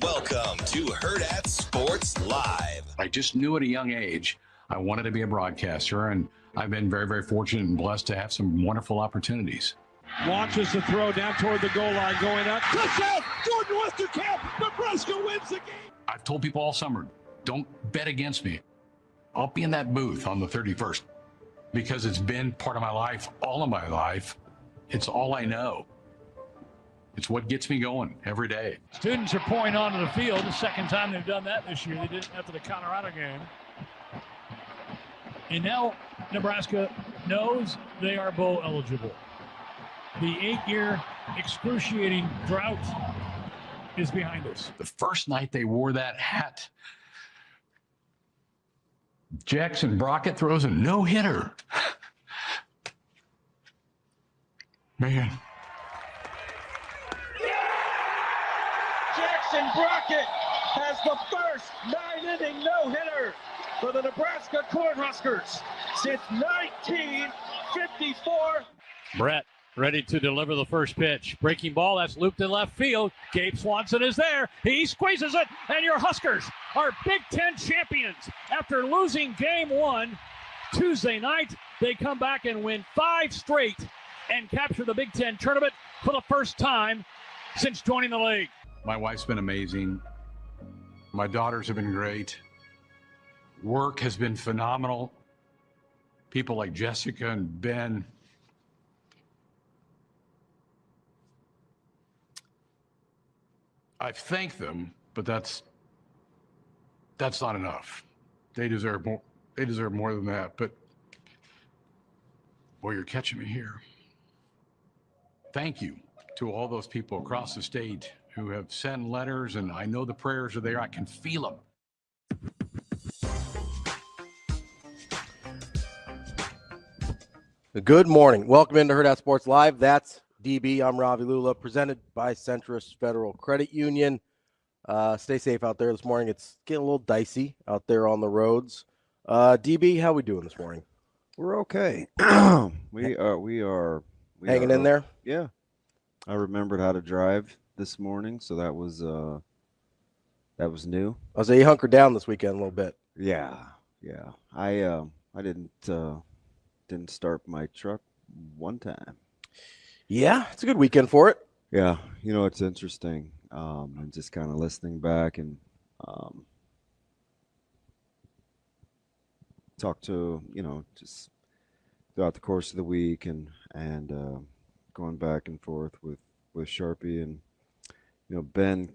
Welcome to Hurrdat Sports Live. I just knew at a young age I wanted to be a broadcaster, and I've been very, very fortunate and blessed to have some wonderful opportunities. Launches the throw down toward the goal line, going up. Touchdown! Jordan Westerkamp! Nebraska wins the game! I've told people all summer, don't bet against me. I'll be in that booth on the 31st because it's been part of my life, all of my life. It's all I know. It's what gets me going every day. Students are pouring onto the field. The second time they've done that this year. They did it after the Colorado game. And now Nebraska knows they are bowl eligible. The 8-year excruciating drought is behind us. The first night they wore that hat, Jackson Brockett throws a no-hitter. Man. Jackson Brockett has the first 9-inning no-hitter for the Nebraska Cornhuskers since 1954. Brett ready to deliver the first pitch. Breaking ball, that's looped in left field. Gabe Swanson is there. He squeezes it, and your Huskers are Big Ten champions. After losing game 1 Tuesday night, they come back and win 5 straight and capture the Big Ten tournament for the first time since joining the league. My wife's been amazing. My daughters have been great. Work has been phenomenal. People like Jessica and Ben. I thank them, but that's not enough. They deserve more. They deserve more than that. But boy, you're catching me here. Thank you to all those people across the state who have sent letters, and I know the prayers are there. I can feel them. Good morning. Welcome into Hurrdat Sports Live. That's DB. I'm Ravi Lulla, presented by Centrist Federal Credit Union. Stay safe out there this morning. It's getting a little dicey out there on the roads. DB, how we doing this morning? We're okay. we are hanging in there. Yeah, I remembered how to drive this morning, so that was new. I was you hunkered down this weekend a little bit. Yeah. I didn't start my truck one time. Yeah, it's a good weekend for it. Yeah, it's interesting. And just kind of listening back and talk to just throughout the course of the week and going back and forth with Sharpe, and Ben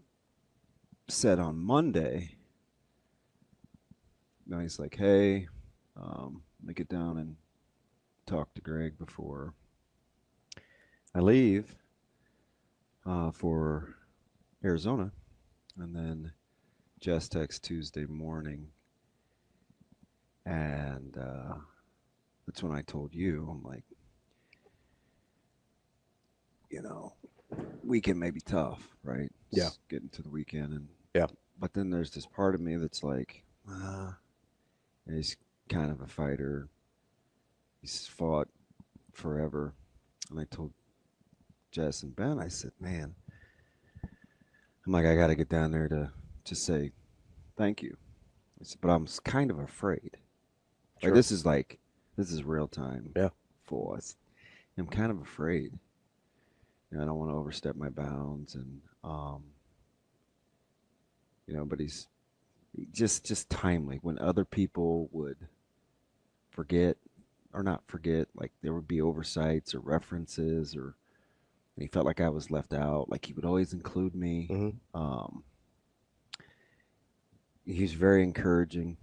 said on Monday, he's like, hey, let me get down and talk to Greg before I leave for Arizona. And then Jess texts Tuesday morning, and that's when I told you, I'm like, weekend may be tough, right? Yeah. Just getting to the weekend. And yeah. But then there's this part of me that's like, he's kind of a fighter. He's fought forever. And I told Jess and Ben, I said, man, I'm like, I got to get down there to say thank you. I said, but I'm kind of afraid. Sure. Like, this is real time. Yeah. For us. I'm kind of afraid. I don't want to overstep my bounds, and but he's just timely. When other people would forget or not forget, like there would be oversights or references, or he felt like I was left out. Like he would always include me. Mm-hmm. He's very encouraging.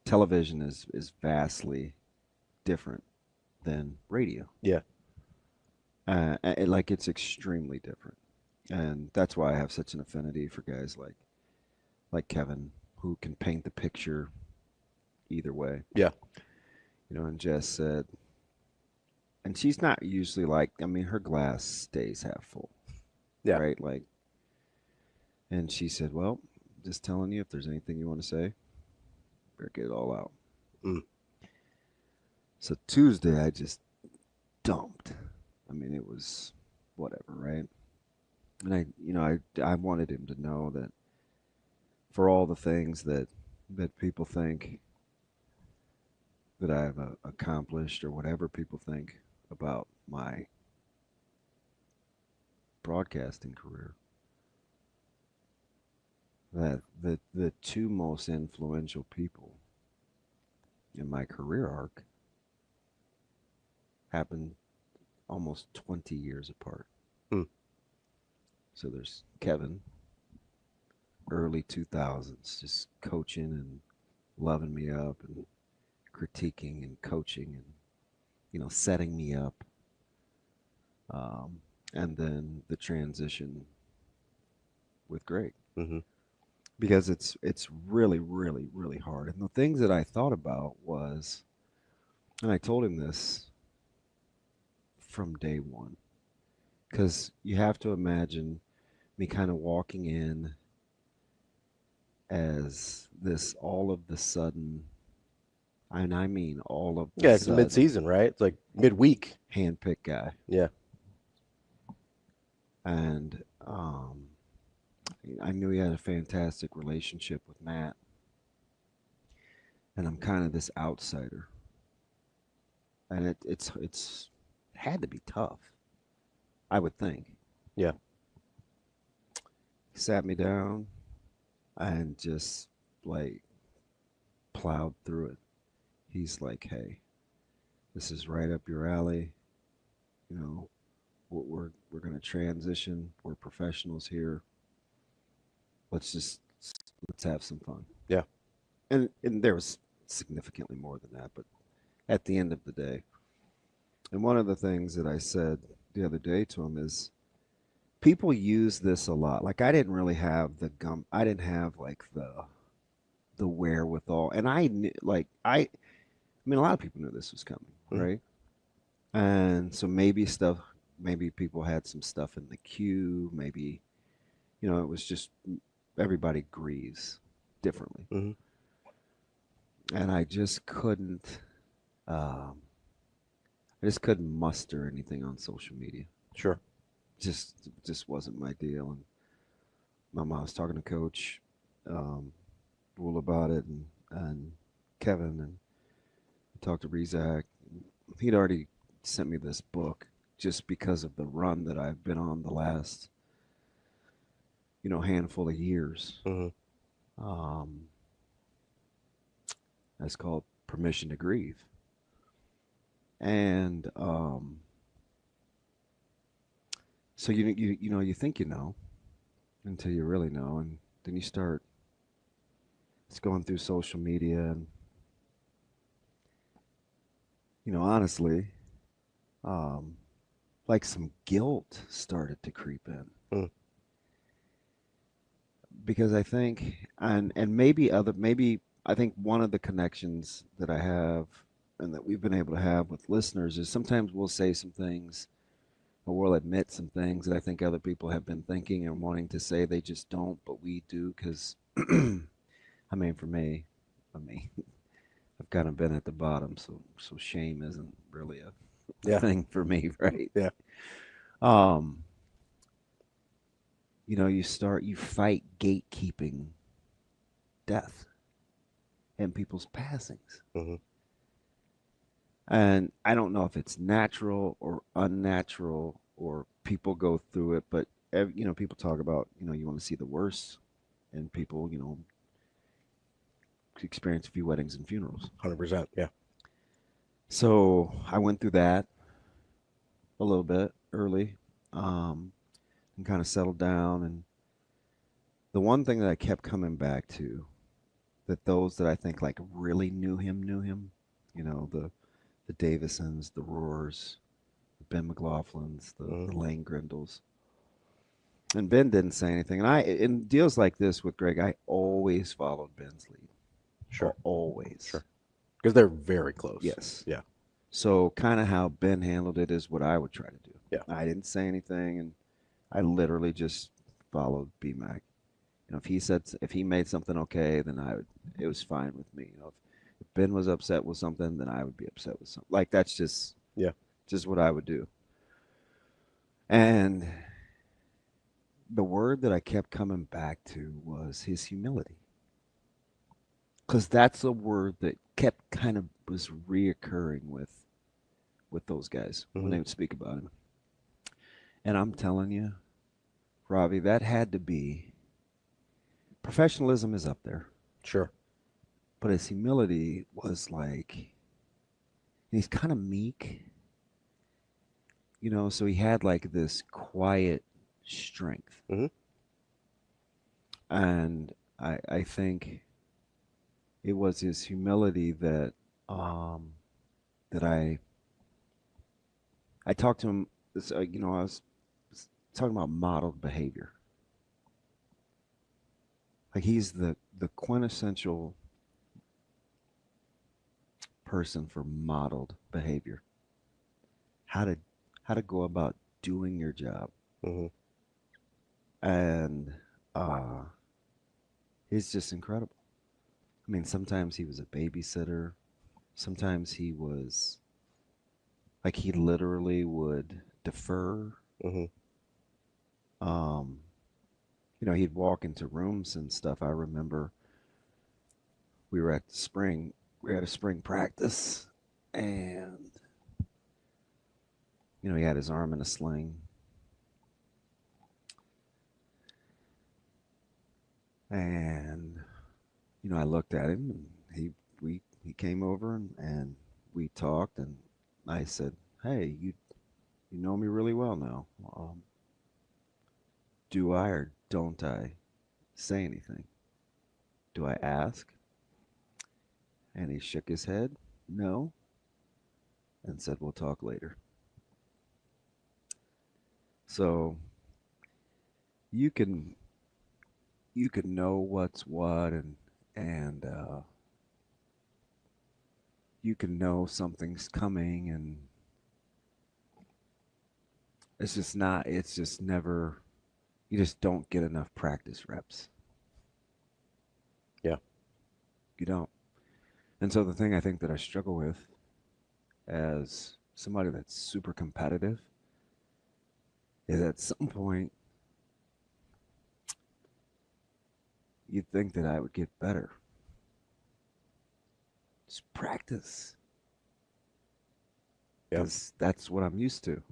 Television is vastly different than radio. Yeah. It's extremely different, and that's why I have such an affinity for guys like Kevin, who can paint the picture either way. Yeah. And Jess said, and she's not usually her glass stays half full. Yeah. Right. And she said, well, just telling you, if there's anything you want to say, better get it all out. So Tuesday, I just dumped. It was whatever, right? And I wanted him to know that for all the things that people think that I've accomplished, or whatever people think about my broadcasting career, that the two most influential people in my career arc happened almost 20 years apart. So there's Kevin, early 2000s, just coaching and loving me up and critiquing and coaching and, setting me up. And then the transition with Greg. Mm-hmm. Because it's really, really, really hard. And the things that I thought about was, and I told him this from day one, because you have to imagine me kind of walking in as this all of the sudden, and I mean all of the it's mid-season, right? It's like midweek. Handpicked guy. Yeah. And I knew he had a fantastic relationship with Matt. And I'm kind of this outsider. And it's had to be tough, I would think. Yeah. He sat me down and just like plowed through it. He's like, hey, this is right up your alley. We're going to transition. We're professionals here. Let's have some fun. Yeah. And there was significantly more than that, but at the end of the day. And one of the things that I said the other day to him is, people use this a lot. Like, I didn't really have I didn't have like the wherewithal. And I mean, a lot of people knew this was coming, right? And so maybe people had some stuff in the queue. Maybe, it was just everybody grieves differently. Mm-hmm. And I just couldn't muster anything on social media. Sure. Just wasn't my deal. And I was talking to Coach Lulla about it, and Kevin, and talked to Rizak. He'd already sent me this book just because of the run that I've been on the last, handful of years. Mm-hmm. It's called Permission to Grieve. And so you think you know until you really know, and then you start going through social media, and honestly, like some guilt started to creep in. Because I think, and maybe I think one of the connections that I have and that we've been able to have with listeners is sometimes we'll say some things, or we'll admit some things that I think other people have been thinking and wanting to say. They just don't, but we do, because I mean, for me, I've kind of been at the bottom, so shame isn't really a thing for me, right? Yeah. You fight gatekeeping death and people's passings. Mm-hmm. And I don't know if it's natural or unnatural, or people go through it, but people talk about, you want to see the worst, and people, experience a few weddings and funerals. 100%. Yeah. So I went through that a little bit early, and kind of settled down. And the one thing that I kept coming back to, that those that I think like really knew him, the Davisons, the Roars, the Ben McLaughlins, the Lane Grindles. And Ben didn't say anything. And in deals like this with Greg, I always followed Ben's lead. Sure. Always. Sure. Because they're very close. Yes. Yeah. So kind of how Ben handled it is what I would try to do. Yeah. I didn't say anything, and I literally just followed BMAC. If he made something okay, then it was fine with me. If Ben was upset with something, then I would be upset with something. Like, that's just what I would do. And the word that I kept coming back to was his humility. Because that's a word that kept kind of was reoccurring with those guys when they would speak about him. And I'm telling you, Ravi, that had to be, professionalism is up there. Sure. But his humility was like, he's kind of meek, you know, so he had like this quiet strength. And I think it was his humility that that I talked to him. You know, I was talking about modeled behavior. Like he's the quintessential person for modeled behavior. How to go about doing your job. And he's just incredible. I mean, sometimes he was a babysitter. Sometimes he was like he literally would defer. You know, he'd walk into rooms and stuff. I remember we were at a spring practice, and you know, he had his arm in a sling. And you know, I looked at him, and he came over and we talked, and I said, "Hey, you know me really well now. Do I or don't I say anything? Do I ask?" And he shook his head, no, and said, "We'll talk later." So you can know what's what, and you can know something's coming, and it's just never, you just don't get enough practice reps. Yeah. You don't. And so the thing I think that I struggle with as somebody that's super competitive is at some point you'd think that I would get better. Just practice. Because that's what I'm used to.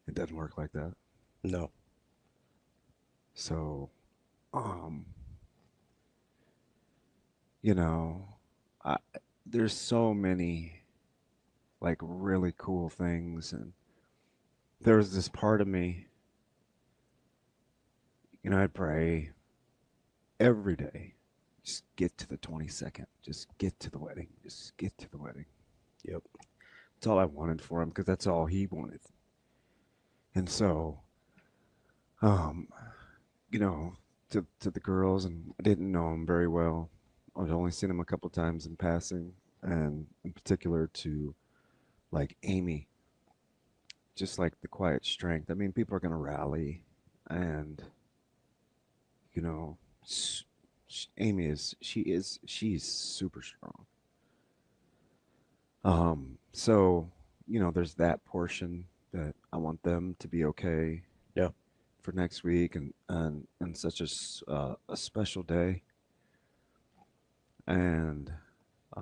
It doesn't work like that. No. So, you know, there's so many like really cool things, and there was this part of me, you know, I'd pray every day, just get to the 22nd, just get to the wedding, just get to the wedding. Yep. That's all I wanted for him, because that's all he wanted. And so, you know, to the girls, and I didn't know him very well. I'd only seen him a couple times in passing, and in particular to like Amy, just like the quiet strength. I mean, people are going to rally, and you know, she's super strong. So, you know, there's that portion that I want them to be okay. Yeah. For next week, and such a special day. And you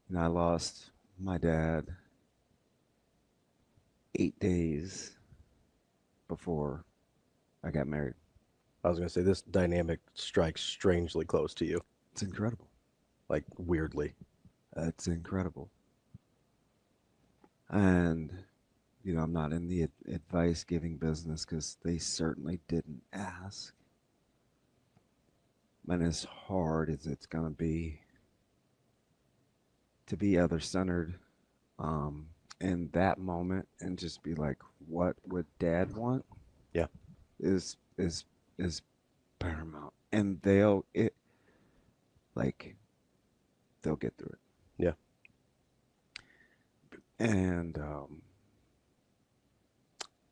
know, I lost my dad 8 days before I got married. I was going to say, this dynamic strikes strangely close to you. It's incredible. Like, weirdly. It's incredible. And, you know, I'm not in the advice giving business, because they certainly didn't ask. And as hard as it's going to be other centered in that moment, and just be like, what would Dad want? Yeah. Is paramount. And they'll get through it. Yeah. And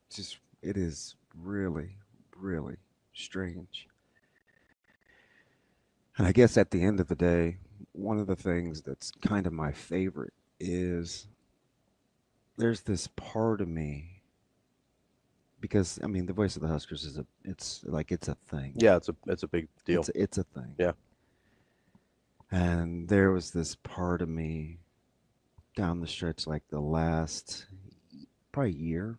just, it is really, really strange. And I guess at the end of the day, one of the things that's kind of my favorite is there's this part of me because I mean the voice of the Huskers it's a thing. Yeah, it's a big deal. It's a thing. Yeah. And there was this part of me down the stretch, like the last probably year.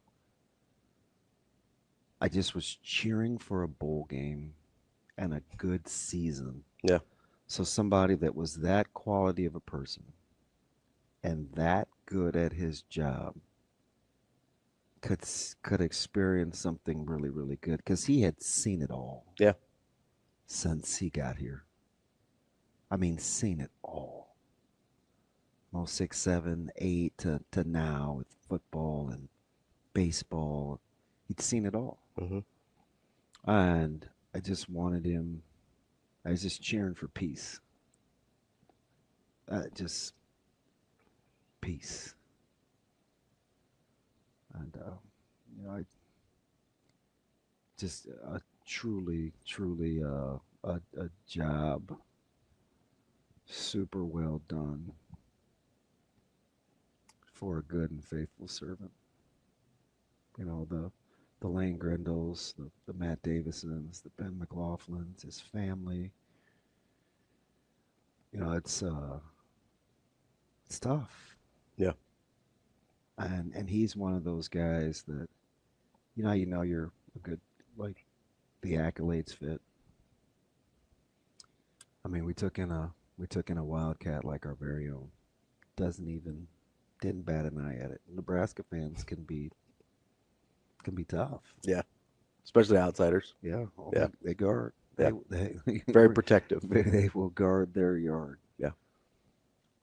I just was cheering for a bowl game and a good season. Yeah. So somebody that was that quality of a person and that good at his job could experience something really, really good because he had seen it all. Yeah. Since he got here. I mean, seen it all. 6, 7, 8 to now with football and baseball. He'd seen it all. Mm-hmm. And I just wanted him. I was just cheering for peace. Just peace. And, I just truly a job super well done for a good and faithful servant. The Lane Grindles, the Matt Davisons, the Ben McLaughlins, his family. It's tough. Yeah. And he's one of those guys that you're a good, like, the accolades fit. I mean, we took in a Wildcat like our very own. Didn't bat an eye at it. Nebraska fans can be tough. Yeah. Especially outsiders. Yeah. Yeah. They guard. Yeah. They Very protective. They will guard their yard. Yeah.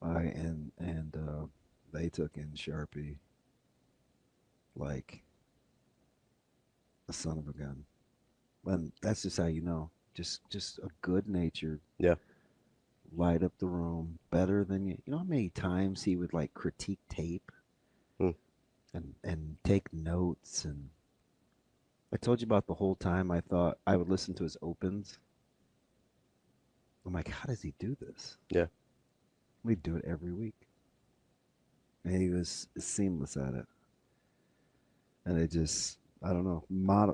And they took in Sharpe like a son of a gun. And that's just how you know. Just a good-natured. Yeah. Light up the room better than you. You know how many times he would like critique tape and take notes. And I told you about the whole time I thought I would listen to his opens. I'm like, how does he do this? Yeah. We'd do it every week. And he was seamless at it. And it just, I don't know,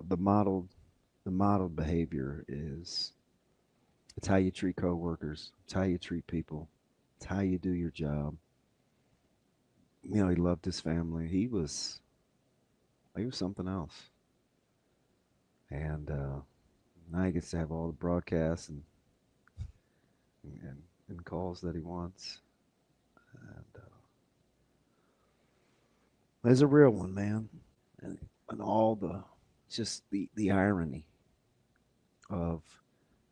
the modeled behavior is, it's how you treat coworkers. It's how you treat people. It's how you do your job. He loved his family. He was something else. And now he gets to have all the broadcasts and calls that he wants. And there's a real one, man. And all the irony of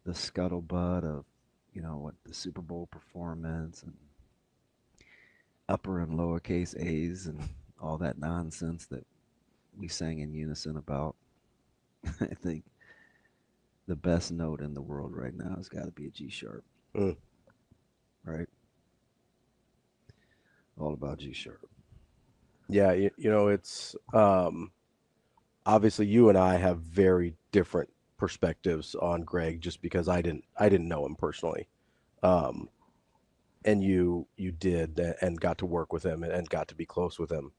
the scuttlebutt of, what the Super Bowl performance and upper and lowercase A's and all that nonsense that we sang in unison about. I think the best note in the world right now has got to be a G sharp. Right? All about G sharp. Yeah, it's obviously you and I have very different perspectives on Greg just because I didn't know him personally. And you did and got to work with him and got to be close with him.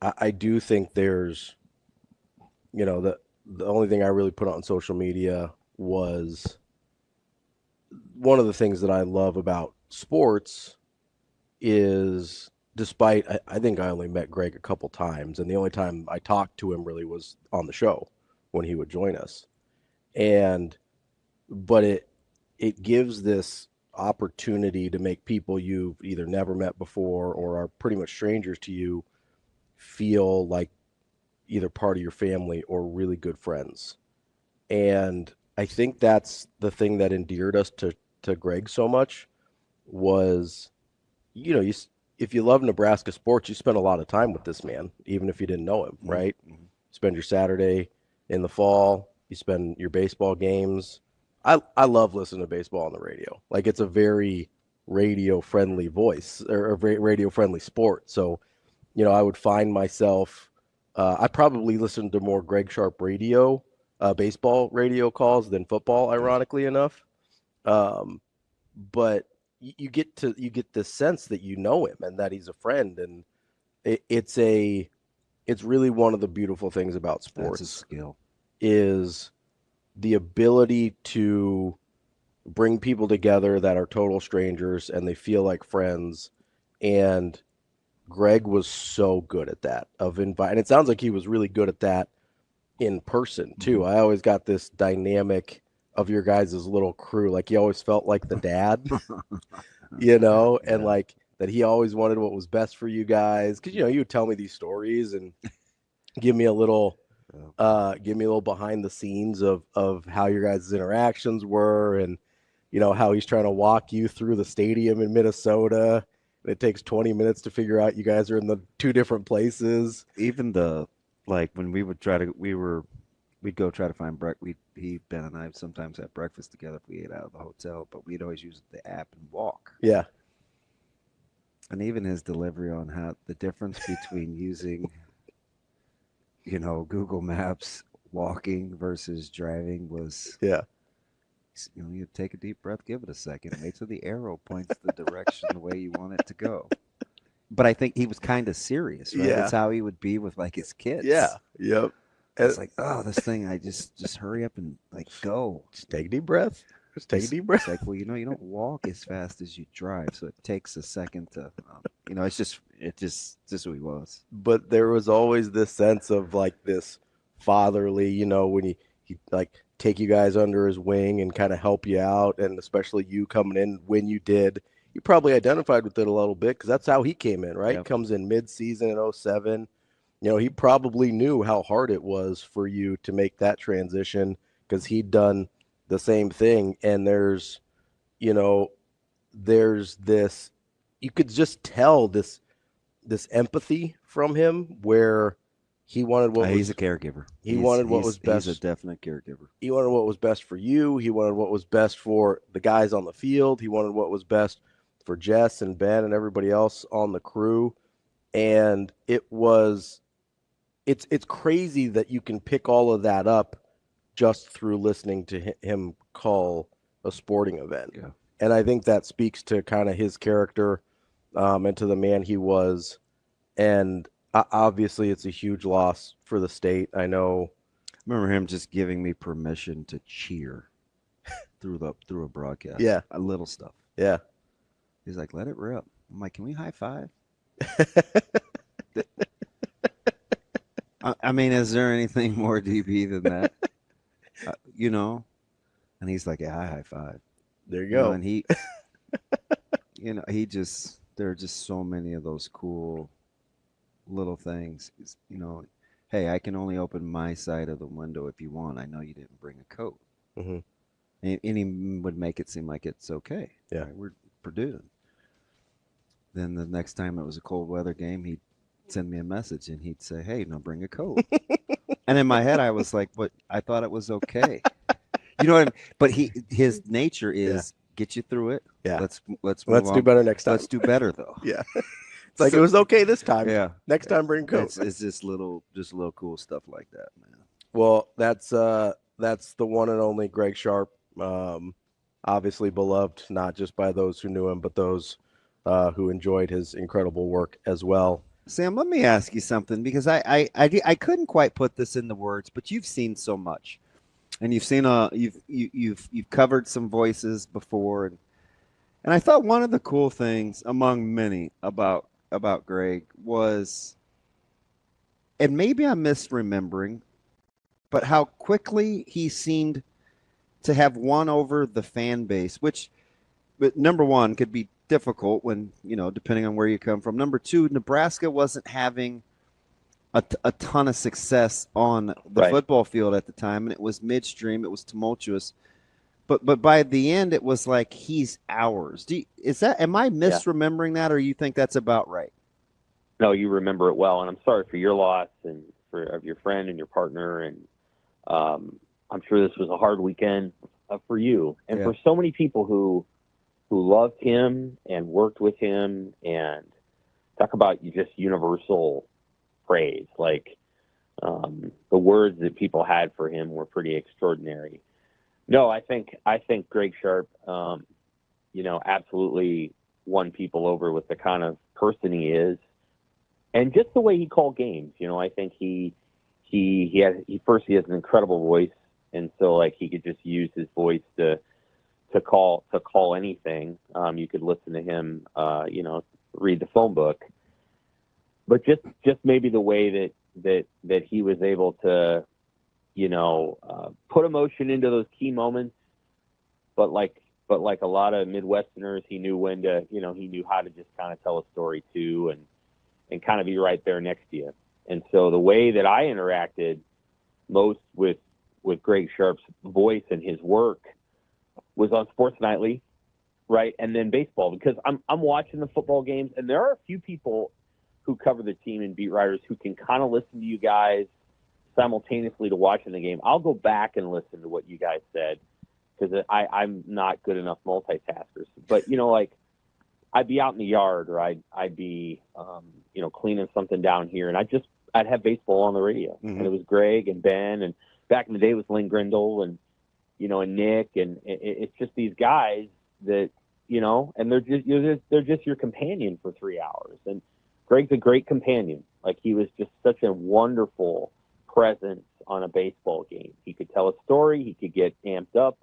I do think there's, the only thing I really put on social media was one of the things that I love about sports is, despite, I think I only met Greg a couple times, and the only time I talked to him really was on the show when he would join us. But it gives this opportunity to make people you've either never met before or are pretty much strangers to you feel like either part of your family or really good friends. And I think that's the thing that endeared us to Greg so much was, if you love Nebraska sports, you spend a lot of time with this man, even if you didn't know him, right? Mm-hmm. Spend your Saturday in the fall. You spend your baseball games. I love listening to baseball on the radio. Like, it's a very radio-friendly voice or a radio-friendly sport. So, I would find myself, I probably listened to more Greg Sharpe baseball radio calls than football, ironically enough. But you get this sense that you know him and that he's a friend, and it's a it's really one of the beautiful things about sports. That's a skill. Is the ability to bring people together that are total strangers and they feel like friends. And Greg was so good at that and it sounds like he was really good at that in person too. Mm-hmm. I always got this dynamic of your guys' little crew. Like he always felt like the dad, and like that he always wanted what was best for you guys. Cause you would tell me these stories and give me a little behind the scenes of how your guys' interactions were and, how he's trying to walk you through the stadium in Minnesota. And it takes 20 minutes to figure out you guys are in the two different places. Even when we would we'd go try to find breakfast. Ben and I sometimes had breakfast together if we ate out of the hotel, but we'd always use the app and walk. Yeah. And even his delivery on how the difference between using, Google Maps walking versus driving was. Yeah. You take a deep breath, give it a second, wait till the arrow points the direction the way you want it to go. But I think he was kind of serious, right? Yeah. That's how he would be with like his kids. Yeah. Yep. It's like, oh, this thing, I just hurry up and go. Just take a deep breath. Just take a deep breath. It's like, well, you don't walk as fast as you drive, so it takes a second to, it's just who he was. But there was always this sense of like this fatherly, when he like take you guys under his wing and kind of help you out, and especially you coming in when you did. You probably identified with it a little bit because that's how he came in, right? Yep. Comes in mid-season in 2007. He probably knew how hard it was for you to make that transition because he'd done the same thing. And there's this, you could just tell this empathy from him where he wanted what he's a caregiver. He wanted what was best. He's a definite caregiver. He wanted what was best for you. He wanted what was best for the guys on the field. He wanted what was best for Jess and Ben and everybody else on the crew. And it's crazy that you can pick all of that up just through listening to him call a sporting event. Yeah. And I think that speaks to kind of his character and to the man he was. And obviously it's a huge loss for the state. I know. I remember him just giving me permission to cheer through a broadcast. Yeah. A little stuff. Yeah. He's like, let it rip. I'm like, can we high five? I mean, is there anything more DB than that? And he's like, yeah, I high five. There you go. And he, there are just so many of those cool little things. Hey, I can only open my side of the window if you want. I know you didn't bring a coat. Mm-hmm. And he would make it seem like it's okay. Yeah. Right? We're Purdue. Then the next time it was a cold weather game, he'd send me a message and he'd say, hey, no, bring a coat. And in my head, I was like, but I thought it was okay. You know what I mean? But his nature is get you through it. Yeah. Let's do better next time. Let's do better though. Yeah. It's like, it was okay this time. Yeah. Next time, bring coat. It's just little cool stuff like that, man. Well, that's the one and only Greg Sharpe. Obviously beloved, not just by those who knew him, but those who enjoyed his incredible work as well. Sam, let me ask you something, because I couldn't quite put this into words, but you've seen so much, and you've seen you've covered some voices before, and I thought one of the cool things among many about Greg was, and maybe I'm misremembering, but how quickly he seemed to have won over the fan base, which, but number one, could be difficult when, depending on where you come from. Number two, Nebraska wasn't having a ton of success on the football field at the time, and it was midstream. It was tumultuous. But by the end, it was like, he's ours. Am I misremembering that, or you think that's about right? No, you remember it well, and I'm sorry for your loss and of your friend and your partner, and I'm sure this was a hard weekend for you and for so many people who loved him and worked with him, and talk about just universal praise. Like, the words that people had for him were pretty extraordinary. No, I think Greg Sharpe, absolutely won people over with the kind of person he is. and just the way he called games. I think he has an incredible voice, and so like he could just use his voice to call anything. You could listen to him, read the phone book, but just maybe the way that he was able to, put emotion into those key moments, but like a lot of Midwesterners, he knew when to, he knew how to just kind of tell a story too, and kind of be right there next to you. And so the way that I interacted most with Greg Sharpe's voice and his work was on Sports Nightly, right? And then baseball, because I'm watching the football games, and there are a few people who cover the team and beat writers who can kind of listen to you guys simultaneously to watching the game. I'll go back and listen to what you guys said, because I'm not good enough multitaskers. But, I'd be out in the yard, or I'd be, cleaning something down here, and I'd have baseball on the radio. Mm-hmm. And it was Greg and Ben, and back in the day it was Lynn Grindle and Nick, and it's just these guys that, and they're just your companion for 3 hours. And Greg's a great companion. Like, he was just such a wonderful presence on a baseball game. He could tell a story. He could get amped up.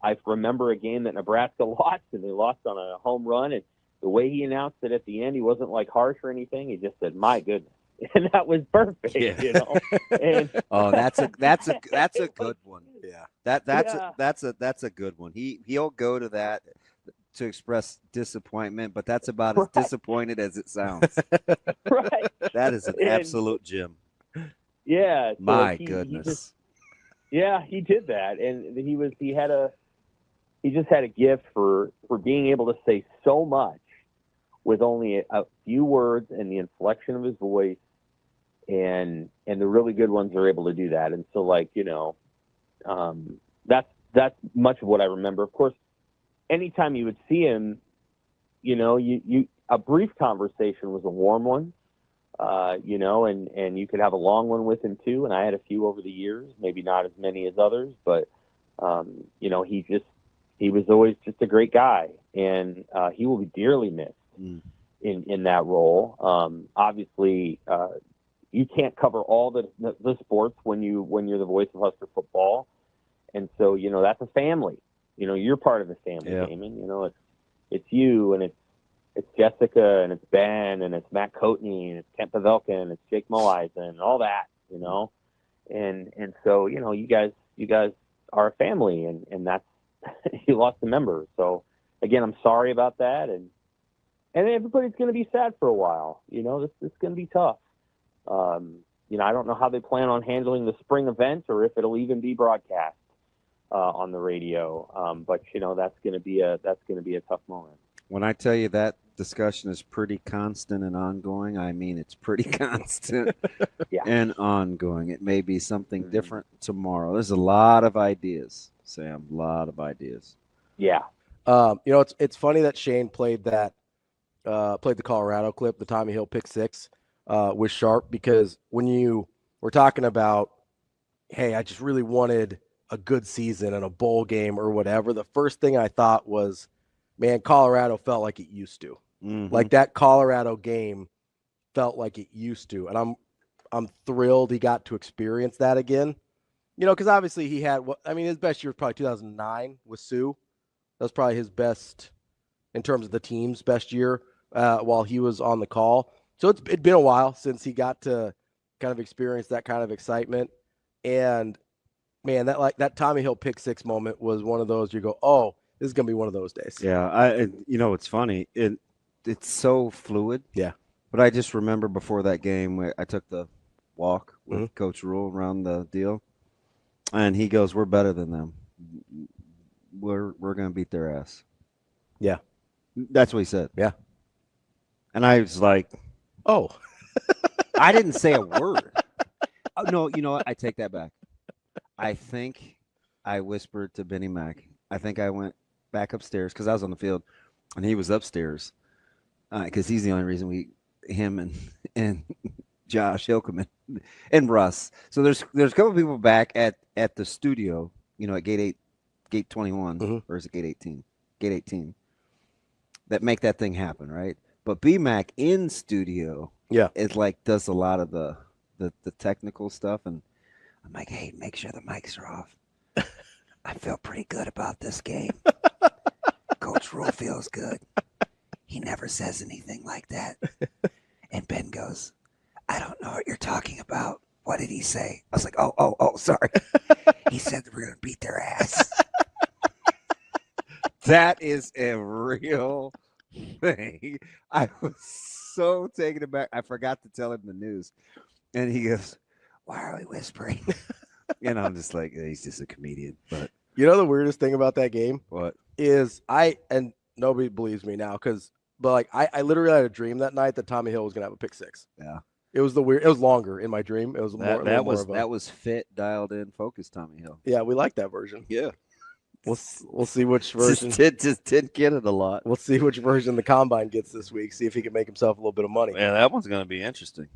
I remember a game that Nebraska lost, and they lost on a home run, and the way he announced it at the end, he wasn't like harsh or anything. He just said, "My goodness." And that was perfect, And, that's a good one. Yeah. That's a good one. He'll go to that to express disappointment, but that's about as disappointed as it sounds. Right. That is an absolute gem. Yeah. So My goodness. He did that, and he just had a gift for being able to say so much with only a few words and the inflection of his voice, and the really good ones are able to do that. And so, that's much of what I remember. Of course, anytime you would see him, a brief conversation was a warm one. And you could have a long one with him too. And I had a few over the years, maybe not as many as others, but, he was always just a great guy, and he will be dearly missed in that role. Obviously, you can't cover all the sports when you're the voice of Husker football. And so, that's a family, you're part of the family, yeah. Damon. It's you, and it's Jessica, and it's Ben, and it's Matt Coatney, and it's Kent Pavelka, and it's Jake Moeisen, and all that, and so, you guys are a family, and that's, you lost a member. So again, I'm sorry about that. And everybody's going to be sad for a while, this is going to be tough. I don't know how they plan on handling the spring event, or if it'll even be broadcast on the radio. But that's going to be a tough moment. When I tell you that discussion is pretty constant and ongoing, I mean it's pretty constant and ongoing. It may be something different tomorrow. There's a lot of ideas, Sam. A lot of ideas. Yeah. It's funny that Shane played the Colorado clip, the Tommy Hill pick six with Sharpe, because when you were talking about, hey, I just really wanted a good season and a bowl game or whatever, the first thing I thought was, man, Colorado felt like it used to. Mm-hmm. Like that Colorado game felt like it used to. And I'm thrilled he got to experience that again. Because obviously he had his best year was probably 2009 with Sue. That was probably his best in terms of the team's best year while he was on the call. So it'd been a while since he got to kind of experience that kind of excitement. And man, that Tommy Hill pick six moment was one of those you go, oh, this is going to be one of those days. Yeah, it's funny. It's so fluid. Yeah. But I just remember before that game where I took the walk with Coach Rule around the deal, and he goes, "We're better than them. We're going to beat their ass." Yeah. That's what he said. Yeah. And I was like, "Oh." I didn't say a word. Oh, no, you know what? I take that back. I think I whispered to Benny Mack. I think I went back upstairs because I was on the field, and he was upstairs because he's the only reason him and Josh Hilkeman and Russ. So there's a couple people back at the studio, at gate 21, or is it gate 18? Gate 18. that make that thing happen, right? But BMAC in studio, is like does a lot of the technical stuff, and I'm like, hey, make sure the mics are off. I feel pretty good about this game. Coach Rule feels good. He never says anything like that. And Ben goes, I don't know what you're talking about. What did he say? I was like, oh, sorry. He said that we're going to beat their ass. That is a real thing. I was so taken aback. I forgot to tell him the news. And he goes, why are we whispering? And I'm just like, he's just a comedian. But You know the weirdest thing about that game? What? Is and nobody believes me now but I literally had a dream that night that Tommy Hill was gonna have a pick six. Yeah. It was longer in my dream. It was that was fit, dialed in, focused Tommy Hill. Yeah, we like that version. Yeah. We'll see which version. Just didn't get it a lot. We'll see which version the combine gets this week. See if he can make himself a little bit of money. Yeah, that one's going to be interesting.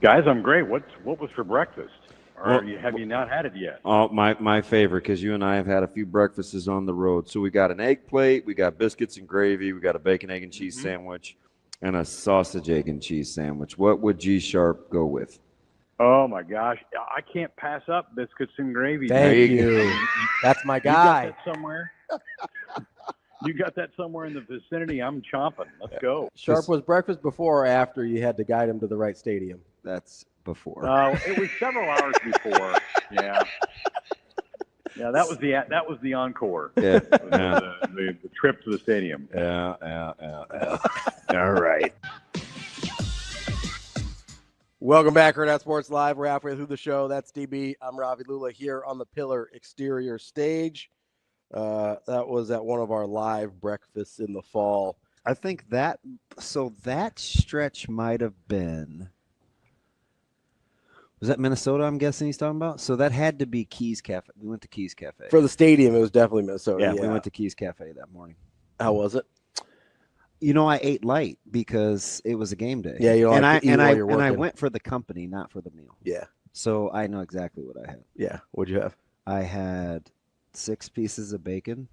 Guys, I'm great. What was for breakfast? Or have you not had it yet? Oh, my favorite, because you and I have had a few breakfasts on the road. So we got an egg plate, we got biscuits and gravy, we got a bacon, egg, and cheese sandwich, and a sausage, egg, and cheese sandwich. What would G Sharpe go with? Oh, my gosh. I can't pass up biscuits and gravy. Thank you. That's my guy. You got that somewhere? You got that somewhere in the vicinity? I'm chomping. Let's go. Sharpe, was breakfast before or after you had to guide him to the right stadium? That's before. It was several hours before. Yeah. Yeah, that was the encore. Yeah. The trip to the stadium. Yeah. All right. Welcome back, Hurrdat Sports Live. We're halfway through the show. That's DB. I'm Ravi, Lulla here on the Pillar exterior stage. That was at one of our live breakfasts in the fall. I think that stretch might have been. Was that Minnesota, I'm guessing he's talking about? So that had to be Keys Cafe. We went to Keys Cafe. For the stadium, it was definitely Minnesota. Yeah, we went to Keys Cafe that morning. How was it? I ate light because it was a game day. Yeah, you don't like to eat while you're working. And I went for the company, not for the meal. Yeah. So I know exactly what I had. Yeah. What'd you have? I had 6 pieces of bacon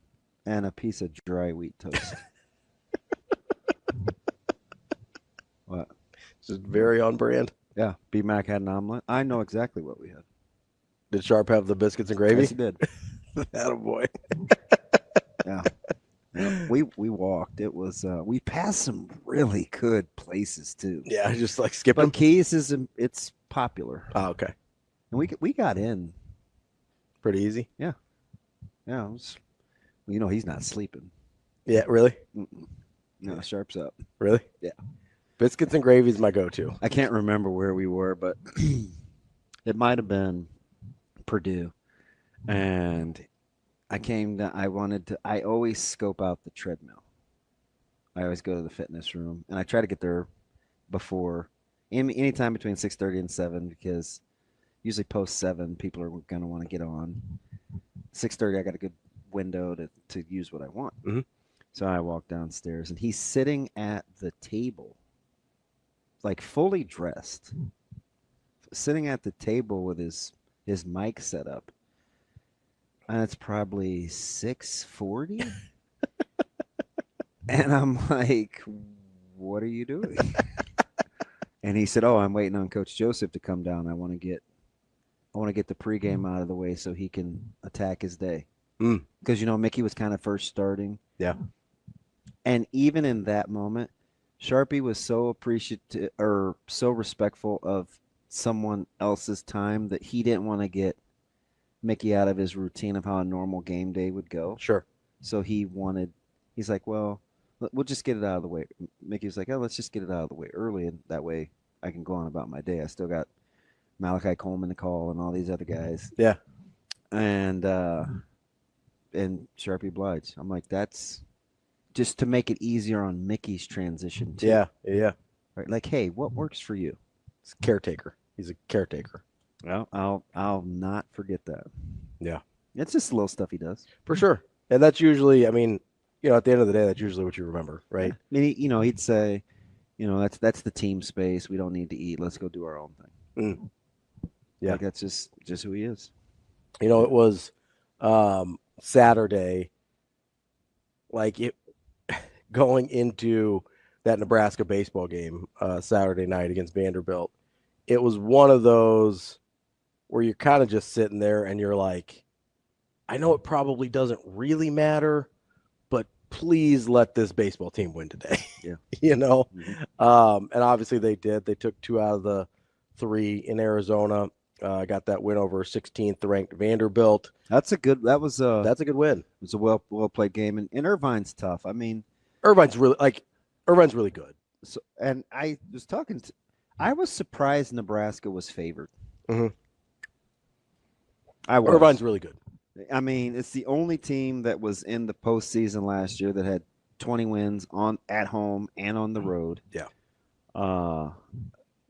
and a piece of dry wheat toast. What? Just very on brand. Yeah. B-Mac had an omelet. I know exactly what we had. Did Sharpe have the biscuits and gravy? Yes, he did. Attaboy. Yeah. We walked. It was we passed some really good places too. Yeah, just like skipping. But Keys it's popular. Oh, okay. And we got in pretty easy. Yeah. Yeah. It was, he's not sleeping. Yeah, really? Mm-mm. No, Sharpe's up. Really? Yeah. Biscuits and gravy is my go-to. I can't remember where we were, but it might have been Purdue. And I came down. I always scope out the treadmill. I always go to the fitness room, and I try to get there before anytime between 6:30 and 7, because usually post 7 people are going to want to get on. 6:30 I got a good window to use what I want. Mm-hmm. So I walk downstairs, and he's sitting at the table, like fully dressed, sitting at the table with his mic set up. And it's probably 6:40. And I'm like, what are you doing? And he said, I'm waiting on Coach Joseph to come down. I want to get the pregame out of the way so he can attack his day. Because, Mickey was kind of first starting. Yeah. And even in that moment, Sharpie was so appreciative or so respectful of someone else's time that he didn't want to get Mickey out of his routine of how a normal game day would go. Sure. So he's like, well, we'll just get it out of the way. Mickey's like, let's just get it out of the way early, and that way I can go on about my day. I still got Malachi Coleman to call and all these other guys. Yeah. And Sharpie obliged. I'm like, that's just to make it easier on Mickey's transition too. Yeah. Yeah. Right. Like, hey, what works for you? It's caretaker. He's a caretaker. Well, I'll not forget that. Yeah. It's just little stuff he does. For sure. And that's usually, at the end of the day, that's usually what you remember, right? I mean, he'd say, that's the team space. We don't need to eat. Let's go do our own thing. Yeah. Like, that's just who he is. It was Saturday. Like, going into that Nebraska baseball game Saturday night against Vanderbilt. It was one of those where you're kind of just sitting there and you're like, I know it probably doesn't really matter, but please let this baseball team win today. Yeah. And obviously they did. They took 2 out of the 3 in Arizona. Got that win over 16th ranked Vanderbilt. That's a good win. It was a well played game, and Irvine's tough. I mean, Irvine's really good. So, and I was surprised Nebraska was favored. Mm-hmm. Irvine's really good. I mean, it's the only team that was in the postseason last year that had 20 wins at home and on the road. Yeah.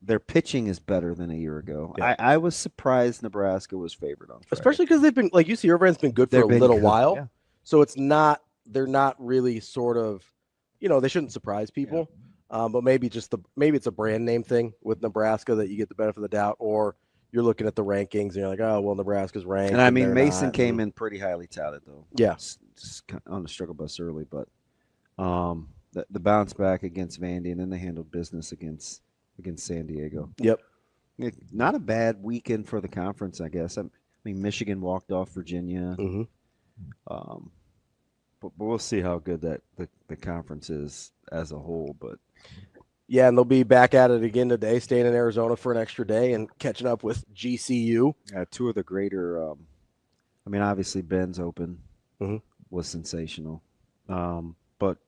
Their pitching is better than a year ago. Yeah. I was surprised Nebraska was favored on Friday. Especially because they've been, like you see, Irvine's been good for a little while. Yeah. So they're not really sort of, they shouldn't surprise people. Yeah. But maybe it's a brand name thing with Nebraska that you get the benefit of the doubt, or you're looking at the rankings and you're like, oh, well, Nebraska's ranked. And I mean, Mason came in pretty highly touted, though. Yeah. Just on the struggle bus early, but the bounce back against Vandy, and then they handled business against San Diego. Yep. Not a bad weekend for the conference, I guess. I mean, Michigan walked off Virginia. Mm-hmm. But we'll see how good that the conference is as a whole. But yeah, and they'll be back at it again today, staying in Arizona for an extra day and catching up with GCU. 2 of the greater. Obviously Ben's Open mm-hmm. was sensational. But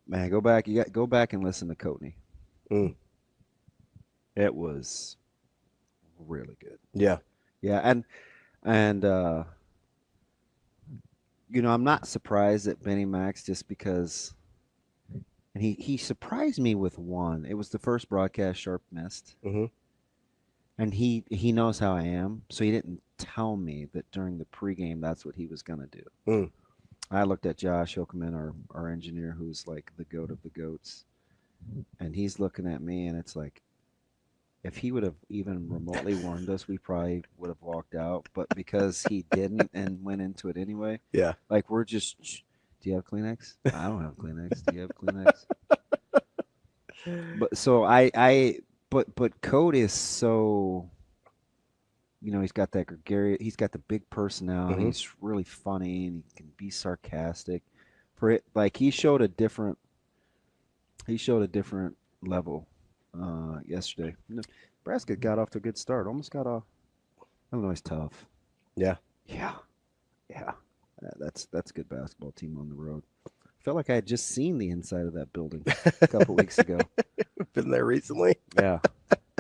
man, go back and listen to Coatney. Mm. It was really good. Yeah. Yeah, and I'm not surprised at Benny Max just because, and he surprised me with one. It was the first broadcast Sharpe missed. Mm-hmm. And he knows how I am, so he didn't tell me that during the pregame that's what he was going to do. Mm. I looked at Josh Hilkeman, our engineer, who's like the goat of the goats, and he's looking at me, and it's like, if he would have even remotely warned us, we probably would have walked out. But because he didn't and went into it anyway, yeah, like we're just, do you have Kleenex? I don't have Kleenex. Do you have Kleenex? But so but Code is so, he's got that gregarious, he's got the big personality. Mm-hmm. He's really funny and he can be sarcastic. For it, like he showed a different level yesterday. Nebraska got off to a good start. Almost got off. Illinois tough. Yeah. That's a good basketball team on the road. Felt like I had just seen the inside of that building a couple weeks ago. Been there recently. Yeah.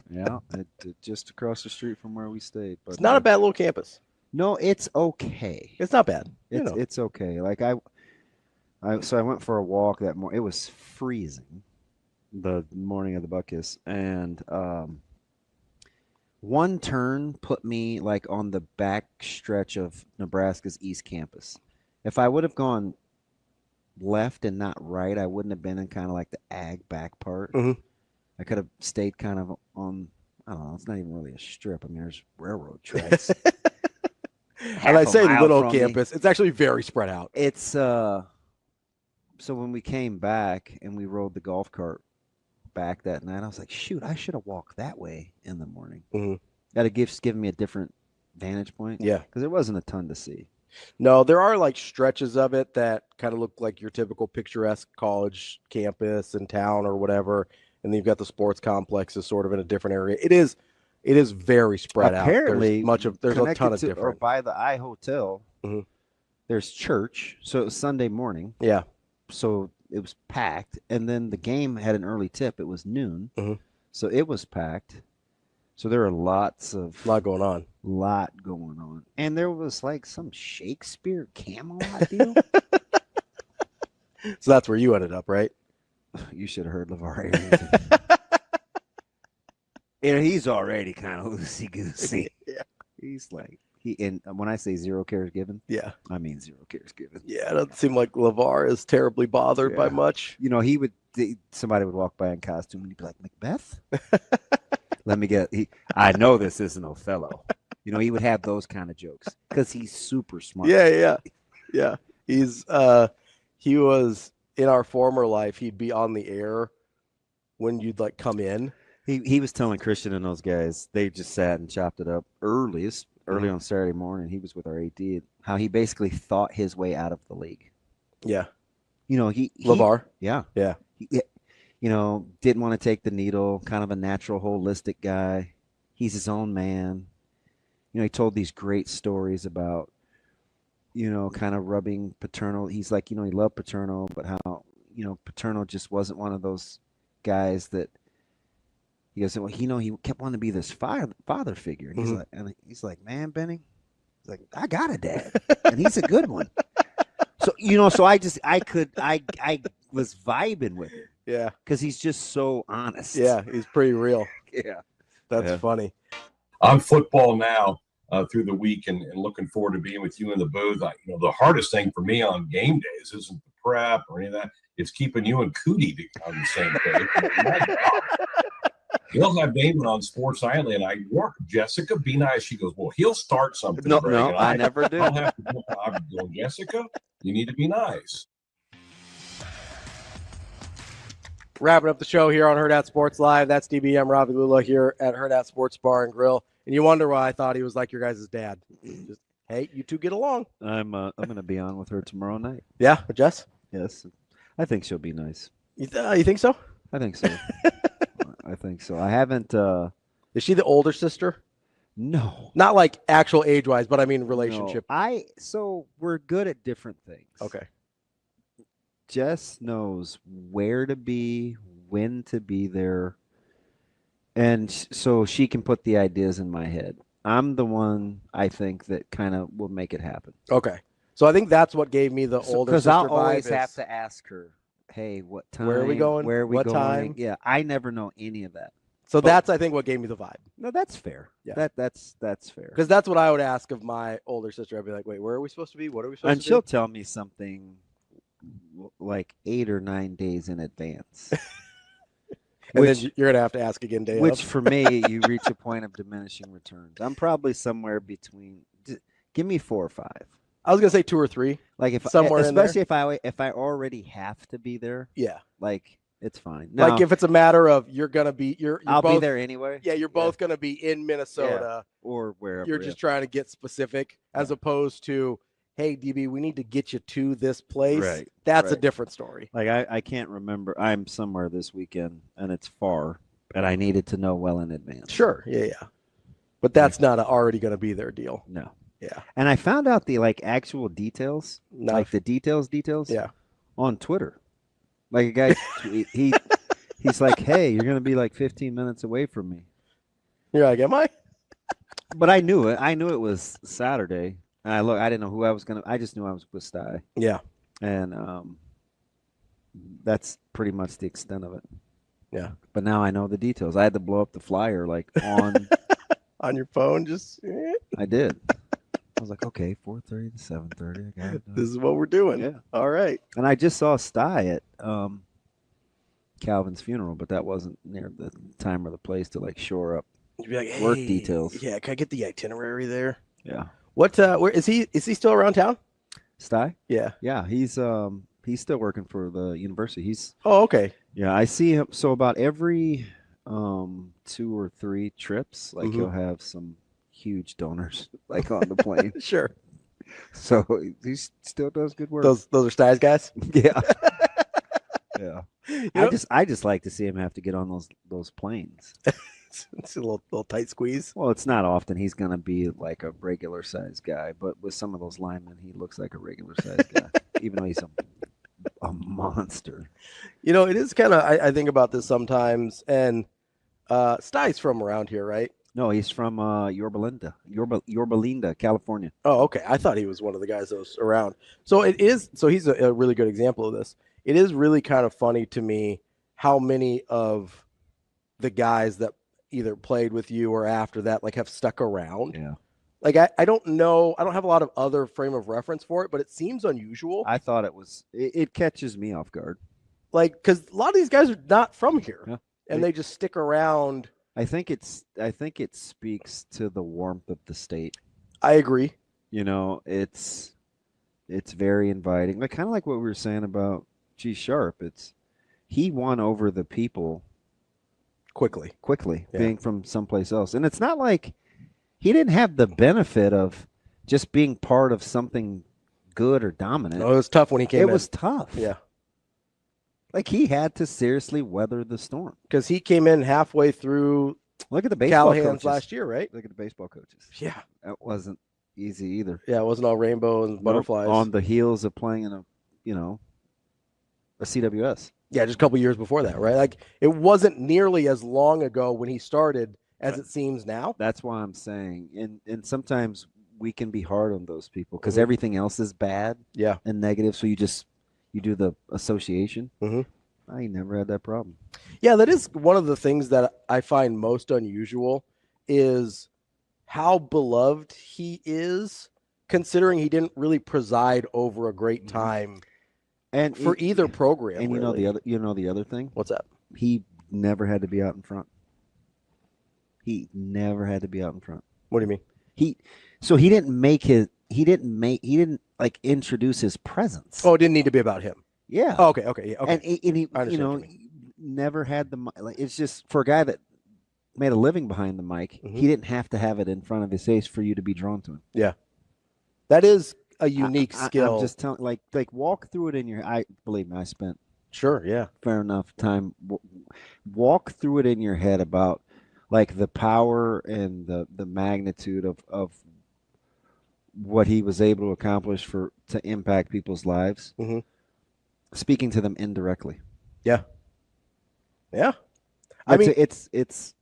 It just across the street from where we stayed. But it's not a bad little campus. No, it's okay. It's not bad. It's okay. Like I went for a walk that morning. It was freezing the morning of the Buckus, and one turn put me like on the back stretch of Nebraska's East Campus. If I would have gone left and not right, I wouldn't have been in kind of like the ag back part. Mm-hmm. I could have stayed kind of on, I don't know, it's not even really a strip. I mean, there's railroad tracks. And I say little campus. It's actually very spread out. It's so when we came back and we rode the golf cart back that night, I was like, shoot, I should have walked that way in the morning. Mm-hmm. That had given me a different vantage point. Yeah. Because there wasn't a ton to see. No, there are like stretches of it that kind of look like your typical picturesque college campus and town or whatever. And then you've got the sports complex is sort of in a different area. It is very spread out. Apparently, there's a ton of different. Or by the I Hotel, mm-hmm. there's church. So it was Sunday morning. Yeah. So it was packed. And then the game had an early tip. It was noon. Mm-hmm. So it was packed. So there are a lot going on. And there was like some Shakespeare Camelot deal. So that's where you ended up, right? You should have heard LeVar Arrington. He's already kind of loosey-goosey. Yeah. He's like, and when I say 0 cares given, yeah, I mean 0 cares given. Yeah, it doesn't seem like LeVar is terribly bothered by much. Somebody would walk by in costume and he'd be like, Macbeth? I know this isn't Othello. He would have those kind of jokes because he's super smart. Yeah. He was in our former life, he'd be on the air when you'd like come in. He was telling Christian and those guys, they just sat and chopped it up early on Saturday morning. He was with our AD, how he basically thought his way out of the league. Yeah. LeVar? Yeah. He, didn't want to take the needle, kind of a natural, holistic guy. He's his own man. He told these great stories about, kind of rubbing Paterno. He's like, he loved Paterno, but how, Paterno just wasn't one of those guys that he goes, well, he kept wanting to be this father figure. And he's like, man, Benny, he's like, I got a dad, and he's a good one. So, so I was vibing with him. Yeah. Because he's just so honest. Yeah, he's pretty real. Yeah. That's funny. I'm football now through the week and looking forward to being with you in the booth. The hardest thing for me on game days isn't the prep or any of that. It's keeping you and Coody on the same page. He'll have Damon on Sports Island, and I work. Jessica, be nice. She goes, well, he'll start something. No, Greg, I never do. I'll have to jump out and go, Jessica, you need to be nice. Wrapping up the show here on Hurrdat Sports Live. That's DB. I'm Ravi Lulla here at Hurrdat Sports Bar and Grill. And you wonder why I thought he was like your guys' dad. Just, hey, you two get along. I'm going to be on with her tomorrow night. Yeah, with Jess? Yes. I think she'll be nice. You think so? I think so. I think so. I haven't. Is she the older sister? No. Not like actual age-wise, but I mean relationship. No. So we're good at different things. Okay. Jess knows where to be, when to be there, and so she can put the ideas in my head. I'm the one, I think, that kind of will make it happen. Okay. So I think that's what gave me the older sister vibe. Because I'll always have to ask her, hey, what time? Where are we going? Where are we what going? Time? Yeah, I never know any of that. So that's, I think, what gave me the vibe. No, that's fair. Yeah, that's fair. Because that's what I would ask of my older sister. I'd be like, wait, where are we supposed to be? What are we supposed to do? And she'll tell me something like 8 or 9 days in advance. And then you're going to have to ask again day Which of. for me, you reach a point of diminishing returns. I'm probably somewhere between, give me 4 or 5. I was going to say 2 or 3. Like somewhere especially if I already have to be there. Yeah. Like it's fine. Now, like if it's a matter of you're going to be, I'll both, be there anyway. Yeah. You're both going to be in Minnesota or wherever. You're just trying to get specific as opposed to, hey, DB, we need to get you to this place. Right. That's a different story. Like I can't remember. I'm somewhere this weekend and it's far, and I needed to know well in advance. Sure. Yeah. But that's not already going to be their deal. No. Yeah. And I found out the actual details, like the details. Yeah. On Twitter. Like a guy, he's like, hey, you're going to be like 15 minutes away from me. You're like, am I? But I knew it. I knew it was Saturday. And I didn't know who I was going to. I just knew I was with Sty. Yeah. And that's pretty much the extent of it. Yeah. But now I know the details. I had to blow up the flyer on on your phone. Just I did. I was like, okay, 4:30 to 7:30. I got it. This is what we're doing. Yeah. All right. And I just saw Sty at Calvin's funeral, but that wasn't near the time or the place to shore up You'd be like, work details. Yeah, can I get the itinerary there? Yeah. What? Where is he? Is he still around town? Sty? Yeah. Yeah, he's still working for the university. Oh, okay. Yeah, I see him. So about every 2 or 3 trips, he'll have some huge donors on the plane. Sure. So he still does good work. Those are Sty's guys. Yeah. Yeah. I just like to see him have to get on those planes. It's a little tight squeeze. Well, it's not often he's going to be like a regular sized guy, but with some of those linemen, he looks like a regular sized guy, even though he's a monster. It is kind of, I think about this sometimes, and Sty's from around here, right? No, he's from Yorba Linda, California. Oh, okay. I thought he was one of the guys that was around. So he's a really good example of this. It is really kind of funny to me how many of the guys that either played with you or after that have stuck around. Yeah. I don't know. I don't have a lot of other frame of reference for it, but it seems unusual. I thought it catches me off guard. Because a lot of these guys are not from here. Yeah. And they just stick around. I think it speaks to the warmth of the state. I agree. It's very inviting. Kind of like what we were saying about G Sharpe, he won over the people quickly, being from someplace else. And it's not like he didn't have the benefit of just being part of something good or dominant. No, it was tough when he came in. It was tough. Yeah. Like he had to seriously weather the storm. Because he came in halfway through Look at the baseball Callahan's coaches last year, right? Look at the baseball coaches. Yeah. That wasn't easy either. Yeah, it wasn't all rainbow and butterflies. On the heels of playing in a CWS. Yeah, just a couple years before that, right? Like it wasn't nearly as long ago when he started as it seems now. That's why I'm saying, and sometimes we can be hard on those people because everything else is bad, and negative. So you do the association. I never had that problem. Yeah, that is one of the things that I find most unusual is how beloved he is, considering he didn't really preside over a great time. And for either program, and really. you know the other thing. What's that? He never had to be out in front. He never had to be out in front. What do you mean? He didn't like introduce his presence. Oh, it didn't need to be about him. Yeah. Oh, okay. Yeah. Okay. And he never had the mic. Like it's just for a guy that made a living behind the mic. He didn't have to have it in front of his face for you to be drawn to him. Yeah. That is a unique skill. I'm just telling, like walk through it in your. Believe me, I spent fair enough time. Walk through it in your head about like the power and the magnitude of what he was able to accomplish to impact people's lives, speaking to them indirectly. Yeah. I mean, it's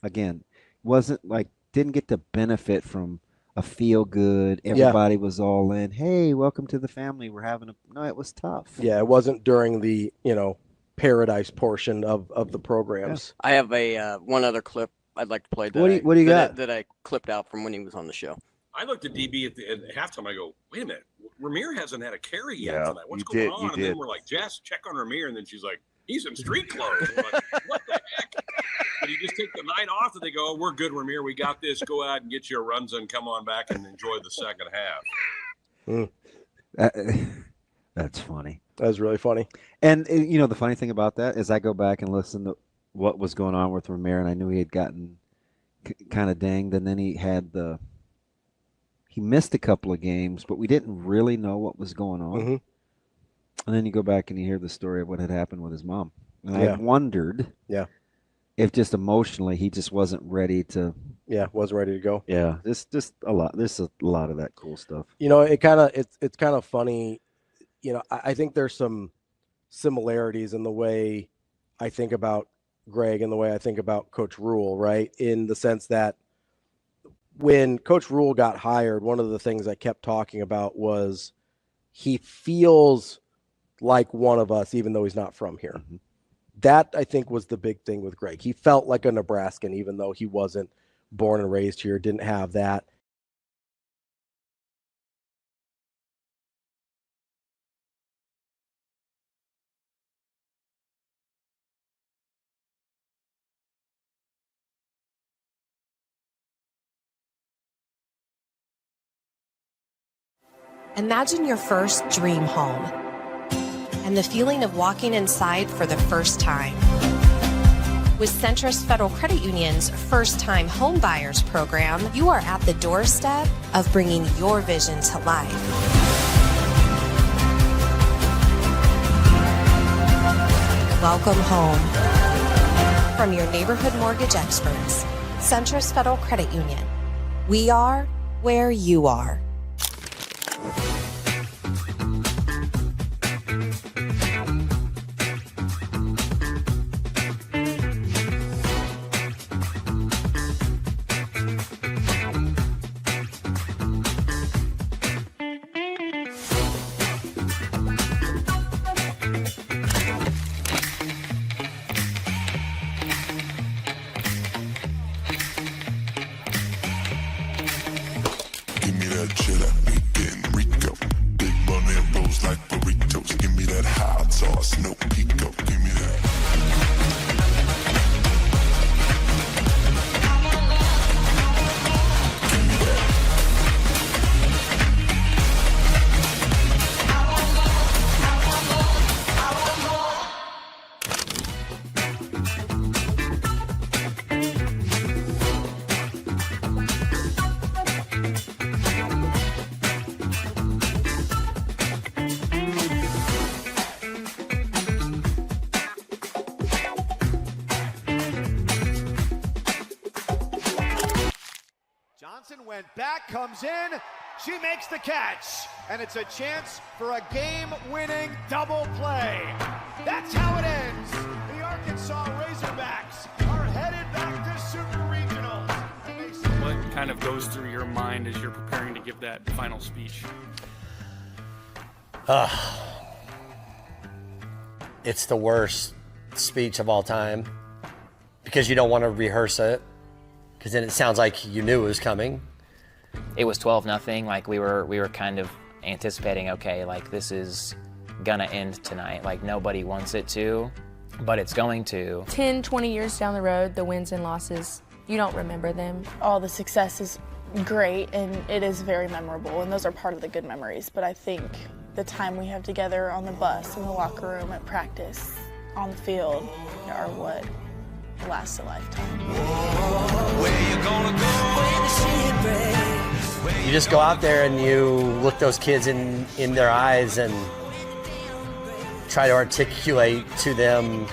again, wasn't like didn't get the benefit from a feel good. Everybody was all in. Hey, welcome to the family. We're having no. It was tough. Yeah, it wasn't during the paradise portion of the programs. I have a one other clip I'd like to play. What do you got? That I clipped out from when he was on the show. I looked at DB at halftime. I go, wait a minute, Ramir hasn't had a carry yet Yeah, tonight. What's you going did, on? you And did. then we're like, Jess, check on Ramir. And then she's like, he's in street clothes. We're like, what the heck? Did he just take the night off? And they go, oh, we're good, Ramir. We got this. Go out and get your runs and come on back and enjoy the second half. That's funny. That was really funny. And the funny thing about that is I go back and listen to what was going on with Ramir, and I knew he had gotten kind of dinged, and then he missed a couple of games, but we didn't really know what was going on. And then you go back and you hear the story of what had happened with his mom. And I wondered if just emotionally he just wasn't ready to. Yeah, wasn't ready to go. Yeah, just a lot. There's a lot of that cool stuff. It's kind of funny. I think there's some similarities in the way I think about Greg and the way I think about Coach Rule, right? In the sense that when Coach Rule got hired, one of the things I kept talking about was he feels like one of us, even though he's not from here. That, I think, was the big thing with Greg. He felt like a Nebraskan, even though he wasn't born and raised here, didn't have that. Imagine your first dream home and the feeling of walking inside for the first time. With Centrist Federal Credit Union's First Time Home Buyers program, you are at the doorstep of bringing your vision to life. Welcome home. From your neighborhood mortgage experts, Centrist Federal Credit Union. We are where you are. Johnson went back, comes in, she makes the catch, and it's a chance for a game-winning double play. That's how it ends. The Arkansas Razorbacks are headed back to Super Regionals. What kind of goes through your mind as you're preparing to give that final speech? It's the worst speech of all time because you don't want to rehearse it because then it sounds like you knew it was coming. It was 12-0. Like we were kind of anticipating, okay, like this is gonna end tonight. Like nobody wants it to, but it's going to. 10, 20 years down the road, the wins and losses, you don't remember them. All the success is great and it is very memorable, and those are part of the good memories, but I think the time we have together on the bus, in the locker room, at practice, on the field, are what lasts a lifetime. You just go out there and you look those kids in their eyes and try to articulate to them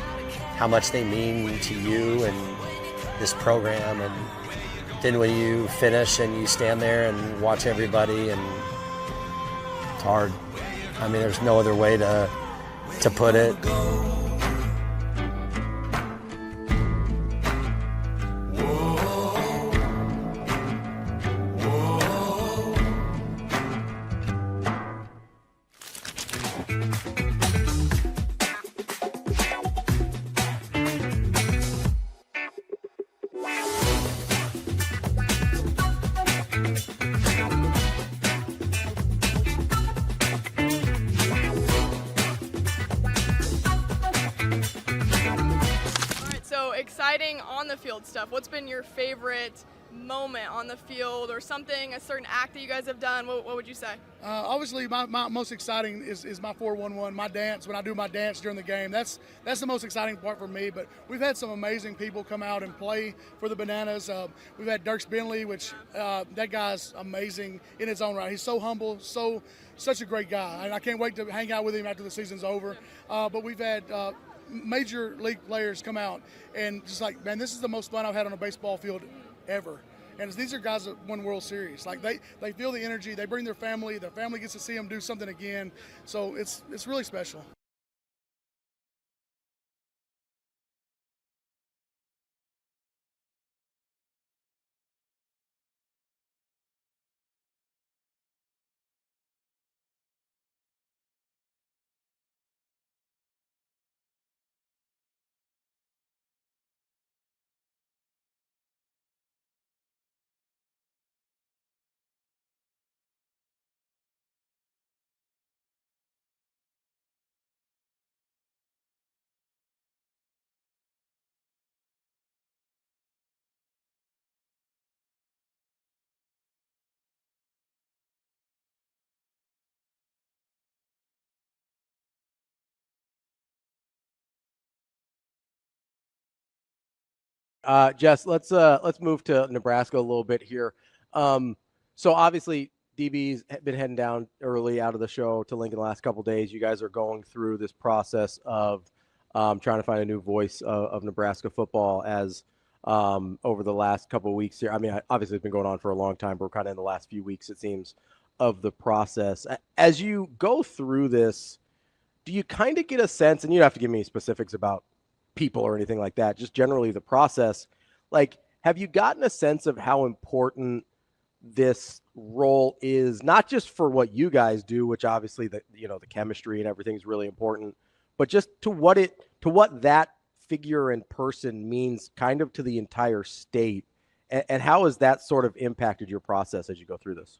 how much they mean to you and this program. And then when you finish and you stand there and watch everybody, and it's hard. I mean, there's no other way to put it. On the field stuff, what's been your favorite moment on the field, or something, a certain act that you guys have done? What would you say? Obviously, my most exciting is my 4-1-1, my dance. When I do my dance during the game, that's the most exciting part for me. But we've had some amazing people come out and play for the Bananas. We've had Dirks Bentley, which that guy's amazing in his own right. He's so humble, such a great guy, and I can't wait to hang out with him after the season's over. But we've had major league players come out and just like, man, this is the most fun I've had on a baseball field ever. And these are guys that won World Series. Like they feel the energy, they bring their family gets to see them do something again. So it's really special. Jess, let's move to Nebraska a little bit here. So obviously DB's been heading down early out of the show to Lincoln the last couple of days. You guys are going through this process of trying to find a new voice of Nebraska football as over the last couple of weeks here. I mean, obviously it's been going on for a long time, but we're kind of in the last few weeks, it seems, of the process. As you go through this, do you kind of get a sense, and you don't have to give me specifics about people or anything like that, just generally the process, like, have you gotten a sense of how important this role is, not just for what you guys do, which obviously the chemistry and everything is really important, but just to what that figure and person means kind of to the entire state, and how has that sort of impacted your process as you go through this?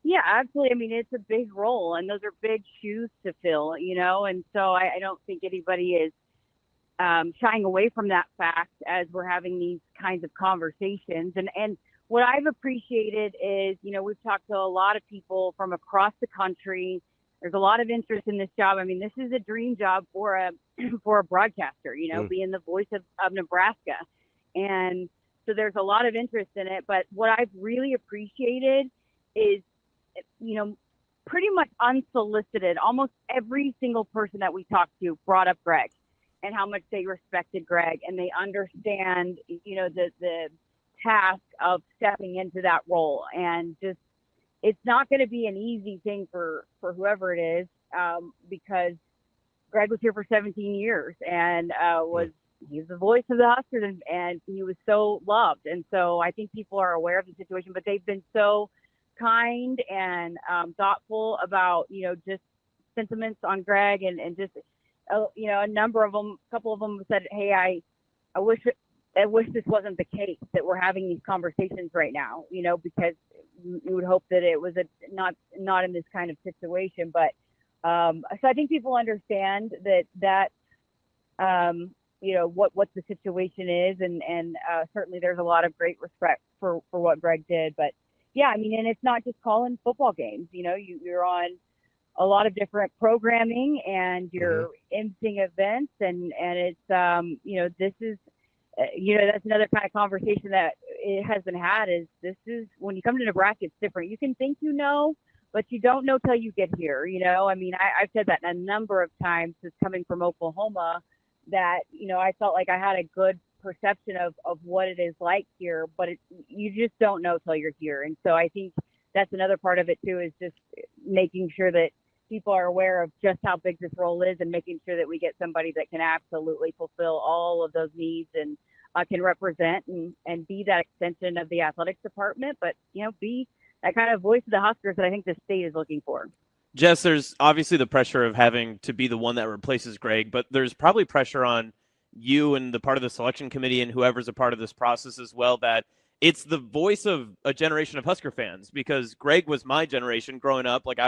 Yeah, absolutely. I mean, it's a big role, and those are big shoes to fill, and so I don't think anybody is shying away from that fact as we're having these kinds of conversations. And what I've appreciated is, we've talked to a lot of people from across the country. There's a lot of interest in this job. I mean, this is a dream job for a broadcaster, being the voice of Nebraska. And so there's a lot of interest in it. But what I've really appreciated is, pretty much unsolicited, almost every single person that we talked to brought up Greg and how much they respected Greg, and they understand, the task of stepping into that role. And just, it's not going to be an easy thing for whoever it is, because Greg was here for 17 years and he's the voice of the Huskers, and he was so loved. And so I think people are aware of the situation, but they've been so kind and thoughtful about, just sentiments on Greg, and just, a number of them, a couple of them said, hey, I wish this wasn't the case, that we're having these conversations right now, because you would hope that it was not in this kind of situation. But so I think people understand that what the situation is, and certainly there's a lot of great respect for what Greg did. But yeah, I mean, and it's not just calling football games. You're on a lot of different programming, and you're emceeing events, and it's this is that's another kind of conversation that it has been had. This is when you come to Nebraska, it's different. You can think but you don't know till you get here. I mean, I've said that a number of times since coming from Oklahoma, that I felt like I had a good perception of what it is like here, but you just don't know till you're here. And so I think that's another part of it too, is just making sure that people are aware of just how big this role is, and making sure that we get somebody that can absolutely fulfill all of those needs, and can represent and be that extension of the athletics department, but be that kind of voice of the Huskers that I think the state is looking for. Jess, there's obviously the pressure of having to be the one that replaces Greg, but there's probably pressure on you and the part of the selection committee and whoever's a part of this process as well, that it's the voice of a generation of Husker fans, because Greg was my generation growing up. Like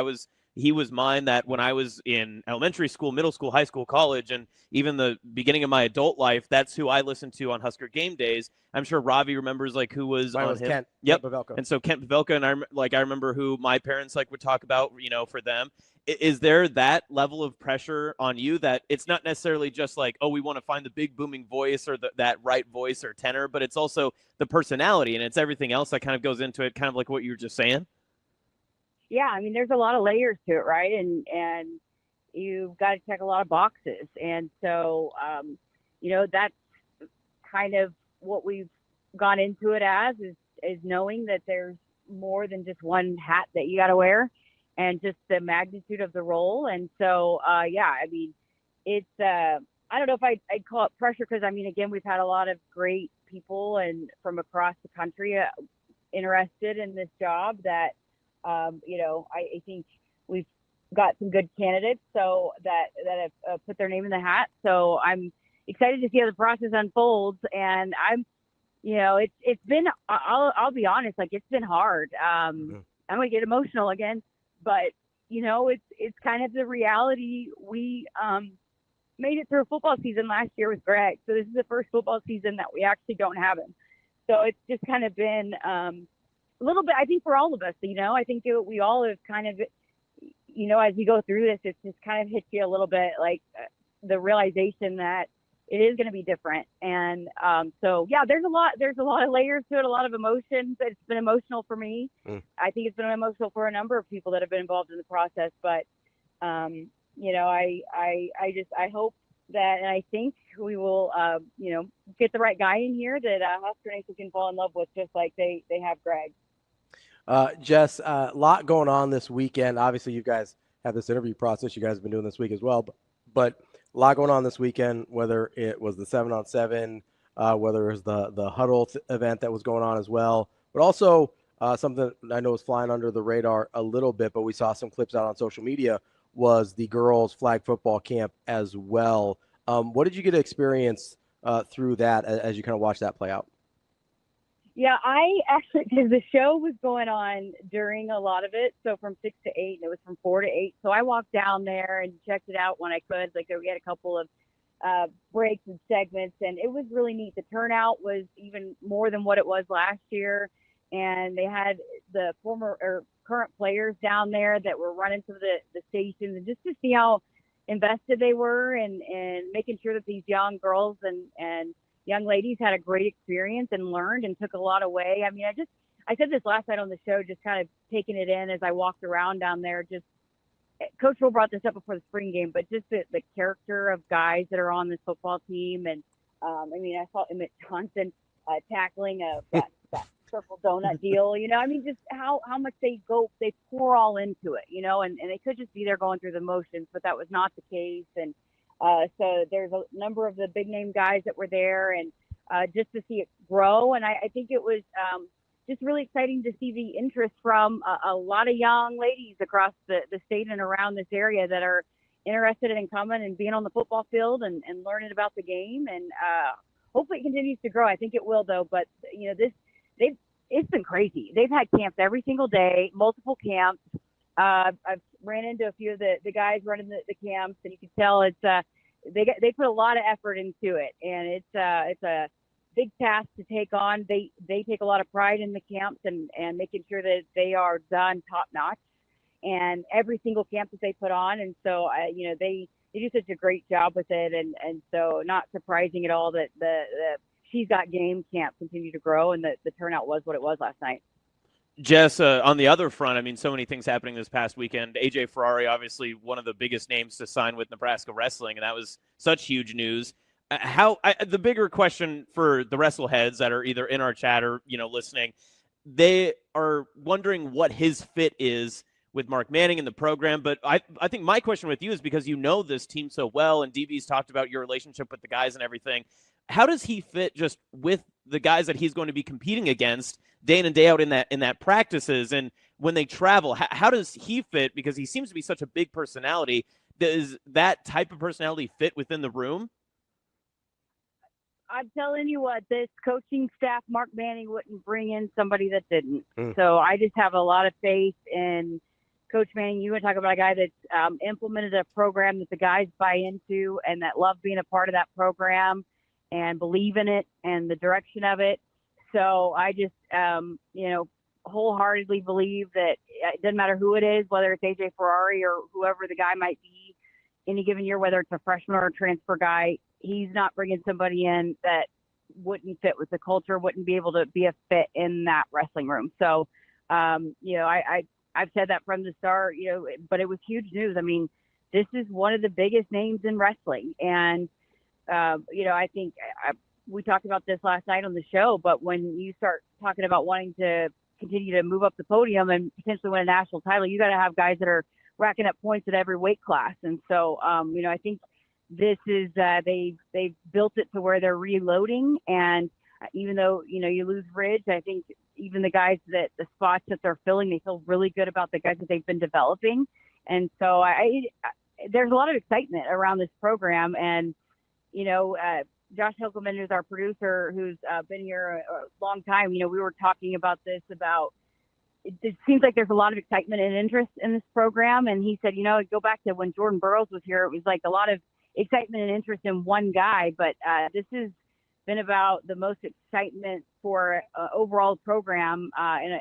he was mine that when I was in elementary school, middle school, high school, college, and even the beginning of my adult life, that's who I listened to on Husker game days. I'm sure Ravi remembers who was Mine on was him. Kent Pavelka. And so Kent Pavelka, and I remember who my parents would talk about, for them. Is there that level of pressure on you that it's not necessarily just we want to find the big booming voice or that right voice or tenor, but it's also the personality and it's everything else that kind of goes into it, kind of like what you were just saying? Yeah, I mean, there's a lot of layers to it, right? And you've got to check a lot of boxes. And so, that's kind of what we've gone into it as, is knowing that there's more than just one hat that you got to wear, and just the magnitude of the role. And so, I mean, it's, I don't know if I'd call it pressure, because, I mean, again, we've had a lot of great people and from across the country interested in this job that, I think we've got some good candidates so that have put their name in the hat. So I'm excited to see how the process unfolds. And I'm, it's been, I'll be honest, it's been hard. I'm going to get emotional again, but it's kind of the reality. We made it through a football season last year with Greg. So this is the first football season that we actually don't have him. So it's just kind of been, a little bit, I think, for all of us, I think we all have kind of, as we go through this, it's just kind of hits you a little bit, the realization that it is going to be different. And so, yeah, there's a lot of layers to it, a lot of emotions. It's been emotional for me. I think it's been emotional for a number of people that have been involved in the process. But, I hope that, and I think we will, get the right guy in here that Husker Nation can fall in love with, just like they have Greg. Jess, a lot going on this weekend. Obviously, you guys have this interview process you guys have been doing this week as well, but a lot going on this weekend, whether it was the 7-on-7, whether it was the huddle event that was going on as well, but also something I know was flying under the radar a little bit, but we saw some clips out on social media, was the girls' flag football camp as well. What did you get to experience through that as you kind of watched that play out? Yeah, I actually, because the show was going on during a lot of it, so from 6 to 8, and it was from 4 to 8. So I walked down there and checked it out when I could. We had a couple of breaks and segments, and it was really neat. The turnout was even more than what it was last year, and they had the former or current players down there that were running some of the stations, and just to see how invested they were and making sure that these young girls and young ladies had a great experience and learned and took a lot away. I mean, I said this last night on the show, just kind of taking it in as I walked around down there. Just Coach Will brought this up before the spring game, but just the character of guys that are on this football team. And I mean, I saw Emmett Johnson tackling a circle donut deal, I mean, just how much they pour all into it, and they could just be there going through the motions, but that was not the case. And so there's a number of the big name guys that were there, and just to see it grow. And I think it was just really exciting to see the interest from a lot of young ladies across the state and around this area that are interested in coming and being on the football field and learning about the game. And hopefully it continues to grow. I think it will, though. But, it's been crazy. They've had camps every single day, multiple camps. I've ran into a few of the guys running the camps, and you can tell it's they put a lot of effort into it, and it's a big task to take on. They take a lot of pride in the camps and making sure that they are done top notch, and every single camp that they put on. And so they do such a great job with it, and so not surprising at all that the She's Got Game camp continued to grow, and the turnout was what it was last night. Jess, on the other front, I mean, so many things happening this past weekend. AJ Ferrari, obviously one of the biggest names to sign with Nebraska wrestling, and that was such huge news. The bigger question for the wrestle heads that are either in our chat or listening, they are wondering what his fit is with Mark Manning in the program. But I think my question with you is, because you know this team so well, and DB's talked about your relationship with the guys and everything. How does he fit just with the guys that he's going to be competing against day in and day out in that practices and when they travel? How does he fit? Because he seems to be such a big personality. Does that type of personality fit within the room? I'm telling you what, this coaching staff, Mark Manning wouldn't bring in somebody that didn't. So I just have a lot of faith in Coach Manning. You want to talk about a guy that's implemented a program that the guys buy into and that love being a part of that program and believe in it and the direction of it. So I just, wholeheartedly believe that it doesn't matter who it is, whether it's AJ Ferrari or whoever the guy might be any given year, whether it's a freshman or a transfer guy, he's not bringing somebody in that wouldn't fit with the culture, wouldn't be able to be a fit in that wrestling room. So, I've said that from the start, but it was huge news. I mean, this is one of the biggest names in wrestling. And, I think we talked about this last night on the show, but when you start talking about wanting to continue to move up the podium and potentially win a national title, you got to have guys that are racking up points at every weight class. And so, I think this is, they've built it to where they're reloading. And even though, you lose Ridge, I think even the guys the spots that they're filling, they feel really good about the guys that they've been developing. And so there's a lot of excitement around this program. And, Josh Hilkelman, who's our producer, who's been here a long time, we were talking about this, it seems like there's a lot of excitement and interest in this program. And he said, go back to when Jordan Burroughs was here, it was like a lot of excitement and interest in one guy, but this has been about the most excitement for overall program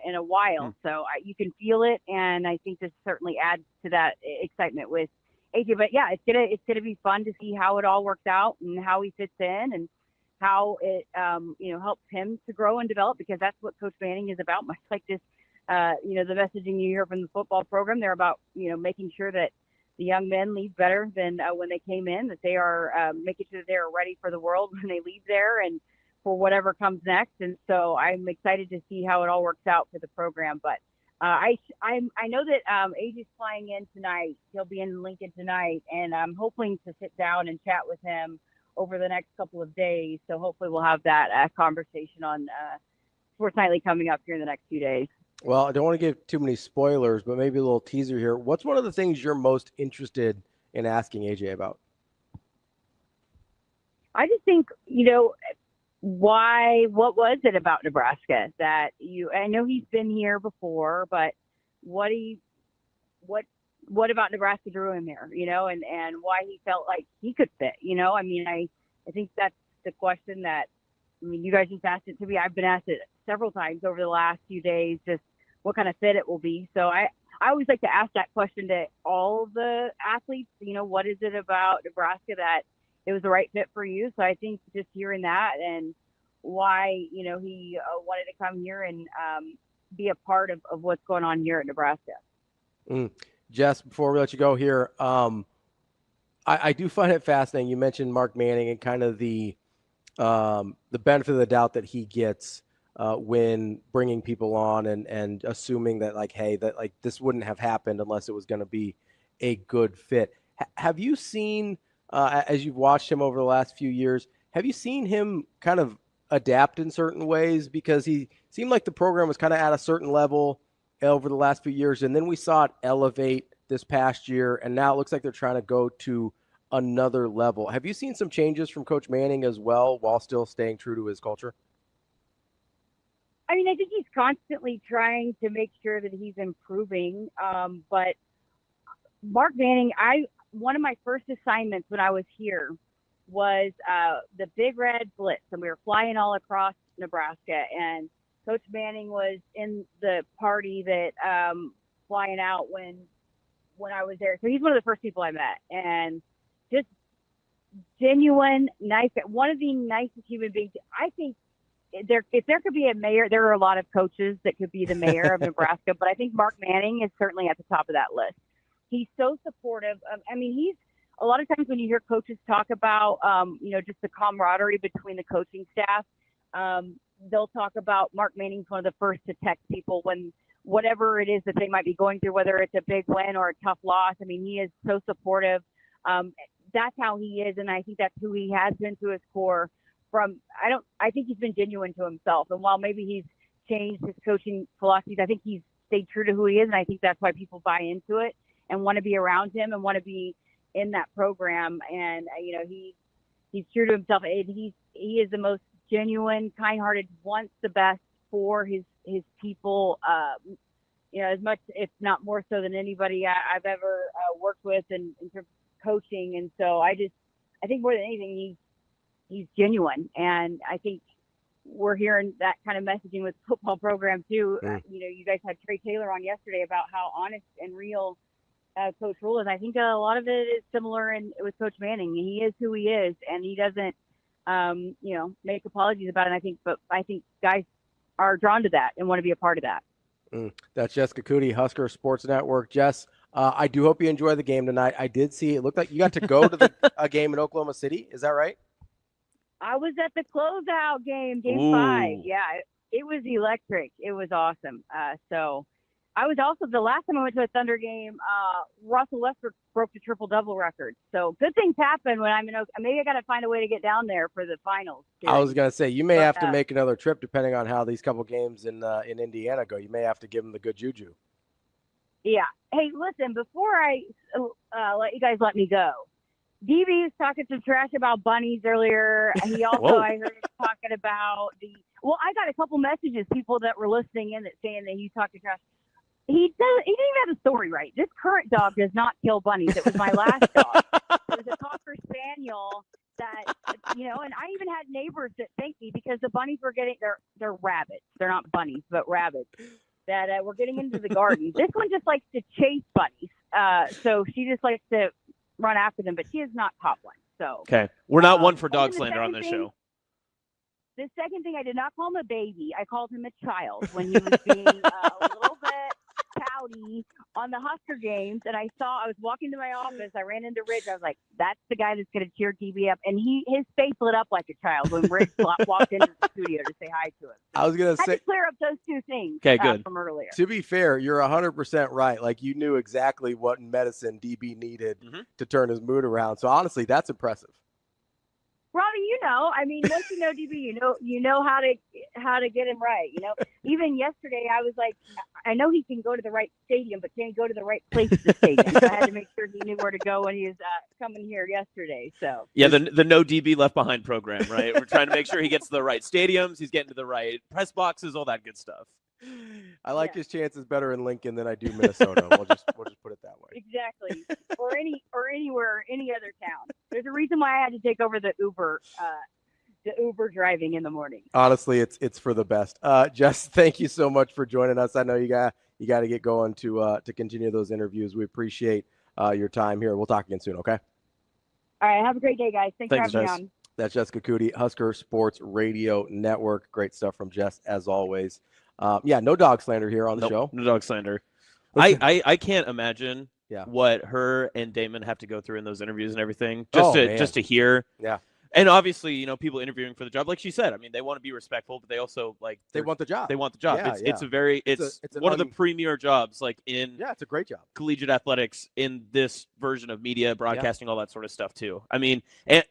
in a while. So you can feel it, and I think this certainly adds to that excitement with AJ. But yeah, it's gonna be fun to see how it all works out and how he fits in and how it helps him to grow and develop, because that's what Coach Manning is about. Much like this, the messaging you hear from the football program, they're about making sure that the young men leave better than when they came in, that they are making sure that they are ready for the world when they leave there and for whatever comes next. And so I'm excited to see how it all works out for the program. But I know that AJ's flying in tonight. He'll be in Lincoln tonight, and I'm hoping to sit down and chat with him over the next couple of days. So hopefully we'll have that conversation on Sports Nightly coming up here in the next few days. Well, I don't want to give too many spoilers, but maybe a little teaser here. What's one of the things you're most interested in asking AJ about? I just think, what was it about Nebraska that I know he's been here before, but what about Nebraska drew him here, and why he felt like he could fit, I think that's the question that, you guys just asked it to me. I've been asked it several times over the last few days, just what kind of fit it will be. So I always like to ask that question to all the athletes, what is it about Nebraska that it was the right fit for you? So I think just hearing that and why, he wanted to come here and be a part of what's going on here at Nebraska. Jess, before we let you go here, I do find it fascinating. You mentioned Mark Manning and kind of the benefit of the doubt that he gets when bringing people on and assuming that like, hey, that like this wouldn't have happened unless it was going to be a good fit. Have you seen, as you've watched him over the last few years, have you seen him kind of adapt in certain ways? Because he seemed like the program was kind of at a certain level over the last few years, and then we saw it elevate this past year, and now it looks like they're trying to go to another level. Have you seen some changes from Coach Manning as well while still staying true to his culture? I mean, I think he's constantly trying to make sure that he's improving. But Mark Manning, one of my first assignments when I was here was the Big Red Blitz, and we were flying all across Nebraska, and Coach Manning was in the party that flying out when I was there. So he's one of the first people I met, and just genuine, nice, one of the nicest human beings. I think if there could be a mayor, there are a lot of coaches that could be the mayor of Nebraska, but I think Mark Manning is certainly at the top of that list. He's so supportive. I mean, he's a lot of times when you hear coaches talk about, just the camaraderie between the coaching staff, they'll talk about Mark Manning's one of the first to text people when whatever it is that they might be going through, whether it's a big win or a tough loss. I mean, he is so supportive. That's how he is, and I think that's who he has been to his core. I think he's been genuine to himself, and while maybe he's changed his coaching philosophies, I think he's stayed true to who he is, and I think that's why people buy into it and want to be around him and want to be in that program. And he's true to himself. And he is the most genuine, kind-hearted, wants the best for his people. As much, if not more so than anybody I've ever worked with in terms of coaching. And so I think more than anything, he's genuine. And I think we're hearing that kind of messaging with the football program too. You guys had Trey Taylor on yesterday about how honest and real Coach Rule is. I think a lot of it is similar with Coach Manning. He is who he is, and he doesn't, make apologies about it. I think guys are drawn to that and want to be a part of that. That's Jessica Coody, Husker Sports Network. Jess, I do hope you enjoy the game tonight. I did see it looked like you got to go to a game in Oklahoma City. Is that right? I was at the closeout game 5. Yeah, it was electric. It was awesome. So I was also, the last time I went to a Thunder game, Russell Westbrook broke the triple-double record. So good things happen when I'm in Oklahoma. Maybe I got to find a way to get down there for the finals. I was going to say, you may have to make another trip depending on how these couple games in Indiana go. You may have to give them the good juju. Yeah. Hey, listen, before I let you guys let me go, DB was talking some trash about bunnies earlier. He also, I heard him talking about I got a couple messages, people that were listening in that saying that he talked trash. He didn't even have the story right. This current dog does not kill bunnies. It was my last dog. It was a Cocker Spaniel that, and I even had neighbors that thanked me because the bunnies were they're rabbits. They're not bunnies, but rabbits that were getting into the garden. This one just likes to chase bunnies. So she just likes to run after them, but she has not caught one. So okay, we're not one for dog slander on this show. The second thing, I did not call him a baby. I called him a child when he was being a little bit pouty on the Husker games. And I was walking to my office. I ran into Ridge. I was like, that's the guy that's going to cheer DB up. And his face lit up like a child when Ridge walked into the studio to say hi to him. I was going to say, clear up those two things from earlier. To be fair, you're 100% right. Like, you knew exactly what medicine DB needed to turn his mood around. So honestly, that's impressive. Robbie, once you know DB, you know how to get him right. Even yesterday, I was like, I know he can go to the right stadium, but can he go to the right place at the stadium? So I had to make sure he knew where to go when he was coming here yesterday. So yeah, the no DB left behind program, right? We're trying to make sure he gets to the right stadiums, he's getting to the right press boxes, all that good stuff. I like his chances better in Lincoln than I do Minnesota. We'll just put it that way. Exactly, or anywhere, any other town. There's a reason why I had to take over the Uber driving in the morning. Honestly, it's for the best. Jess, thank you so much for joining us. I know you got to get going to continue those interviews. We appreciate your time here. We'll talk again soon. Okay. All right. Have a great day, guys. Thanks for having me on. That's Jessica Coody, Husker Sports Radio Network. Great stuff from Jess as always. No dog slander here on the show. No dog slander. I can't imagine what her and Damon have to go through in those interviews and everything just to hear. Yeah. And obviously, you know, people interviewing for the job, like she said, I mean, they want to be respectful, but they also they want the job. They want the job. Yeah, It's one of the premier jobs, like in it's a great job. Collegiate athletics in this version of media, broadcasting, all that sort of stuff too. I mean, and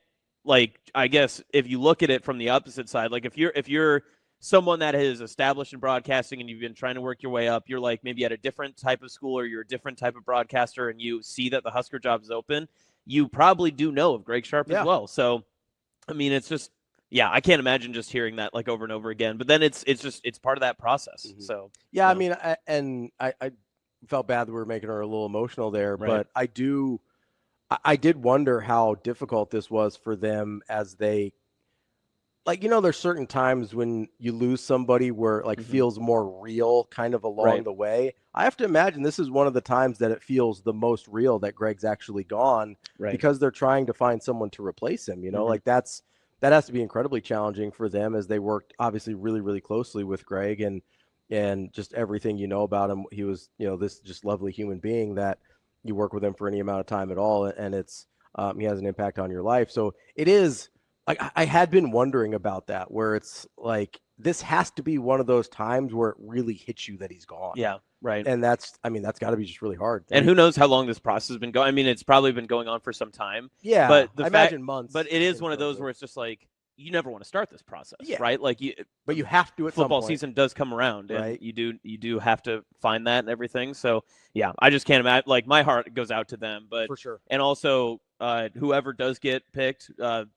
like I guess if you look at it from the opposite side, like if you're someone that is established in broadcasting and you've been trying to work your way up, you're like maybe at a different type of school or you're a different type of broadcaster, and you see that the Husker job is open, you probably do know of Greg Sharpe as well. So. I mean, it's just, I can't imagine just hearing that like over and over again. But then it's part of that process. Mm-hmm. So I mean, I felt bad that we were making her a little emotional there, but I did wonder how difficult this was for them as they, like, you know, there's certain times when you lose somebody where it like feels more real kind of along the way. I have to imagine this is one of the times that it feels the most real that Greg's actually gone because they're trying to find someone to replace him, you know, like that has to be incredibly challenging for them as they worked obviously really, really closely with Greg and just everything you know about him. He was, you know, this just lovely human being that you work with him for any amount of time at all. And it's, he has an impact on your life. So it is, like, I had been wondering about that, where it's like, this has to be one of those times where it really hits you that he's gone. Yeah, right. And that's got to be just really hard. And who knows how long this process has been going. I mean, it's probably been going on for some time. Yeah, but I imagine months. But it is one of those where it's just like, you never want to start this process, right? Like but you have to at some football point. season does come around, and you do have to find that and everything. So yeah, I just can't imagine. Like, my heart goes out to them, but for sure. And also whoever does get picked,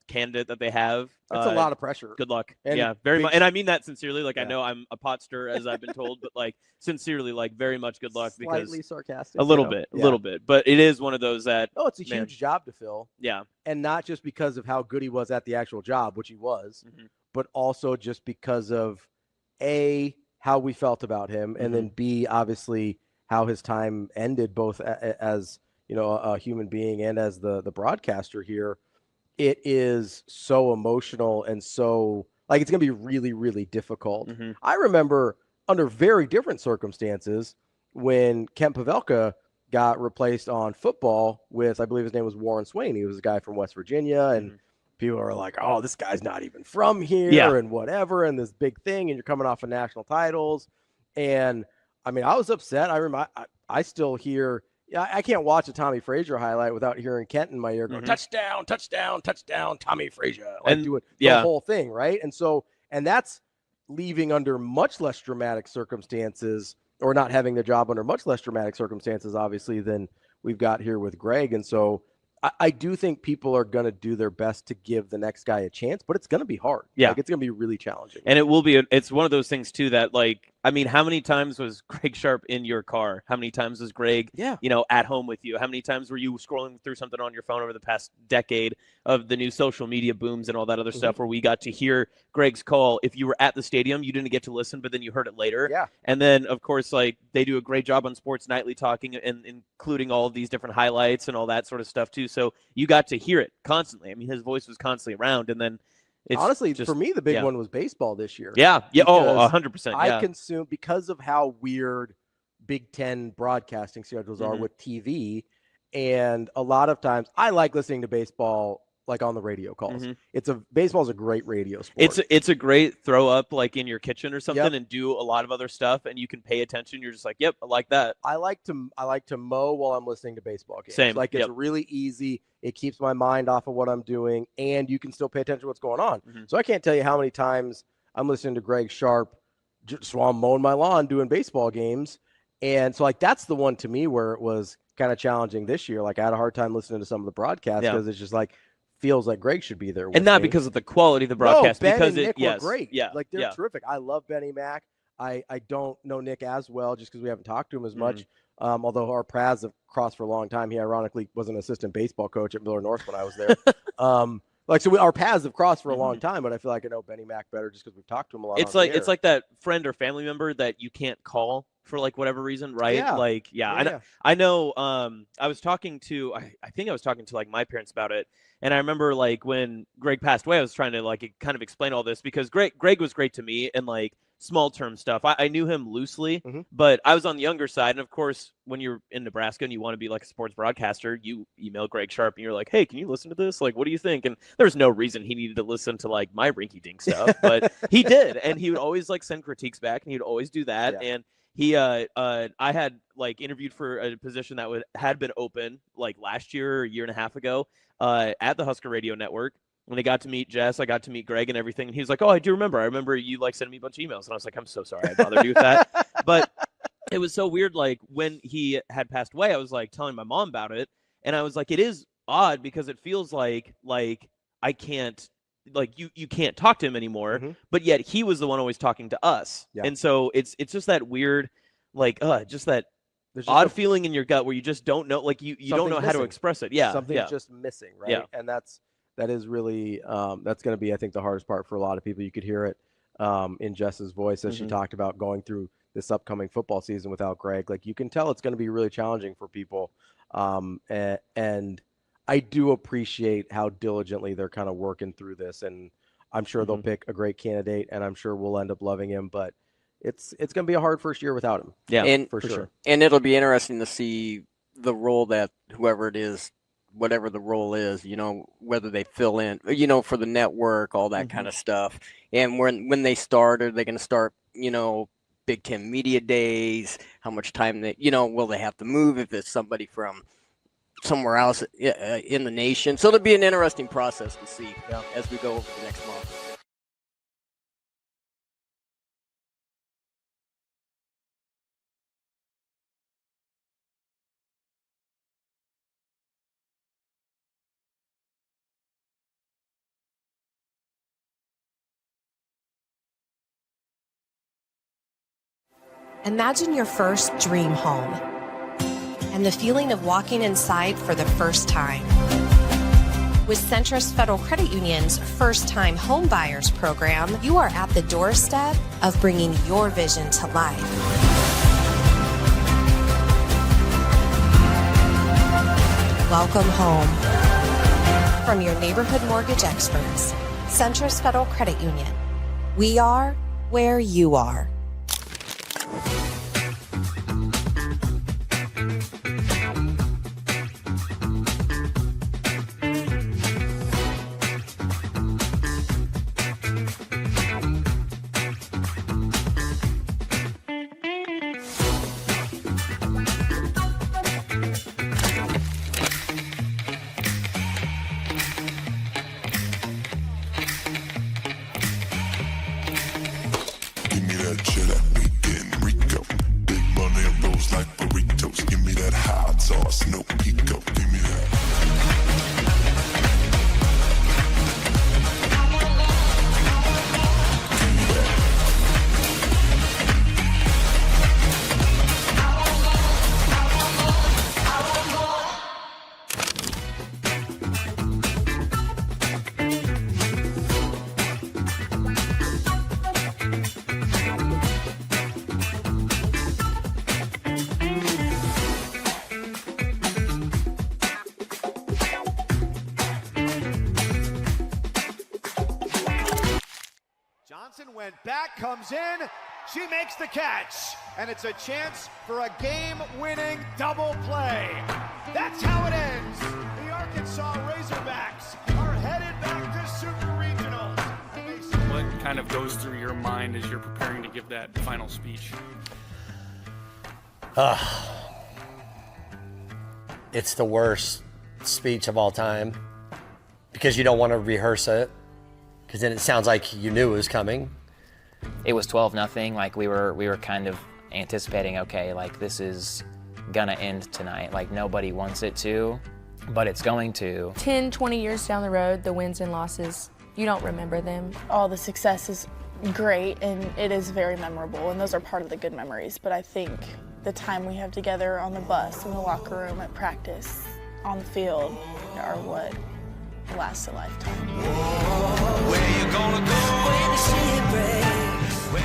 candidate that they have, it's a lot of pressure. Good luck. And very much. And I mean that sincerely. Like, I know I'm a pot stirrer, as I've been told, but like sincerely, like very much good luck. Slightly because sarcastic. A little bit, but it is one of those that. Oh, it's a huge job to fill. Yeah. And not just because of how good he was at the actual job, which he was, but also just because of A, how we felt about him, and then B, obviously how his time ended, both as, you know, a human being and as the broadcaster here. It is so emotional and so, like, it's going to be really, really difficult. I remember under very different circumstances when Kent Pavelka got replaced on football with, I believe his name was Warren Swain. He was a guy from West Virginia, and people are like, oh, this guy's not even from here and whatever, and this big thing, and you're coming off of national titles. And I mean, I was upset. I remember I still hear, I can't watch a Tommy Frazier highlight without hearing Kent in my ear go, touchdown, touchdown, touchdown, Tommy Frazier. Like, and do it the whole thing, right? And so, and that's leaving under much less dramatic circumstances, or not having the job under much less dramatic circumstances, obviously, than we've got here with Greg. And so I do think people are going to do their best to give the next guy a chance, but it's going to be hard. Yeah. Like, it's going to be really challenging. And it will be, it's one of those things too, that, like, I mean, how many times was Greg Sharpe in your car? How many times was Greg, you know, at home with you? How many times were you scrolling through something on your phone over the past decade of the new social media booms and all that other stuff, where we got to hear Greg's call? If you were at the stadium, you didn't get to listen, but then you heard it later. Yeah. And then, of course, like, they do a great job on Sports Nightly talking and including all of these different highlights and all that sort of stuff too. So you got to hear it constantly. I mean, his voice was constantly around. And then, it's honestly, just, for me, the big one was baseball this year. Yeah. Oh, 100%. I consume, because of how weird Big Ten broadcasting schedules are with TV. And a lot of times I like listening to baseball, like, on the radio calls. Baseball's a great radio sport. It's a great throw up, like, in your kitchen or something, and do a lot of other stuff, and you can pay attention. You're just like, yep, I like that. I like to mow while I'm listening to baseball games. Same. Like, it's really easy. It keeps my mind off of what I'm doing, and you can still pay attention to what's going on. So I can't tell you how many times I'm listening to Greg Sharpe just while I'm mowing my lawn doing baseball games. And so, like, that's the one to me where it was kind of challenging this year. Like, I had a hard time listening to some of the broadcasts because it's just like, feels like Greg should be there with and not me. because of the quality of the broadcast. No, Ben because and Nick were great. Yeah, like, they're terrific. I love Benny Mac. I don't know Nick as well, just because we haven't talked to him as much. Although our paths have crossed for a long time. He ironically was an assistant baseball coach at Miller North when I was there. Our paths have crossed for a long time, but I feel like I know Benny Mac better just because we've talked to him a lot. It's like that friend or family member that you can't call for, like, whatever reason, right? Yeah. Like, I know. I was talking to, I think I was talking to, like, my parents about it. And I remember, like, when Greg passed away, I was trying to, like, kind of explain all this, because Greg was great to me, and, like, small term stuff. I knew him loosely, but I was on the younger side. And of course, when you're in Nebraska and you want to be like a sports broadcaster, you email Greg Sharpe and you're like, hey, can you listen to this? Like, what do you think? And there's no reason he needed to listen to like my rinky dink stuff, but he did. And he would always like send critiques back, and he'd always do that. Yeah. And he, I had like interviewed for a position that had been open like last year or a year and a half ago at the Husker Radio Network. When I got to meet Jess, I got to meet Greg and everything. And he was like, oh, I do remember. I remember you like sending me a bunch of emails. And I was like, I'm so sorry I bothered you with that. But it was so weird. Like when he had passed away, I was like telling my mom about it. And I was like, it is odd because it feels like I can't, like you can't talk to him anymore. But yet he was the one always talking to us. Yeah. And so it's just that weird, like, just that There's odd feeling in your gut where you just don't know, like you don't know how to express it. Yeah. Something's just missing, right? Yeah. And that is really that's going to be, I think, the hardest part for a lot of people. You could hear it in Jess's voice as she talked about going through this upcoming football season without Greg. Like you can tell it's going to be really challenging for people. And I do appreciate how diligently they're kind of working through this. And I'm sure they'll pick a great candidate, and I'm sure we'll end up loving him. But it's going to be a hard first year without him. Yeah, and for sure. And it'll be interesting to see the role that whoever it is, whatever the role is, you know, whether they fill in, you know, for the network, all that kind of stuff. And when they start, are they going to start, you know, Big Ten media days? How much time they, you know, will they have to move if it's somebody from somewhere else in the nation? So it'll be an interesting process to see as we go over the next month. Imagine your first dream home and the feeling of walking inside for the first time. With Centrist Federal Credit Union's First Time Home Buyers program, you are at the doorstep of bringing your vision to life. Welcome home. From your neighborhood mortgage experts, Centrist Federal Credit Union. We are where you are. Went back, comes in, she makes the catch, and it's a chance for a game-winning double play. That's how it ends. The Arkansas Razorbacks are headed back to Super Regionals. What kind of goes through your mind as you're preparing to give that final speech? It's the worst speech of all time because you don't want to rehearse it because then it sounds like you knew it was coming. It was 12-0. Like we were kind of anticipating, okay, like this is gonna end tonight. Like nobody wants it to, but it's going to. 10, 20 years down the road, the wins and losses, you don't remember them. All the success is great and it is very memorable, and those are part of the good memories. But I think the time we have together on the bus, in the locker room, at practice, on the field, are what lasts a lifetime. Where you gonna go when the shit breaks?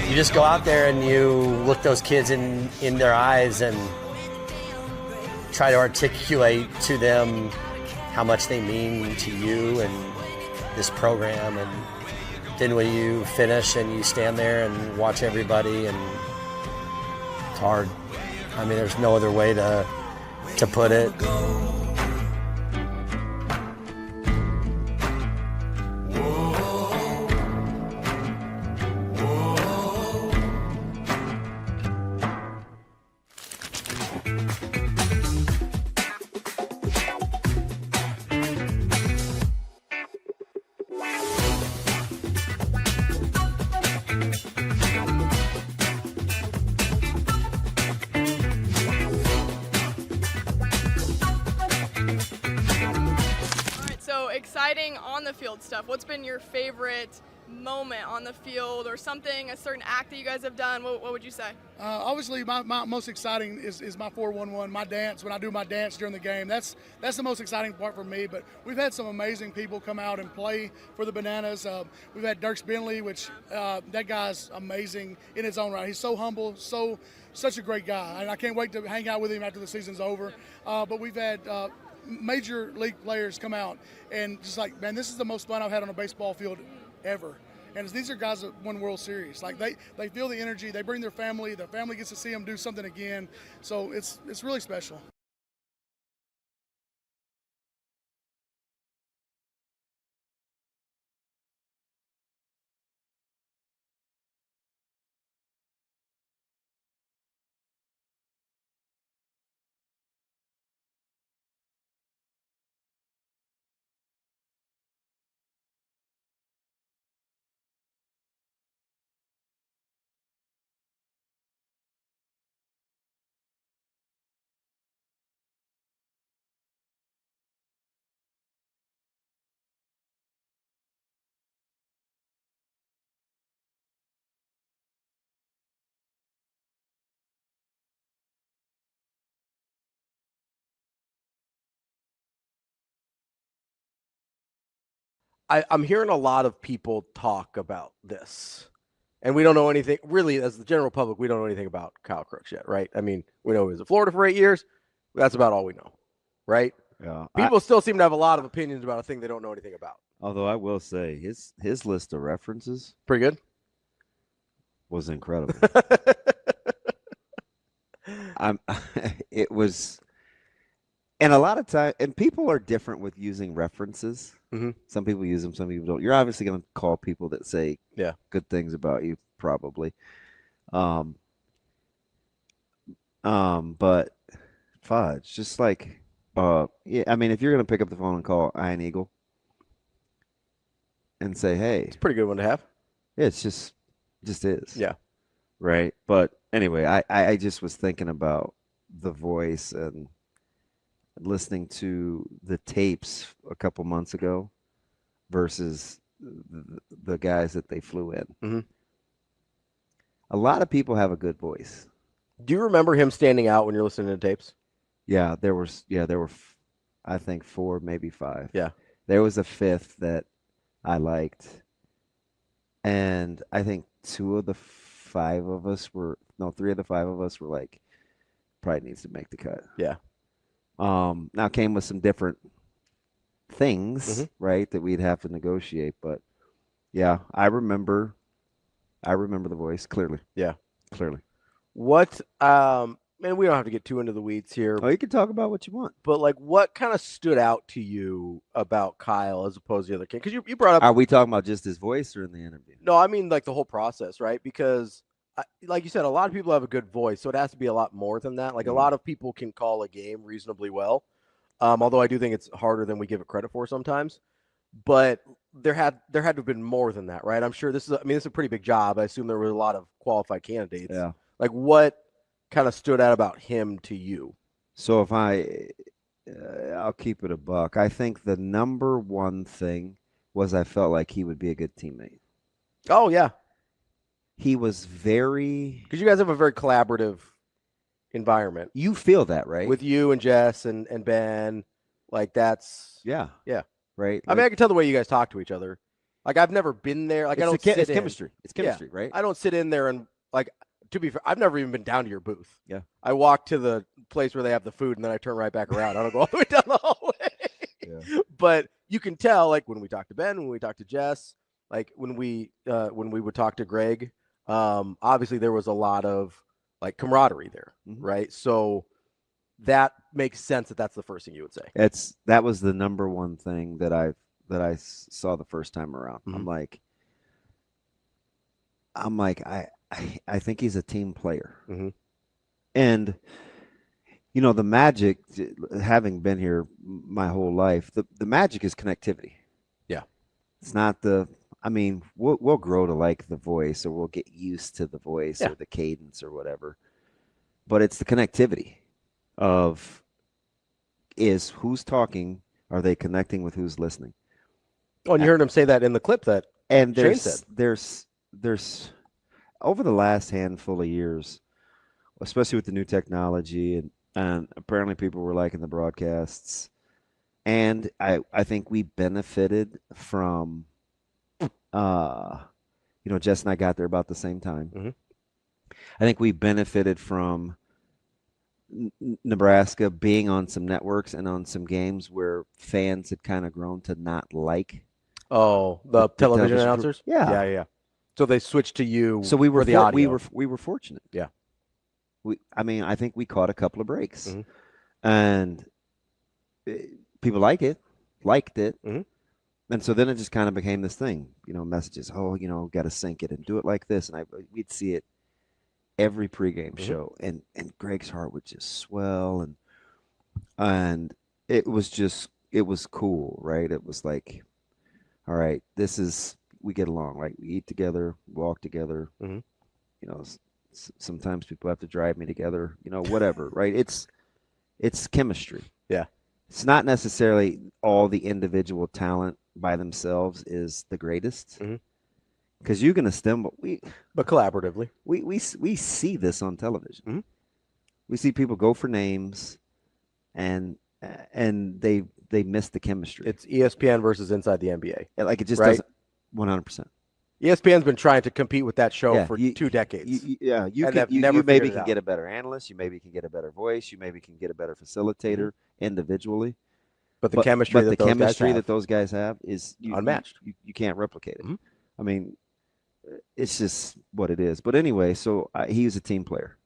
You just go out there and you look those kids in their eyes and try to articulate to them how much they mean to you and this program. And then when you finish and you stand there and watch everybody, and it's hard. I mean, there's no other way to put it. Exciting on the field stuff. What's been your favorite moment on the field, or something, a certain act that you guys have done? What would you say? Obviously, my most exciting is my 4-1-1, my dance. When I do my dance during the game, that's the most exciting part for me. But we've had some amazing people come out and play for the Bananas. We've had Dirks Bentley, which that guy's amazing in his own right. He's so humble, such a great guy, and I can't wait to hang out with him after the season's over. But we've had major league players come out and just like, man, this is the most fun I've had on a baseball field ever. And these are guys that won World Series. Like they feel the energy, they bring their family gets to see them do something again. So it's really special. I'm hearing a lot of people talk about this, and we don't know anything really. As the general public, we don't know anything about Kyle Crooks yet, right? I mean, we know he was in Florida for 8 years. That's about all we know, right? Yeah. People still seem to have a lot of opinions about a thing they don't know anything about. Although I will say his list of references pretty good was incredible. It was, and a lot of time, and people are different with using references. Mm-hmm. Some people use them, some people don't. You're obviously going to call people that say good things about you, probably. But fudge, just like, yeah. I mean, if you're going to pick up the phone and call Iron Eagle and say, "Hey," it's a pretty good one to have. Yeah, it's just is. Yeah. Right. But anyway, I just was thinking about the voice and listening to the tapes a couple months ago versus the guys that they flew in. Mm-hmm. A lot of people have a good voice. Do you remember him standing out when you're listening to tapes? Yeah, there were I think 4, maybe 5. Yeah. There was a 5th that I liked. And I think 3 of the 5 of us were like, probably needs to make the cut. Yeah. Now came with some different things, right, that we'd have to negotiate. But yeah, I remember the voice clearly. Yeah. Clearly. What man, we don't have to get too into the weeds here. Oh, you can talk about what you want. But like, what kind of stood out to you about Kyle as opposed to the other kid? Because you brought up. Are we talking about just his voice or in the interview? No, I mean like the whole process, right? Because like you said, a lot of people have a good voice, so it has to be a lot more than that. Like a lot of people can call a game reasonably well, although I do think it's harder than we give it credit for sometimes. But there had to have been more than that, right? I'm sure this is a pretty big job. I assume there were a lot of qualified candidates. Yeah. Like what kind of stood out about him to you? So if I'll keep it a buck. I think the number one thing was I felt like he would be a good teammate. Oh yeah. He was very, because you guys have a very collaborative environment. You feel that, right? With you and Jess and Ben, like that's yeah, right. I mean, I can tell the way you guys talk to each other. Like I've never been there. Like it's chemistry. It's chemistry, right? I don't sit in there and like. To be fair, I've never even been down to your booth. Yeah, I walk to the place where they have the food and then I turn right back around. I don't go all the way down the hallway. Yeah. But you can tell, like when we talk to Ben, when we talk to Jess, like when we would talk to Greg, obviously there was a lot of like camaraderie there, right? So that makes sense that's the first thing you would say. That was the number one thing that I saw the first time around. I'm like, I think he's a team player. And the magic, having been here my whole life, the magic is connectivity. Yeah. It's not we'll grow to like the voice, or we'll get used to the voice or the cadence or whatever. But it's the connectivity of is who's talking, are they connecting with who's listening? Oh, and you heard him say that in the clip that and Shane said. There's over the last handful of years, especially with the new technology, and apparently people were liking the broadcasts. And I think we benefited from, Jess and I got there about the same time. I think we benefited from Nebraska being on some networks and on some games where fans had kind of grown to not like. Oh, the television announcers? Yeah. So they switched to you. So we were for the audio. we were fortunate. Yeah. I think we caught a couple of breaks, and people liked it, and so then it just kind of became this thing. Messages. Oh, got to sync it and do it like this, and we'd see it every pregame show, and Greg's heart would just swell, and it was cool, right? It was like, all right, we get along, right? We eat together, walk together. Sometimes people have to drive me together, whatever, right? It's chemistry. Yeah. It's not necessarily all the individual talent by themselves is the greatest. Because you can assemble, but collaboratively, we see this on television. We see people go for names, and they miss the chemistry. It's ESPN versus Inside the NBA. Like it just doesn't 100%. ESPN's been trying to compete with that show for 2 decades. You maybe can get a better analyst. You maybe can get a better voice. You maybe can get a better facilitator individually. But the chemistry that those guys have is unmatched. You can't replicate it. I mean, it's just what it is. But anyway, so he was a team player.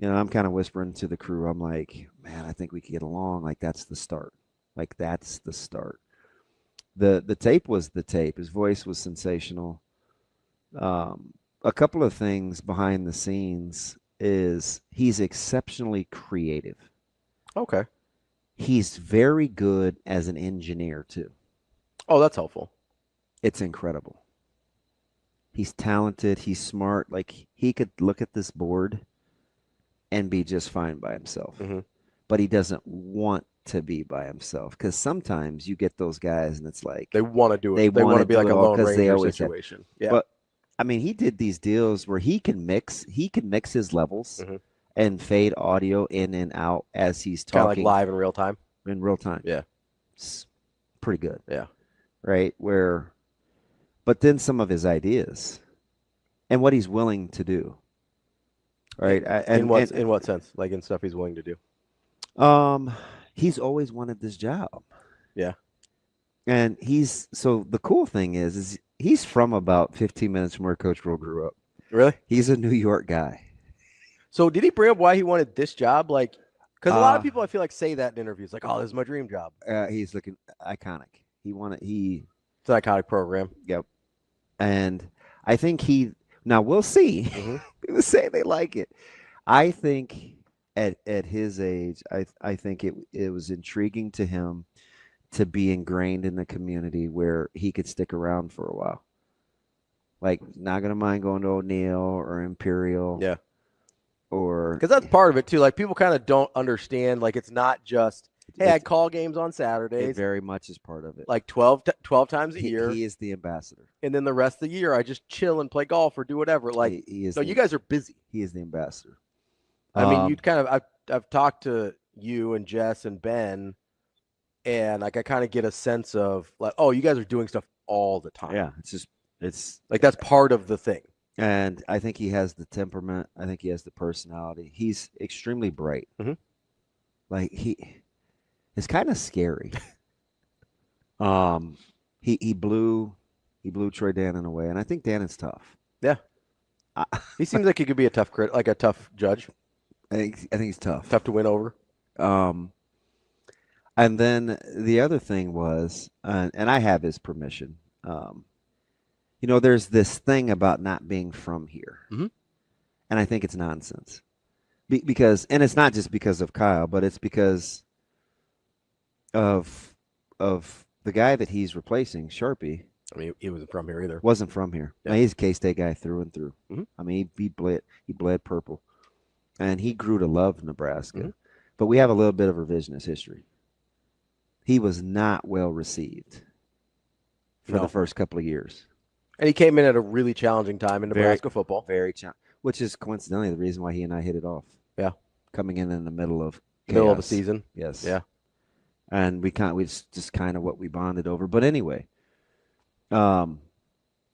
I'm kind of whispering to the crew. I'm like, man, I think we can get along. Like that's the start. The tape was the tape. His voice was sensational. A couple of things behind the scenes is he's exceptionally creative. Okay. He's very good as an engineer too. Oh, that's helpful. It's incredible. He's talented. He's smart. Like he could look at this board and be just fine by himself. But he doesn't want to be by himself, because sometimes you get those guys and it's like they want to do it. They want to be like a Lone Ranger situation. Yeah. But I mean, he did these deals where he can mix his levels and fade audio in and out as he's talking. Kind of like live in real time. In real time. Yeah. It's pretty good. Yeah. Right? But then some of his ideas and what he's willing to do. Right? In what sense? Like in stuff he's willing to do? He's always wanted this job. Yeah. And so the cool thing is he's from about 15 minutes from where Coach Rule grew up. Really? He's a New York guy. So did he bring up why he wanted this job? Like, because a lot of people I feel like say that in interviews, like, "Oh, this is my dream job." He's looking iconic. It's an iconic program. Yep. And I think now we'll see. People say they like it. I think at his age, I think it was intriguing to him to be ingrained in the community where he could stick around for a while. Like, not going to mind going to O'Neill or Imperial. Yeah. Or because that's part of it too. Like people kind of don't understand. Like it's not just I call games on Saturdays. It very much is part of it. Like 12 times a year. He is the ambassador. And then the rest of the year, I just chill and play golf or do whatever. Like you guys are busy. He is the ambassador. I mean, you kind of I've talked to you and Jess and Ben, and like I kind of get a sense of like, oh, you guys are doing stuff all the time. Yeah, it's like that's part of the thing. And I think he has the temperament. I think he has the personality. He's extremely bright. Like it's kind of scary. He blew He blew Troy Dannon away, and I think Dannon's tough. Yeah. He seems like he could be a tough like a tough judge. I think he's tough. Tough to win over. And then the other thing was, and I have his permission. There's this thing about not being from here, mm-hmm. and I think it's nonsense. Because it's not just because of Kyle, but it's because of the guy that he's replacing, Sharpe. I mean, he wasn't from here either. Wasn't from here. Yeah. I mean, he's a K-State guy through and through. Mm-hmm. I mean, he bled purple, and he grew to love Nebraska. Mm-hmm. But we have a little bit of revisionist history. He was not well received for the first couple of years, and he came in at a really challenging time in Nebraska football. Very challenging, which is coincidentally the reason why he and I hit it off. Yeah, coming in the middle of the season. Yes. Yeah. And we just kind of what we bonded over. But anyway, and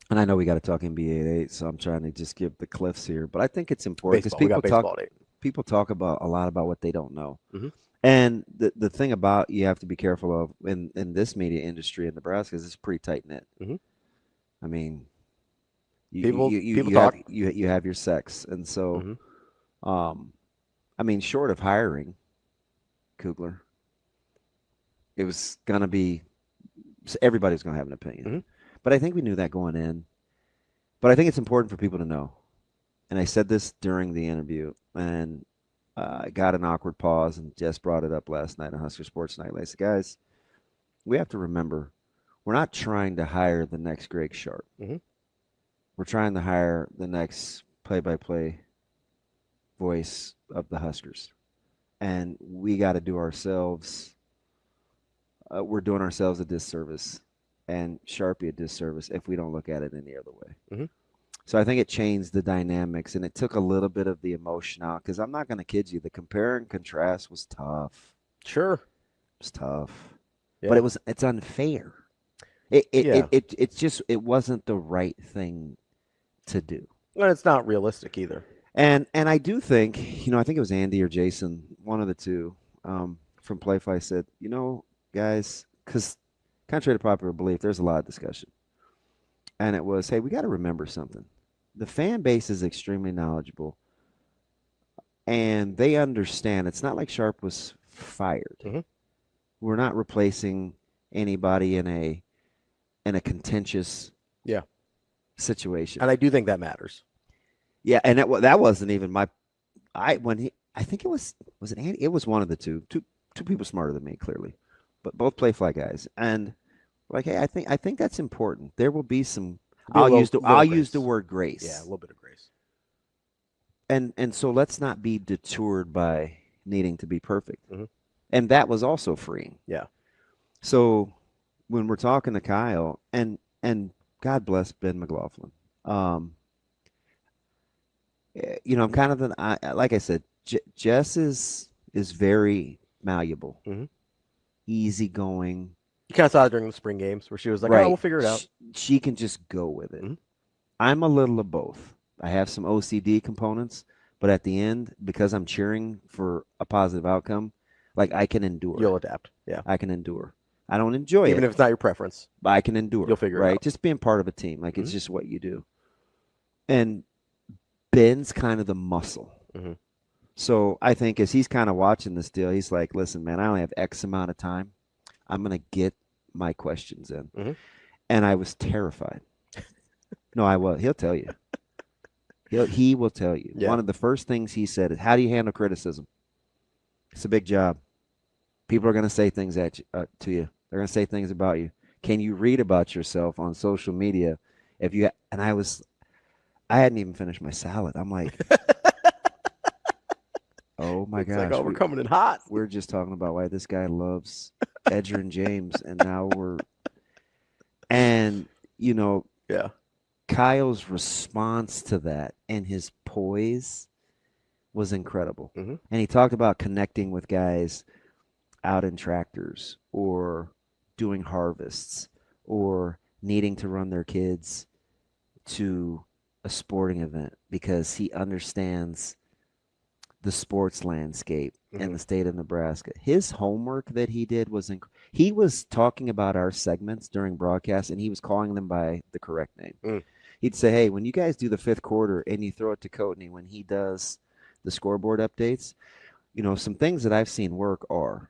I know we got to talk NBA at 8, so I'm trying to just give the cliffs here. But I think it's important because people talk about a lot about what they don't know. Mm-hmm. And the thing about you have to be careful of in this media industry in Nebraska is it's pretty tight knit. Mm-hmm. I mean, people talk. You have your sex, and so, mm-hmm. I mean, short of hiring Kugler, it was going to be everybody's going to have an opinion. Mm-hmm. But I think we knew that going in. But I think it's important for people to know. And I said this during the interview, and I got an awkward pause, and Jess brought it up last night on Husker Sports Night. I said, guys, we have to remember, we're not trying to hire the next Greg Sharpe. Mm-hmm. We're trying to hire the next play-by-play voice of the Huskers. And we got to do ourselves we're doing ourselves a disservice and Sharpe a disservice if we don't look at it any other way. Mm-hmm. So I think it changed the dynamics, and it took a little bit of the emotion out, because I'm not going to kid you. The compare and contrast was tough. Sure. It was tough. Yeah. But it's unfair. It wasn't the right thing to do. Well, it's not realistic either. And I do think, I think it was Andy or Jason, one of the two, from PlayFi said, guys, because contrary to popular belief, there's a lot of discussion. And it was, hey, we got to remember something. The fan base is extremely knowledgeable, and they understand. It's not like Sharpe was fired. Mm-hmm. We're not replacing anybody in a contentious situation. And I do think that matters. Yeah, and that wasn't even I think it was it Andy? It was one of the two people smarter than me, clearly, but both play fly guys. And like, hey, I think that's important. There will be some. I'll use the word grace. Yeah, a little bit of grace. And so let's not be detoured by needing to be perfect. Mm-hmm. And that was also freeing. Yeah. So when we're talking to Kyle, and God bless Ben McLaughlin, I'm kind of like I said, Jess is very malleable, mm-hmm. easygoing. You kind of saw it during the spring games where she was like, right. "Oh, we'll figure it out." She can just go with it. Mm-hmm. I'm a little of both. I have some OCD components, but at the end, because I'm cheering for a positive outcome, like I can endure. You'll adapt. Yeah, I can endure. I don't enjoy it, even if it's not your preference. But I can endure. You'll figure it out. Just being part of a team, like mm-hmm. it's just what you do. And Ben's kind of the muscle. Mm-hmm. So I think as he's kind of watching this deal, he's like, listen, man, I only have X amount of time. I'm going to get my questions in. Mm-hmm. And I was terrified. No, I was. He'll tell you. He will tell you. Yeah. One of the first things he said is, how do you handle criticism? It's a big job. People are going to say things to you. They're going to say things about you. Can you read about yourself on social media? And I hadn't even finished my salad. I'm like, oh my gosh. Like, we're coming in hot. We're just talking about why this guy loves Edgerrin James, and now yeah. Kyle's response to that and his poise was incredible. Mm-hmm. And he talked about connecting with guys out in tractors or doing harvests or needing to run their kids to a sporting event because he understands the sports landscape in the state of Nebraska. His homework that he did was he was talking about our segments during broadcast, and he was calling them by the correct name. He'd say, hey, when you guys do the fifth quarter and you throw it to Coatney when he does the scoreboard updates, some things that I've seen work are,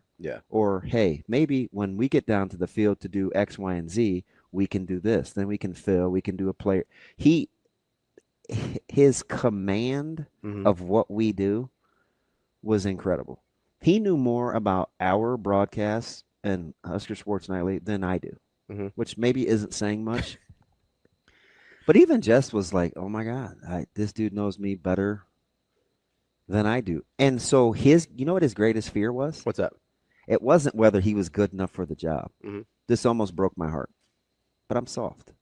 or, hey, maybe when we get down to the field to do X, Y, and Z, we can do this. Then we can fill, we can do a player. His command of what we do was incredible. He knew more about our broadcasts and Husker Sports Nightly than I do, which maybe isn't saying much. But even Jess was like, oh, my God, this dude knows me better than I do. And so you know what his greatest fear was? What's that? It wasn't whether he was good enough for the job. This almost broke my heart. But I'm soft.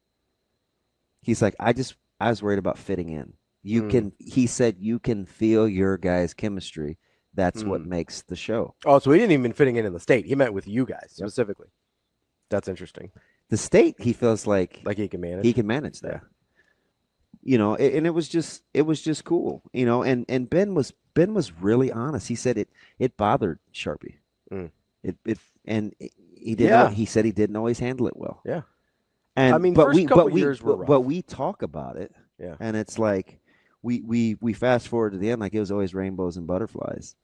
He's like, I was worried about fitting in. He said, you can feel your guys' chemistry. That's what makes the show. Oh, so he didn't even fitting in the state. He meant with you guys specifically. That's interesting. The state, he feels like he can manage. He can manage that. And it was just cool. And Ben was really honest. He said it bothered Sharpe. He didn't. He said he didn't always handle it well. Yeah. And I mean, first couple years were rough. But we talk about it. Yeah. And it's like we fast forward to the end like it was always rainbows and butterflies.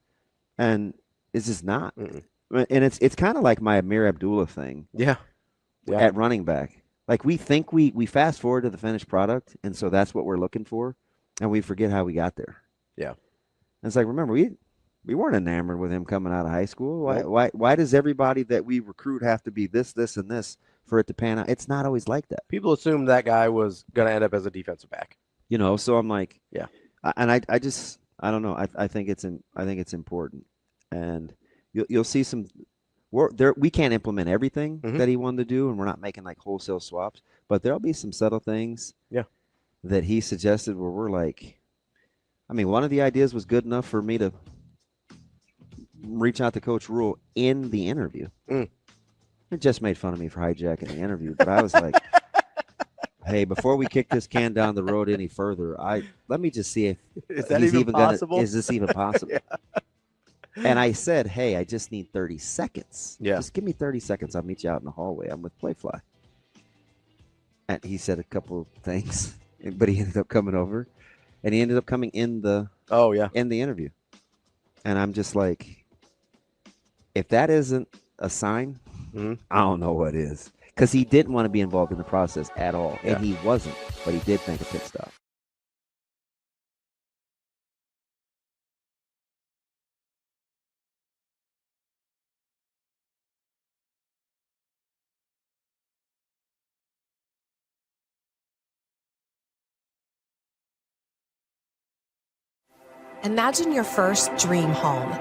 And it's just not. And it's kind of like my Amir Abdullah thing. Yeah. At running back. Like we think we fast forward to the finished product, and so that's what we're looking for, and we forget how we got there. Yeah. And it's like, remember, we weren't enamored with him coming out of high school. Why does everybody that we recruit have to be this, and this for it to pan out? It's not always like that. People assumed that guy was going to end up as a defensive back. So I'm like, yeah. And I don't know. I think it's important, and you'll see some. We can't implement everything that he wanted to do, and we're not making like wholesale swaps. But there'll be some subtle things, that he suggested where we're like, I mean, one of the ideas was good enough for me to reach out to Coach Rule in the interview. It just made fun of me for hijacking the interview, but I was like, hey, before we kick this can down the road any further, let me just see if is that even possible? Is this even possible? And I said, hey, I just need 30 seconds. Yeah. Just give me 30 seconds. I'll meet you out in the hallway. I'm with Playfly. And he said a couple of things, but he ended up coming over. And he ended up coming in the interview. And I'm just like, if that isn't a sign, I don't know what is. Because he didn't want to be involved in the process at all. And he wasn't, but he did think a pit stop. Imagine your first dream home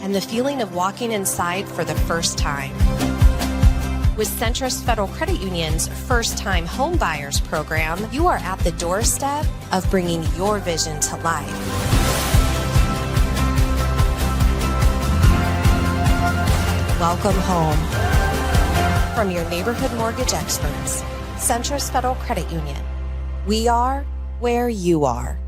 and the feeling of walking inside for the first time. With Centrist Federal Credit Union's First Time Home Buyers program, you are at the doorstep of bringing your vision to life. Welcome home. From your neighborhood mortgage experts, Centrist Federal Credit Union. We are where you are.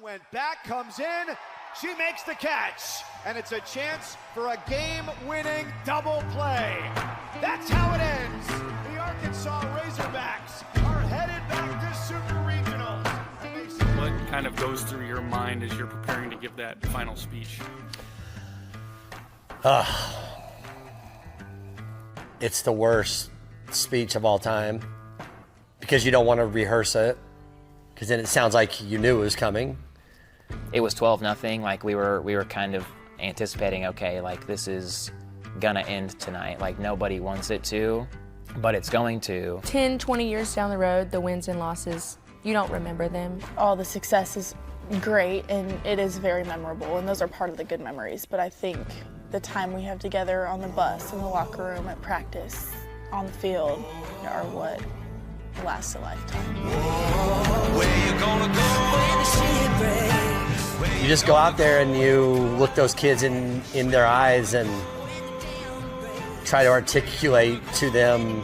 Went back, comes in, She makes the catch, and it's a chance for a game-winning double play. That's how it ends. The Arkansas Razorbacks are headed back to Super Regionals. What kind of goes through your mind as you're preparing to give that final speech? It's the worst speech of all time because you don't want to rehearse it because then it sounds like you knew it was coming. It was 12-0. Like we were kind of anticipating, okay, like this is gonna end tonight. Like nobody wants it to, but it's going to. 10, 20 years down the road, the wins and losses, you don't remember them. All the success is great and it is very memorable, and those are part of the good memories. But I think the time we have together on the bus, in the locker room, at practice, on the field, are what lasts a lifetime. You just go out there and you look those kids in their eyes and try to articulate to them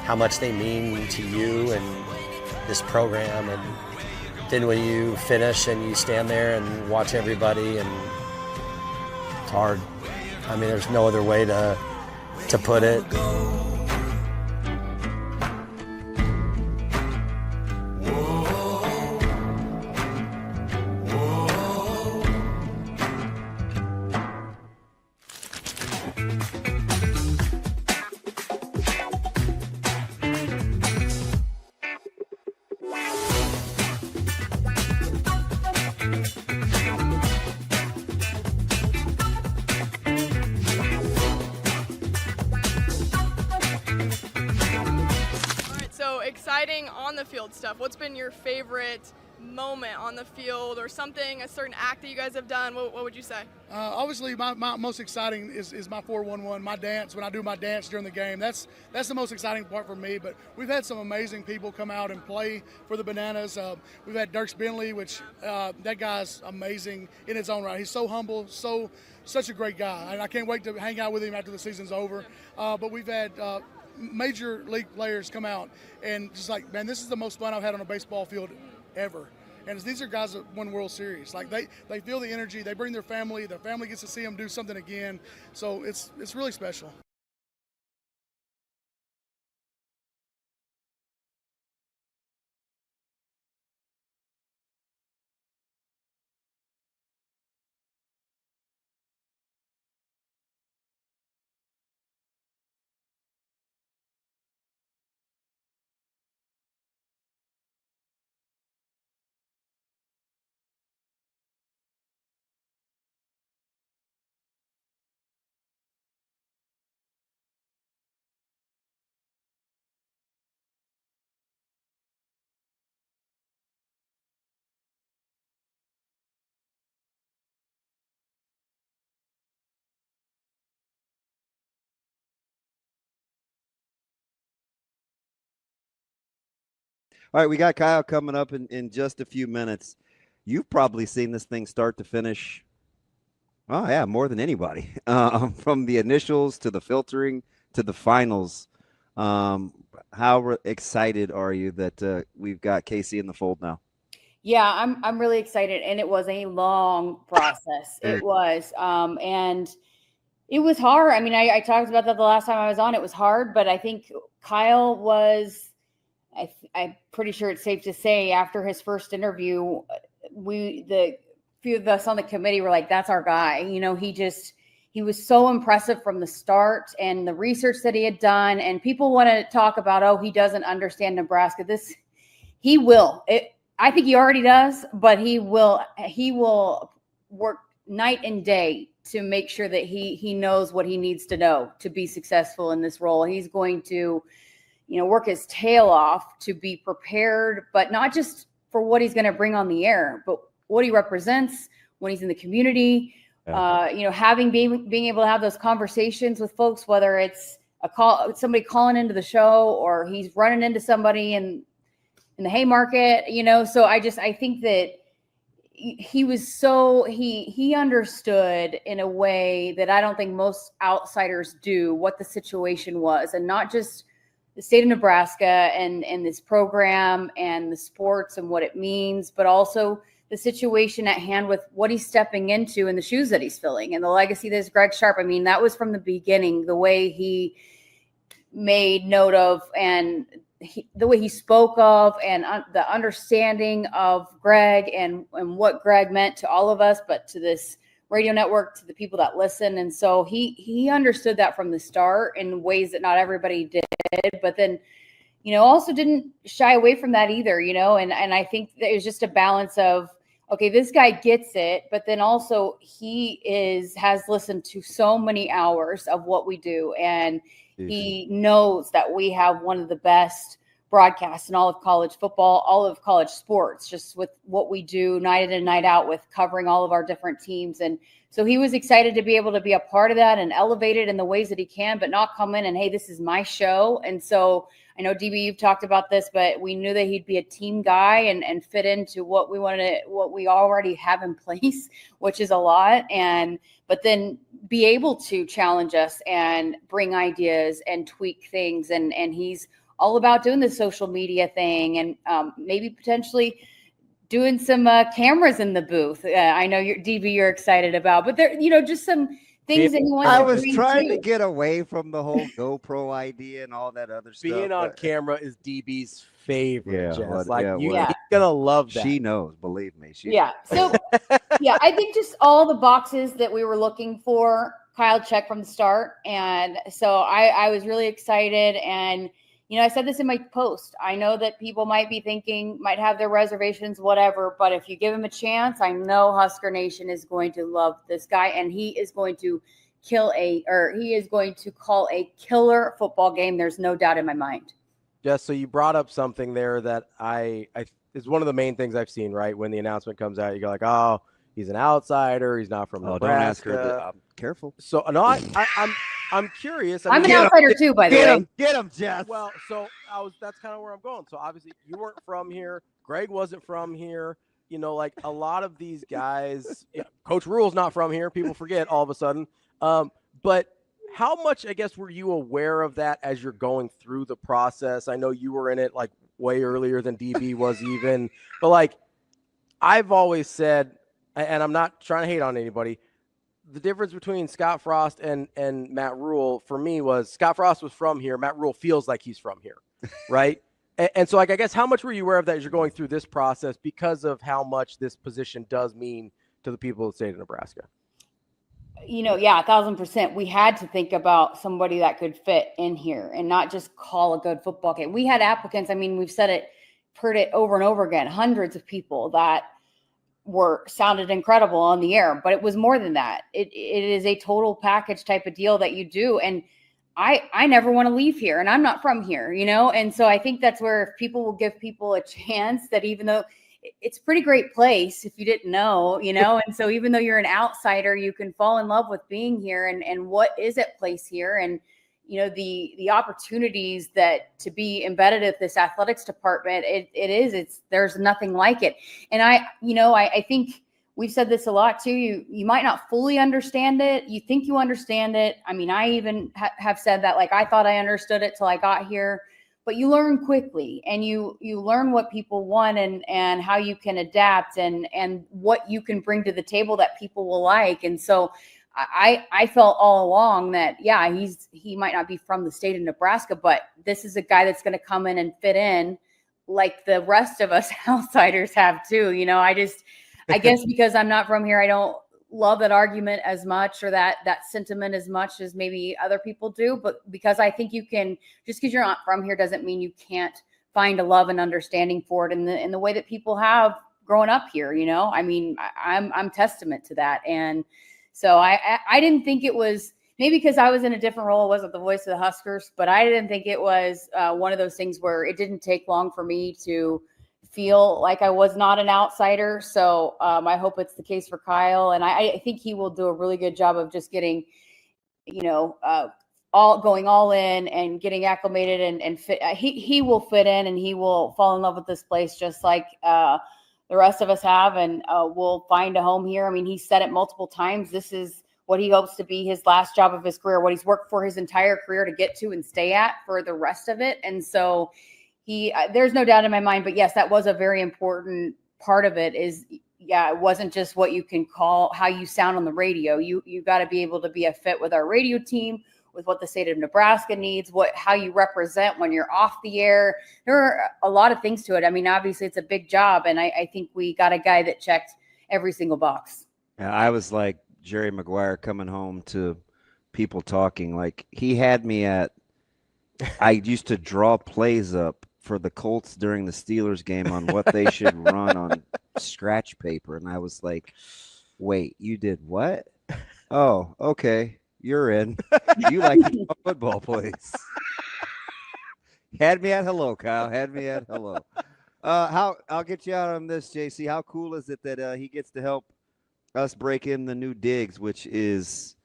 how much they mean to you and this program. And then when you finish and you stand there and watch everybody, and it's hard. I mean, there's no other way to put it. Exciting on the field stuff. What's been your favorite moment on the field, or something, a certain act that you guys have done? What would you say? Obviously, my most exciting is my 4-1-1, my dance. When I do my dance during the game, that's the most exciting part for me. But we've had some amazing people come out and play for the Bananas. We've had Dirks Bentley, which that guy's amazing in his own right. He's so humble, such a great guy, and I can't wait to hang out with him after the season's over. But we've had major league players come out and just like, man, this is the most fun I've had on a baseball field ever. And these are guys that won World Series. Like they feel the energy, they bring their family gets to see them do something again. So it's really special. All right, we got Kyle coming up in just a few minutes. You've probably seen this thing start to finish. Oh, yeah, more than anybody. From the initials to the filtering to the finals. How excited are you that we've got Casey in the fold now? Yeah, I'm really excited, and it was a long process. It was, and it was hard. I mean, I talked about that the last time I was on. It was hard, but I think Kyle was. I'm pretty sure it's safe to say after his first interview, the few of us on the committee were like, "That's our guy." You know, he was so impressive from the start, and the research that he had done. And people want to talk about, oh, he doesn't understand Nebraska. He will. I think he already does, but he will work night and day to make sure that he knows what he needs to know to be successful in this role. He's going to, work his tail off to be prepared, but not just for what he's going to bring on the air, but what he represents when he's in the community. Being able to have those conversations with folks, whether it's somebody calling into the show or he's running into somebody in the Haymarket, So I think that he was he understood in a way that I don't think most outsiders do what the situation was, and not just the state of Nebraska and this program and the sports and what it means, but also the situation at hand with what he's stepping into and the shoes that he's filling and the legacy that is Greg Sharpe. I mean, that was from the beginning, the way he made note of and the way he spoke of and the understanding of Greg and what Greg meant to all of us, but to this radio network, to the people that listen. And so he understood that from the start in ways that not everybody did, but then, also didn't shy away from that either, and I think that it was just a balance of, okay, this guy gets it, but then also has listened to so many hours of what we do. And he knows that we have one of the best broadcasts in all of college football, all of college sports, just with what we do night in and night out with covering all of our different teams. And so he was excited to be able to be a part of that and elevate it in the ways that he can, but not come in and, hey, this is my show. And so I know, DB, you've talked about this, but we knew that he'd be a team guy and fit into what we already have in place, which is a lot. But then be able to challenge us and bring ideas and tweak things. And he's all about doing the social media thing and maybe potentially doing some cameras in the booth. I know you're excited about, but there, just some things that he wants I to was bring trying too. to get away from the whole GoPro idea and all that other stuff. Being on camera is DB's favorite, Jess. He's yeah. gonna love that. She knows, believe me. So I think just all the boxes that we were looking for, Kyle checked from the start. And so I was really excited. And, I said this in my post. I know that people might be thinking, might have their reservations, whatever, but if you give him a chance, I know Husker Nation is going to love this guy, and he is going to call a killer football game. There's no doubt in my mind. Jess, so you brought up something there that I is one of the main things I've seen, right? When the announcement comes out, you go like, oh, he's an outsider. He's not from Nebraska. Don't ask her. Careful. So no, I'm curious. I'm an outsider too, by the way. Get him, Jess. Well, so that's kind of where I'm going. So obviously you weren't from here. Greg wasn't from here. Like a lot of these guys, Coach Rule's not from here. People forget all of a sudden. But how much, I guess, were you aware of that as you're going through the process? I know you were in it like way earlier than DB was even, but like I've always said, and I'm not trying to hate on anybody, the difference between Scott Frost and Matt Rule for me was Scott Frost was from here. Matt Rule feels like he's from here, right? and so, like, I guess how much were you aware of that as you're going through this process because of how much this position does mean to the people of the state of Nebraska? 1,000%. We had to think about somebody that could fit in here and not just call a good football game. We had applicants. I mean, we've heard it over and over again, hundreds of people that sounded incredible on the air, but it was more than that. It is a total package type of deal that you do. And I never want to leave here, and I'm not from here, And so I think that's where if people will give people a chance, that even though it's a pretty great place, if you didn't know, and so even though you're an outsider, you can fall in love with being here and what is at place here. And, the opportunities that to be embedded at this athletics department, there's nothing like it. And I think we've said this a lot too. You might not fully understand it. You think you understand it. I mean, I even have said that, like, I thought I understood it till I got here, but you learn quickly and you learn what people want and how you can adapt and what you can bring to the table that people will like. And so I felt all along that, he might not be from the state of Nebraska, but this is a guy that's going to come in and fit in like the rest of us outsiders have too. I guess because I'm not from here, I don't love that argument as much or that sentiment as much as maybe other people do. But because I think you can, just because you're not from here doesn't mean you can't find a love and understanding for it in the way that people have growing up here. I mean, I'm testament to that. And so I didn't think it was, maybe because I was in a different role, I wasn't the voice of the Huskers, but I didn't think it was one of those things where it didn't take long for me to feel like I was not an outsider. So I hope it's the case for Kyle. And I think he will do a really good job of just getting, going all in and getting acclimated and fit. He will fit in and he will fall in love with this place just like the rest of us have, and we'll find a home here. I mean, he said it multiple times. This is what he hopes to be his last job of his career, what he's worked for his entire career to get to and stay at for the rest of it. And so there's no doubt in my mind, but yes, that was a very important part of it is, it wasn't just what you can call how you sound on the radio. You got to be able to be a fit with our radio team, with what the state of Nebraska needs, how you represent when you're off the air. There are a lot of things to it. I mean, obviously it's a big job, and I think we got a guy that checked every single box. I was like Jerry Maguire coming home to people talking. Like, he had me at – I used to draw plays up for the Colts during the Steelers game on what they should run on scratch paper. And I was like, wait, you did what? Oh, okay. You're in. You like football plays. Had me at hello, Kyle. Had me at hello. I'll get you out on this, JC. How cool is it that he gets to help us break in the new digs, which is,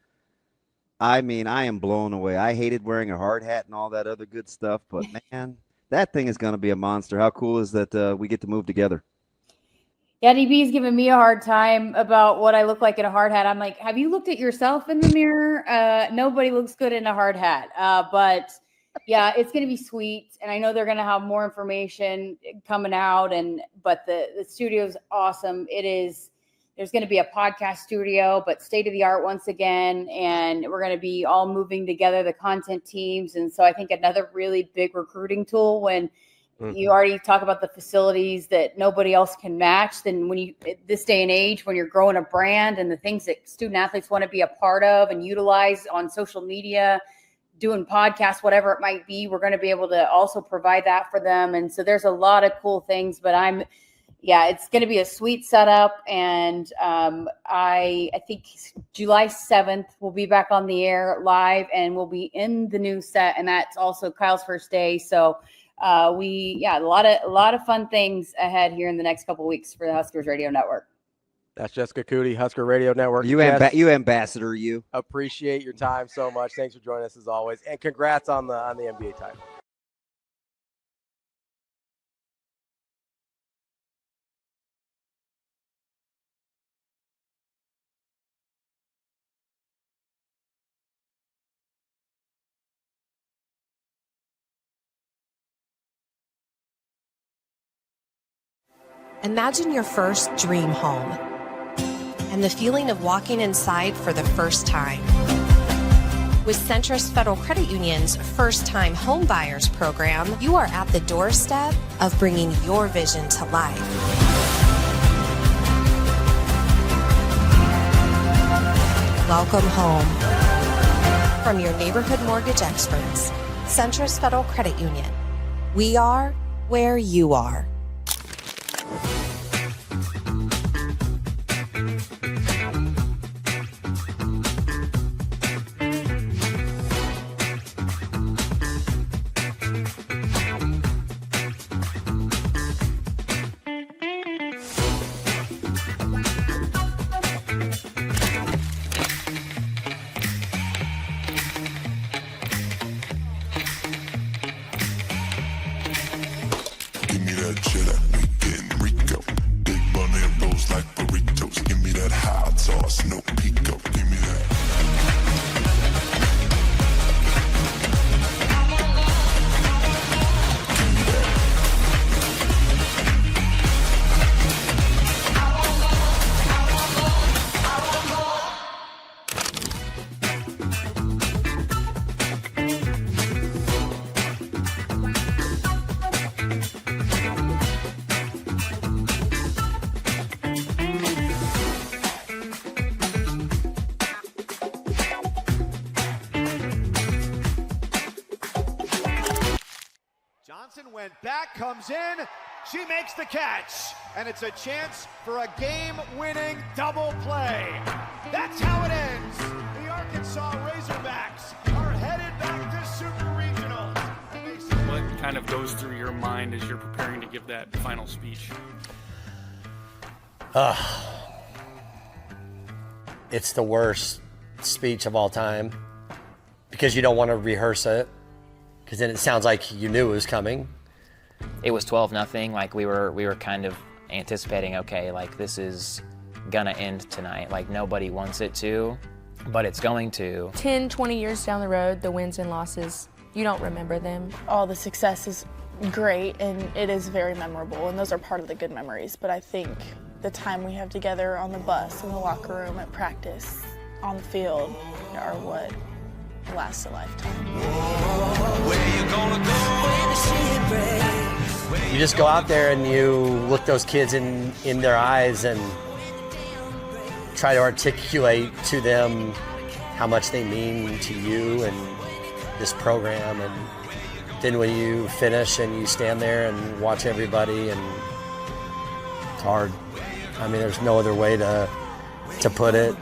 I mean, I am blown away. I hated wearing a hard hat and all that other good stuff, but man, that thing is going to be a monster. How cool is that we get to move together? Yeah, DB's giving me a hard time about what I look like in a hard hat. I'm like, have you looked at yourself in the mirror? Nobody looks good in a hard hat. But yeah, it's going to be sweet. And I know they're going to have more information coming out. But the studio's awesome. There's going to be a podcast studio, but state of the art once again. And we're going to be all moving together, the content teams. And so I think another really big recruiting tool when you already talk about the facilities that nobody else can match. Then this day and age, when you're growing a brand and the things that student athletes want to be a part of and utilize on social media, doing podcasts, whatever it might be, we're going to be able to also provide that for them. And so there's a lot of cool things, but it's going to be a sweet setup. And I think July 7th, we'll be back on the air live and we'll be in the new set. And that's also Kyle's first day. So a lot of fun things ahead here in the next couple of weeks for the Huskers Radio Network. That's Jessica Coody, Husker Radio Network. You ambassador, you. Appreciate your time so much. Thanks for joining us as always, and congrats on the NBA title. Imagine your first dream home and the feeling of walking inside for the first time. With Centrist Federal Credit Union's First Time Home Buyers program, you are at the doorstep of bringing your vision to life. Welcome home. From your neighborhood mortgage experts, Centrist Federal Credit Union. We are where you are. Went back, comes in, she makes the catch, and it's a chance for a game-winning double play. That's how it ends. The Arkansas Razorbacks are headed back to Super Regionals. What kind of goes through your mind as you're preparing to give that final speech? It's the worst speech of all time because you don't want to rehearse it because then it sounds like you knew it was coming. It was 12-0. Like we were kind of anticipating, okay, like this is gonna end tonight. Like nobody wants it to, but it's going to. 10, 20 years down the road, the wins and losses, you don't remember them. All the success is great and it is very memorable, and those are part of the good memories. But I think the time we have together on the bus, in the locker room, at practice, on the field, are what lasts a lifetime. You just go out there and you look those kids in their eyes and try to articulate to them how much they mean to you and this program. And then when you finish and you stand there and watch everybody, and it's hard. I mean, there's no other way to put it.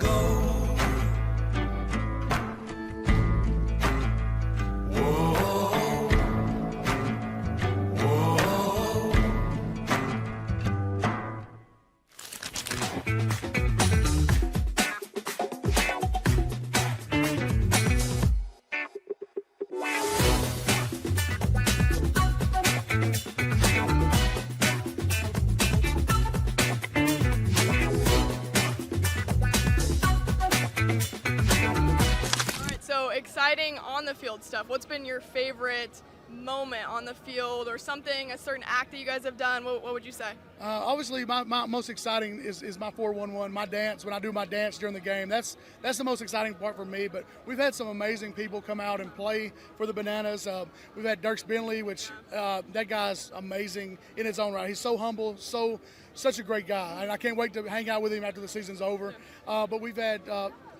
Exciting on the field stuff. What's been your favorite moment on the field, or something, a certain act that you guys have done? What would you say? Obviously, my most exciting is my 4-1-1, my dance. When I do my dance during the game, that's the most exciting part for me. But we've had some amazing people come out and play for the Bananas. We've had Dirks Bentley, which that guy's amazing in his own right. He's so humble, such a great guy, and I can't wait to hang out with him after the season's over. But we've had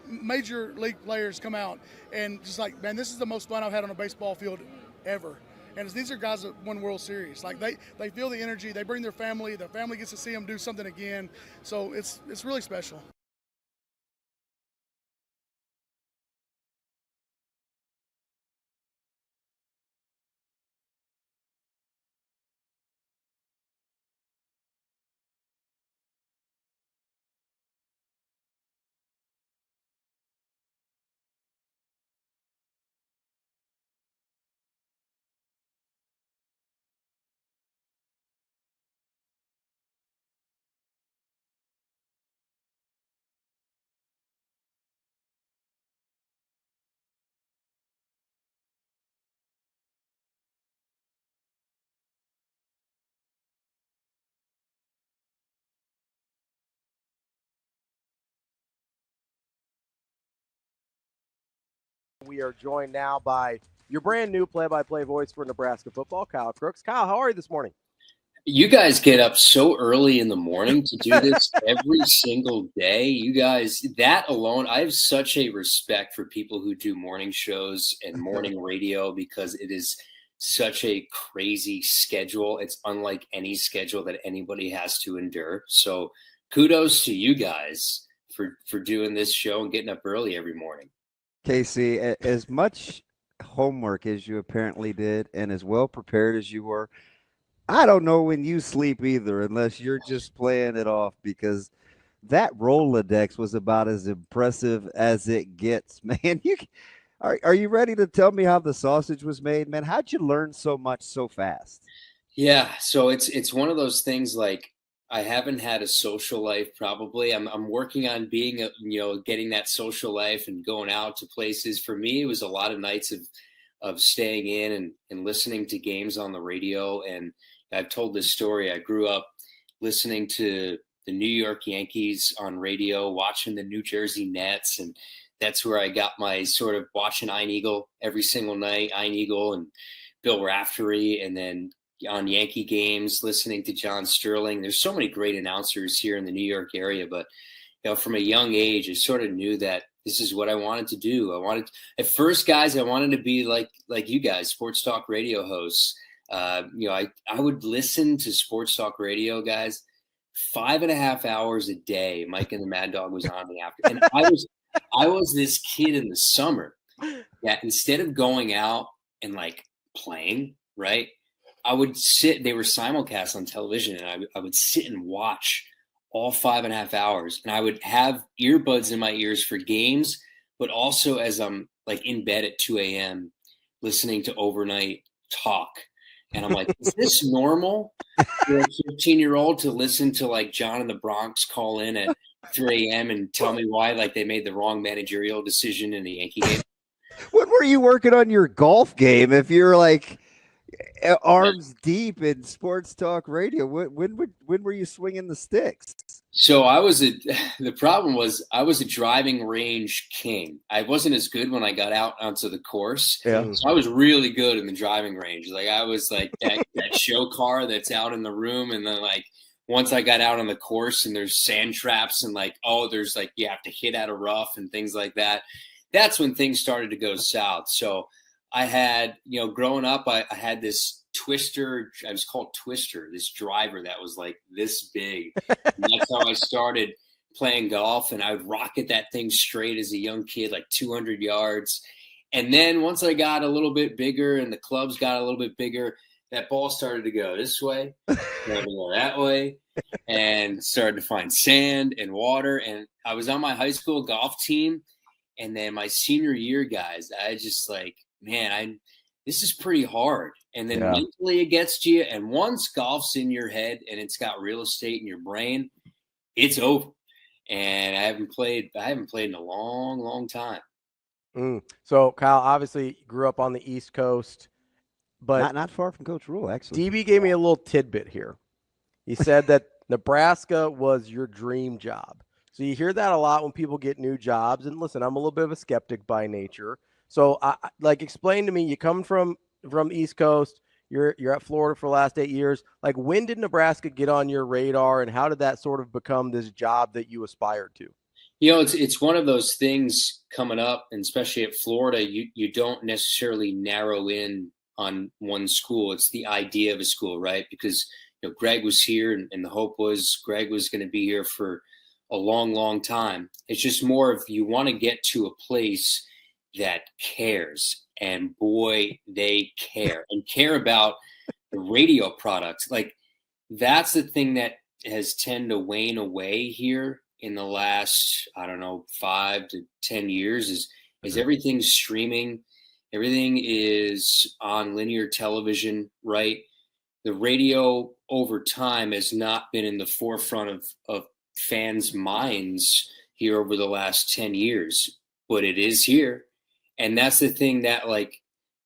major league players come out and just like, man, this is the most fun I've had on a baseball field ever. And these are guys that won World Series. Like they feel the energy, they bring their family gets to see them do something again. So it's really special. We are joined now by your brand new play-by-play voice for Nebraska football, Kyle Crooks. Kyle, how are you this morning? You guys get up so early in the morning to do this every single day. You guys, that alone, I have such a respect for people who do morning shows and morning radio, because it is such a crazy schedule. It's unlike any schedule that anybody has to endure. So kudos to you guys for doing this show and getting up early every morning. Casey, as much homework as you apparently did and as well prepared as you were, I don't know when you sleep either, unless you're just playing it off, because that Rolodex was about as impressive as it gets, man. Are you ready to tell me how the sausage was made, man? How'd you learn so much so fast? Yeah, so it's one of those things, like, I haven't had a social life probably. I'm working on being getting that social life and going out to places. For me, it was a lot of nights of staying in and listening to games on the radio. And I've told this story. I grew up listening to the New York Yankees on radio, watching the New Jersey Nets, and that's where I got my sort of watching Iron Eagle every single night, Iron Eagle and Bill Raftery, and then on Yankee games, listening to John Sterling. There's so many great announcers here in the New York area, but from a young age, I sort of knew that this is what I wanted to do. At first, guys, I wanted to be like you guys, sports talk radio hosts. I would listen to sports talk radio, guys, 5.5 hours a day. Mike and the Mad Dog was on me after, and I was this kid in the summer that instead of going out and like playing, right, I would sit. They were simulcast on television, and I would sit and watch all 5.5 hours, and I would have earbuds in my ears for games, but also as I'm like in bed at 2 a.m. listening to overnight talk. And I'm like, is this normal for a 15-year-old to listen to like John in the Bronx call in at 3 a.m. and tell me why like they made the wrong managerial decision in the Yankee game? When were you working on your golf game if you're like arms deep in sports talk radio? When were you swinging the sticks? So the problem was I was a driving range king. I wasn't as good when I got out onto the course. Yeah. So I was really good in the driving range. Like I was like that show car that's out in the room. And then like, once I got out on the course and there's sand traps and like, there's like, you have to hit out a rough and things like that. That's when things started to go south. So I had, growing up, I had this Twister. I was called Twister, this driver that was like this big. And that's how I started playing golf. And I would rocket that thing straight as a young kid, like 200 yards. And then once I got a little bit bigger and the clubs got a little bit bigger, that ball started to go this way, started to go that way, and started to find sand and water. And I was on my high school golf team. And then my senior year, guys, I just like, man, this is pretty hard. And then mentally it gets to you. And once golf's in your head and it's got real estate in your brain, it's over. And I haven't played in a long, long time. So Kyle obviously grew up on the East Coast, but not far from Coach Rule, actually. DB gave me a little tidbit here. He said that Nebraska was your dream job. So you hear that a lot when people get new jobs. And listen, I'm a little bit of a skeptic by nature. So explain to me, you come from East Coast, you're at Florida for the last 8 years. Like, when did Nebraska get on your radar, and how did that sort of become this job that you aspired to? It's one of those things coming up, and especially at Florida, you don't necessarily narrow in on one school. It's the idea of a school, right? Because Greg was here, and the hope was Greg was going to be here for a long, long time. It's just more of you want to get to a place that cares, and boy, they care and care about the radio products. Like, that's the thing that has tended to wane away here in the last, 5 to 10 years is everything's streaming. Everything is on linear television, right? The radio over time has not been in the forefront of fans' minds here over the last 10 years, but it is here. And that's the thing that like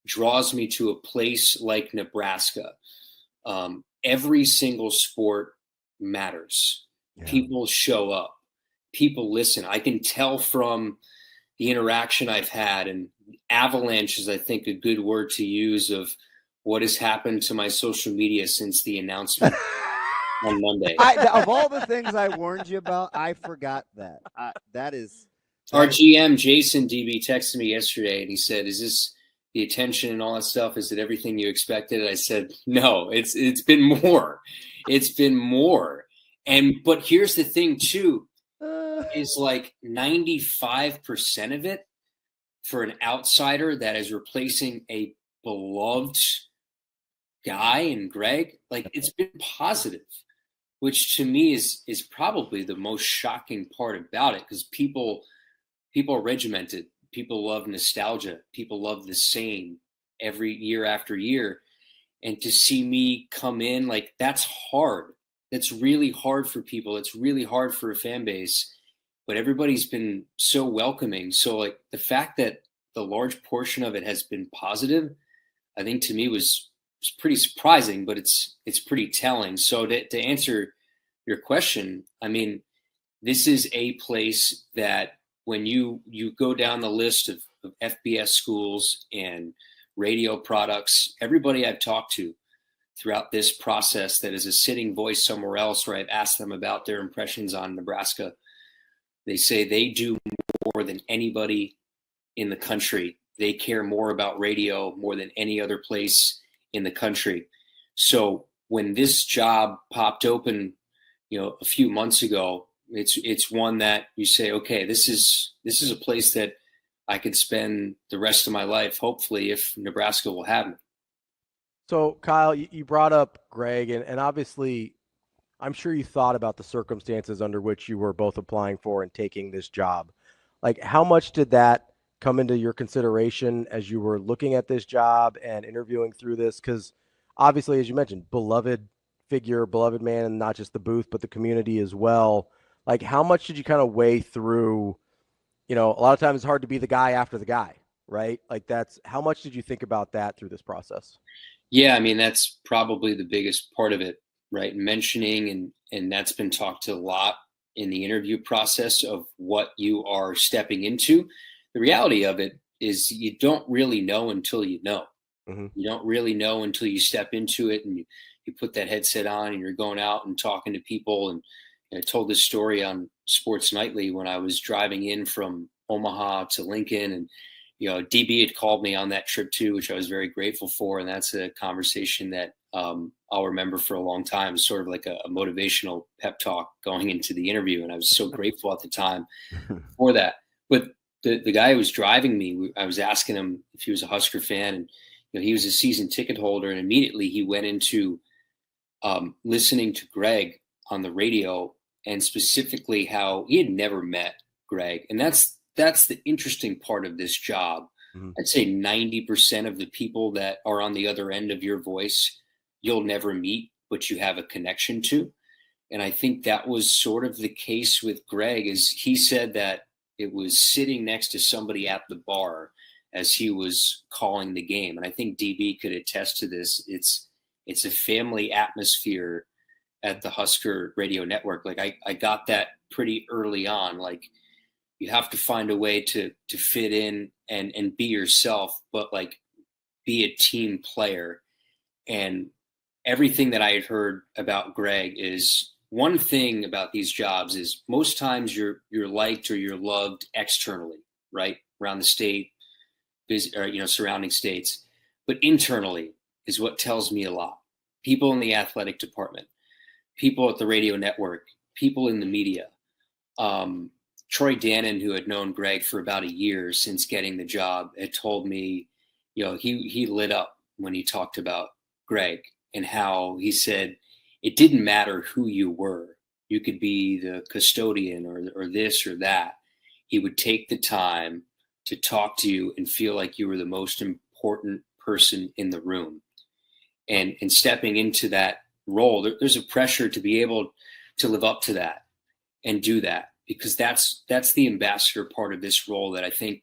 draws me to a place like Nebraska. Every single sport matters. Yeah. People show up. People listen. I can tell from the interaction I've had, and avalanche is, I think, a good word to use of what has happened to my social media since the announcement on Monday. Of all the things I warned you about, I forgot that. That is... Our GM, Jason DB, texted me yesterday, and he said, is this the attention and all that stuff? Is it everything you expected? I said, no, it's been more. It's been more. But here's the thing, too, is like 95% of it for an outsider that is replacing a beloved guy in Greg, like it's been positive, which to me is probably the most shocking part about it, because people are regimented. People love nostalgia. People love the same every year after year. And to see me come in, like, that's hard. That's really hard for people. It's really hard for a fan base. But everybody's been so welcoming. So, like, the fact that the large portion of it has been positive, I think to me was pretty surprising, but it's pretty telling. So to answer your question, I mean, this is a place that when you go down the list of FBS schools and radio products, everybody I've talked to throughout this process that is a sitting voice somewhere else, where I've asked them about their impressions on Nebraska, they say they do more than anybody in the country. They care more about radio more than any other place in the country. So when this job popped open, a few months ago, it's one that you say, okay, this is a place that I could spend the rest of my life, hopefully, if Nebraska will have me. So, Kyle, you brought up Greg, and obviously I'm sure you thought about the circumstances under which you were both applying for and taking this job. Like, how much did that come into your consideration as you were looking at this job and interviewing through this? Because obviously, as you mentioned, beloved figure, beloved man, and not just the booth, but the community as well. Like, how much did you kind of weigh through, a lot of times it's hard to be the guy after the guy, right? Like, how much did you think about that through this process? Yeah, I mean, that's probably the biggest part of it, right? Mentioning, and that's been talked to a lot in the interview process of what you are stepping into. The reality of it is you don't really know until you know. You don't really know until you step into it and you put that headset on and you're going out and talking to people. And I told this story on Sports Nightly when I was driving in from Omaha to Lincoln, and DB had called me on that trip too, which I was very grateful for. And that's a conversation that I'll remember for a long time. It's sort of like a motivational pep talk going into the interview. And I was so grateful at the time for that. But the guy who was driving me, I was asking him if he was a Husker fan, and he was a season ticket holder. And immediately he went into listening to Greg on the radio, and specifically how he had never met Greg. And that's the interesting part of this job. I'd say 90% of the people that are on the other end of your voice, you'll never meet, but you have a connection to. And I think that was sort of the case with Greg, is he said that it was sitting next to somebody at the bar as he was calling the game. And I think DB could attest to this. It's a family atmosphere at the Husker Radio Network. Like I got that pretty early on. Like, you have to find a way to fit in and be yourself, but like be a team player. And everything that I had heard about Greg is, one thing about these jobs is most times you're liked or you're loved externally, right? Around the state, or, surrounding states, but internally is what tells me a lot. People in the athletic department, people at the radio network, people in the media. Troy Dannon, who had known Greg for about a year since getting the job, had told me, he lit up when he talked about Greg, and how he said it didn't matter who you were. You could be the custodian or this or that. He would take the time to talk to you and feel like you were the most important person in the room. And stepping into that role, there's a pressure to be able to live up to that and do that, because that's the ambassador part of this role that I think,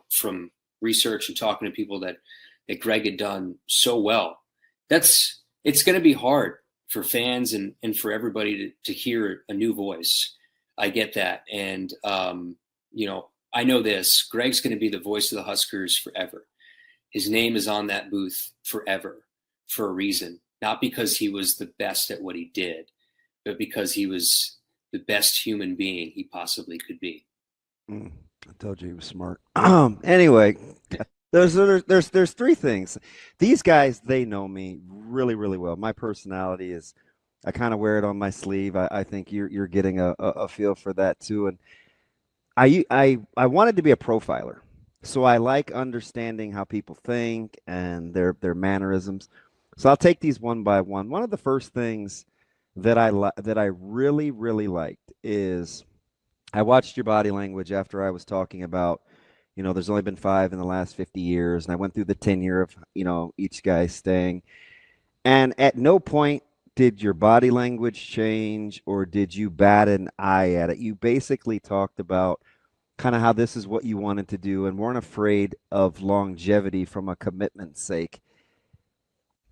from research and talking to people that Greg had done so well. It's going to be hard for fans and for everybody to hear a new voice. I get that. And, I know this, Greg's going to be the voice of the Huskers forever. His name is on that booth forever for a reason, not because he was the best at what he did, but because he was the best human being he possibly could be. I told you he was smart. Anyway, there's three things. These guys, they know me really, really well. My personality is, I kind of wear it on my sleeve. I think you're getting a feel for that too. And I wanted to be a profiler, so I like understanding how people think and their mannerisms. So I'll take these one by one. One of the first things that I really, really liked is I watched your body language after I was talking about, there's only been 5 in the last 50 years, and I went through the tenure of, each guy staying. And at no point did your body language change, or did you bat an eye at it? You basically talked about kind of how this is what you wanted to do and weren't afraid of longevity from a commitment's sake.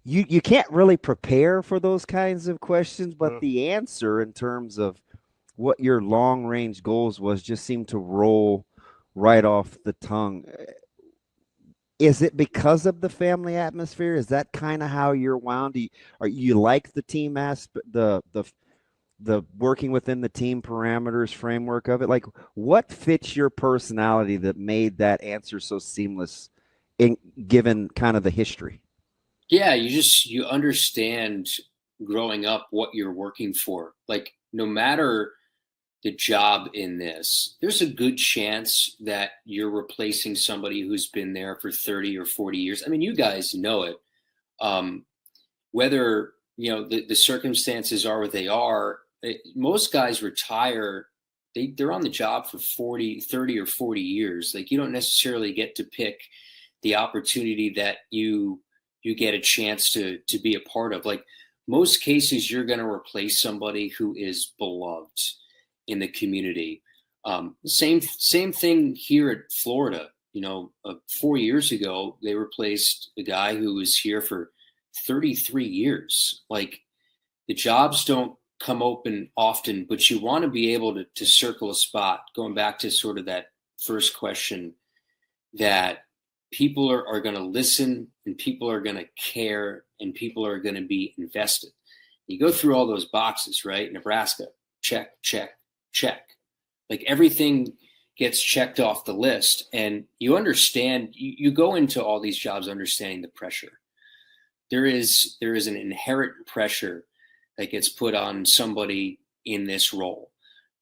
You can't really prepare for those kinds of questions, but the answer in terms of what your long-range goals was just seemed to roll right off the tongue. Is it because of the family atmosphere? Is that kind of how you're wound? You like the team aspect, the working within the team parameters framework of it? Like, what fits your personality that made that answer so seamless given kind of the history? Yeah, you understand growing up what you're working for. Like, no matter the job in this, there's a good chance that you're replacing somebody who's been there for 30 or 40 years. I mean, you guys know it. Whether, the circumstances are what they are, most guys retire, they're on the job for 30 or 40 years. Like, you don't necessarily get to pick the opportunity that you get a chance to be a part of. Like, most cases, you're going to replace somebody who is beloved in the community. Same thing here at Florida. 4 years ago, they replaced a guy who was here for 33 years. Like, the jobs don't come open often, but you want to be able to circle a spot, going back to sort of that first question, that people are going to listen and people are going to care and people are going to be invested. You go through all those boxes, right? Nebraska, check, check, check. Like everything gets checked off the list, and you understand, you go into all these jobs understanding the pressure. There is an inherent pressure that gets put on somebody in this role.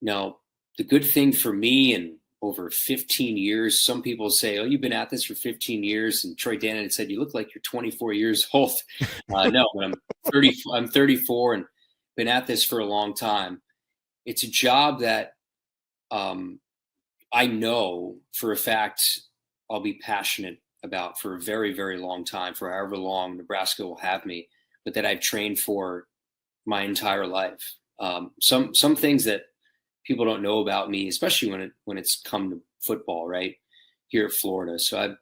Now, the good thing for me, and over 15 years, some people say, oh, you've been at this for 15 years. And Troy Dannon had said, you look like you're 24 years old. No, but I'm 34 and been at this for a long time. It's a job that I know for a fact I'll be passionate about for a very, very long time, for however long Nebraska will have me, but that I've trained for my entire life. Some things that people don't know about me, especially when it's come to football, right here at Florida. So I've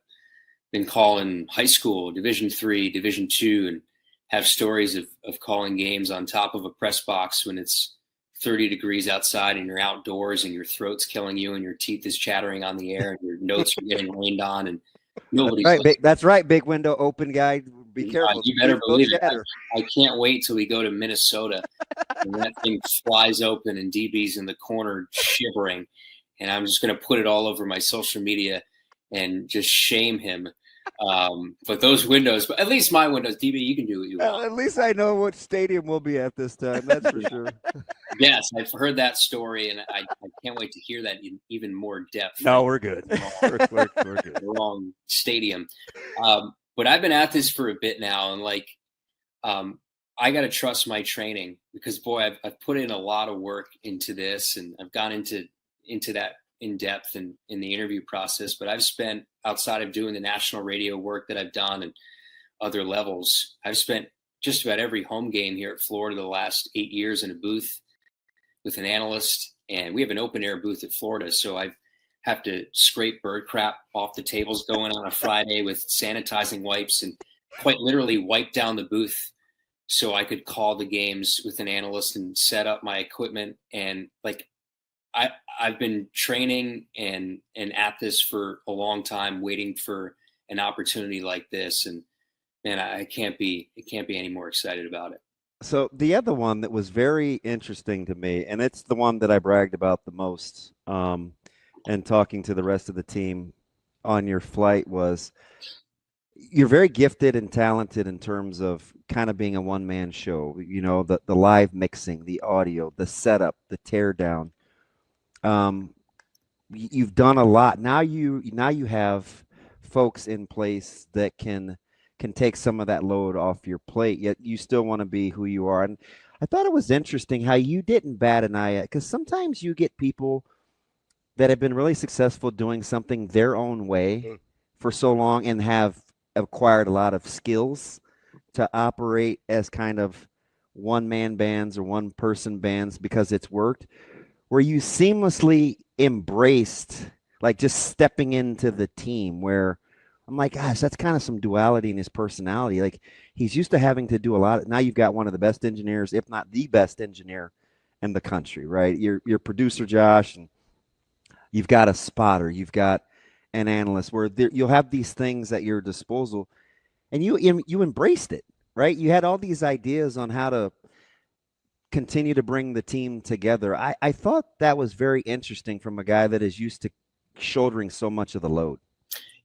been calling high school, Division III, Division II, and have stories of calling games on top of a press box when it's 30 degrees outside and you're outdoors and your throat's killing you and your teeth is chattering on the air and your notes are getting rained on and nobody's that's right. Big window open, guy. Be careful. You better believe it. I can't wait till we go to Minnesota and that thing flies open and DB's in the corner shivering. And I'm just going to put it all over my social media and just shame him. But those windows, but at least my windows, DB, you can do what you want. At least I know what stadium we'll be at this time. That's for sure. Yes, I've heard that story, and I can't wait to hear that in even more depth. No, we're good. We're good. The wrong stadium. But I've been at this for a bit now, and I got to trust my training because, boy, I've put in a lot of work into this, and I've gone into that in depth in the interview process. But I've spent, outside of doing the national radio work that I've done and other levels, I've spent just about every home game here at Florida the last 8 years in a booth with an analyst, and we have an open air booth at Florida. So I have to scrape bird crap off the tables going on a Friday with sanitizing wipes and quite literally wipe down the booth so I could call the games with an analyst and set up my equipment. And I've been training and at this for a long time, waiting for an opportunity like this. And man, I can't be any more excited about it. So the other one that was very interesting to me, and it's the one that I bragged about the most, and talking to the rest of the team on your flight, was you're very gifted and talented in terms of kind of being a one-man show. You know, the live mixing, the audio, the setup, the teardown. You've done a lot. Now you have folks in place that can take some of that load off your plate, yet you still want to be who you are. And I thought it was interesting how you didn't bat an eye at, because sometimes you get people that have been really successful doing something their own way for so long and have acquired a lot of skills to operate as kind of one-man bands or one-person bands because it's worked, where you seamlessly embraced, like, just stepping into the team, where I'm like, gosh, that's kind of some duality in his personality. Like, he's used to having to do a lot. Now you've got one of the best engineers, if not the best engineer in the country, right? Your producer, Josh, and you've got a spotter, you've got an analyst, where you'll have these things at your disposal, and you embraced it, right? You had all these ideas on how to continue to bring the team together. I thought that was very interesting from a guy that is used to shouldering so much of the load.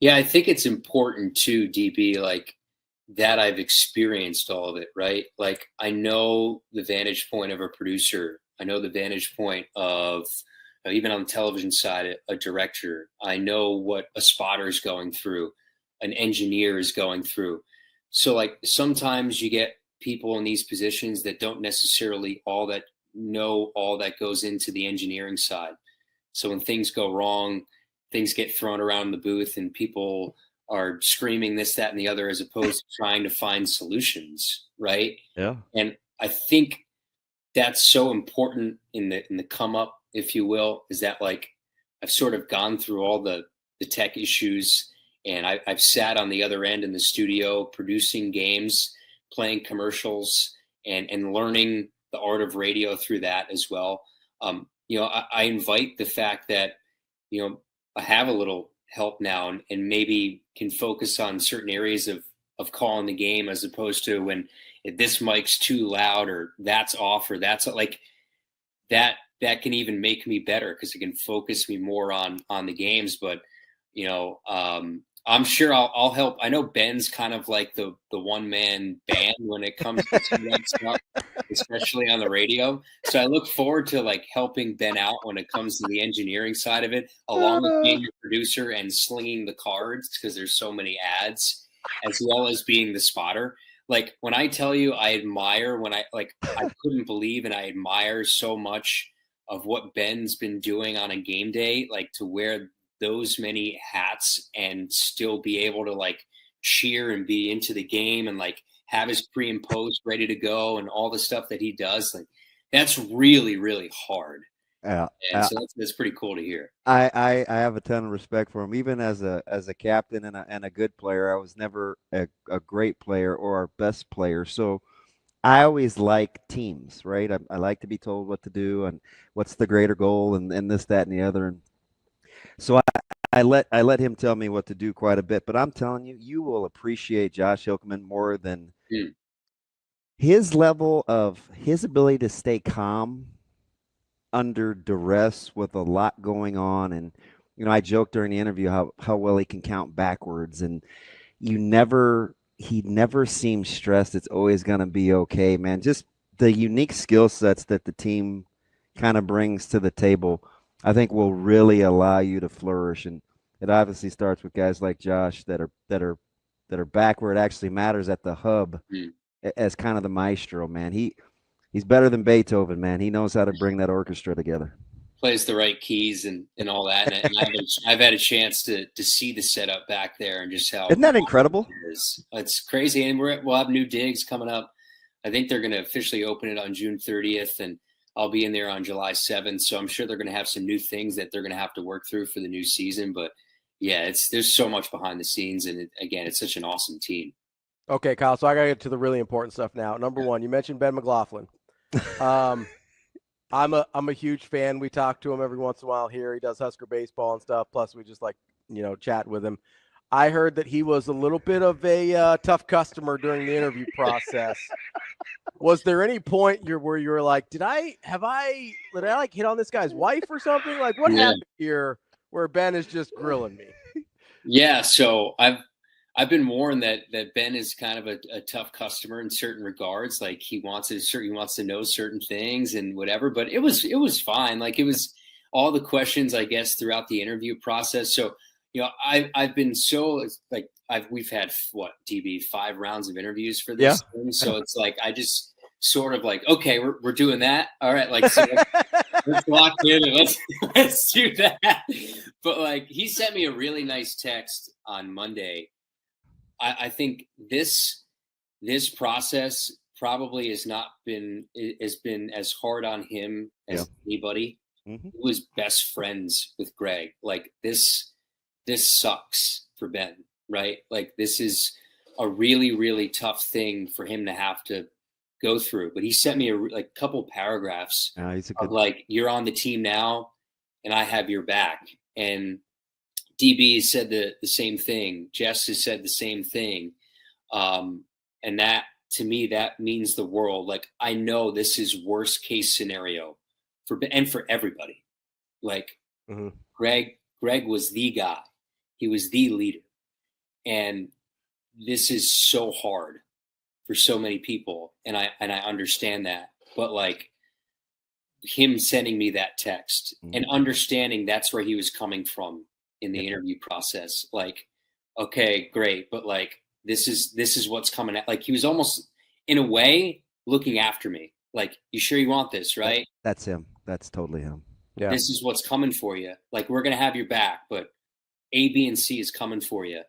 Yeah, I think it's important too, DB, like that I've experienced all of it, right? Like, I know the vantage point of a producer. I know the vantage point of, even on the television side, a director. I know what a spotter is going through, an engineer is going through. So, like, sometimes you get people in these positions that don't necessarily know all that goes into the engineering side. So when things go wrong, things get thrown around the booth and people are screaming this, that, and the other, as opposed to trying to find solutions, right? Yeah. And I think that's so important in the come up, if you will, is that, like, I've sort of gone through all the tech issues, and I've sat on the other end in the studio producing games, playing commercials, and learning the art of radio through that as well. I invite the fact that, I have a little help now and maybe can focus on certain areas of calling the game, as opposed to when this mic's too loud or that's off or that's like that can even make me better because it can focus me more on the games. But, I'm sure I'll help. I know Ben's kind of like the one-man band when it comes to that stuff, especially on the radio. So I look forward to like helping Ben out when it comes to the engineering side of it, along with being your producer and slinging the cards because there's so many ads, as well as being the spotter. Like when I tell you I admire I couldn't believe and I admire so much of what Ben's been doing on a game day, like to wear those many hats and still be able to like cheer and be into the game and like have his pre and post ready to go and all the stuff that he does. Like that's really, really hard. Yeah. And so that's pretty cool to hear. I have a ton of respect for him, even as a captain and a good player. I was never a great player or our best player. So I always like teams, right? I like to be told what to do and what's the greater goal and this, that, and the other. And so I let him tell me what to do quite a bit, but I'm telling you, you will appreciate Josh Hilkeman more than his level of his ability to stay calm under duress with a lot going on. And, I joked during the interview how well he can count backwards, and he never seems stressed. It's always going to be okay, man. Just the unique skill sets that the team kind of brings to the table, I think will really allow you to flourish. And it obviously starts with guys like Josh that are back where it actually matters at the hub as kind of the maestro, man. He's better than Beethoven, man. He knows how to bring that orchestra together. Plays the right keys and all that. And I've had a chance to see the setup back there and just how isn't that incredible? It's crazy. And we'll have new digs coming up. I think they're going to officially open it on June 30th, and I'll be in there on July 7th. So I'm sure they're going to have some new things that they're going to have to work through for the new season. But yeah, there's so much behind the scenes. And again, it's such an awesome team. Okay, Kyle. So I got to get to the really important stuff now. Number one, you mentioned Ben McLaughlin. I'm a huge fan. We talk to him every once in a while here. He does Husker baseball and stuff. Plus we just chat with him. I heard that he was a little bit of a tough customer during the interview process. Was there any point where you were like, did I like hit on this guy's wife or something? Like what happened here where Ben is just grilling me? Yeah. So I've been warned that Ben is kind of a tough customer in certain regards. Like he wants to know certain things and whatever, but it was fine. Like it was all the questions, I guess, throughout the interview process. So, I've been so we've had DB 5 rounds of interviews for this thing. So it's like, I just sort of like, okay, we're doing that. All right. Like, so let's lock in and let's do that. But like, he sent me a really nice text on Monday. I think this process probably has been as hard on him as anybody. Mm-hmm. He was best friends with Greg. Like this sucks for Ben, right? Like this is a really, really tough thing for him to have to go through. But he sent me a couple paragraphs of like, you're on the team now and I have your back. And DB has said the same thing. Jess has said the same thing. And that, to me, that means the world. Like, I know this is worst case scenario for everybody. Like, Greg was the guy. He was the leader. And this is so hard for so many people. And I understand that. But like him sending me that text and understanding that's where he was coming from in the interview process. Like, okay, great. But like, this is what's coming at. Like he was almost in a way looking after me. Like, you sure you want this, right? That's him. That's totally him. Yeah. This is what's coming for you. Like, we're going to have your back, but A, B, and C is coming for you.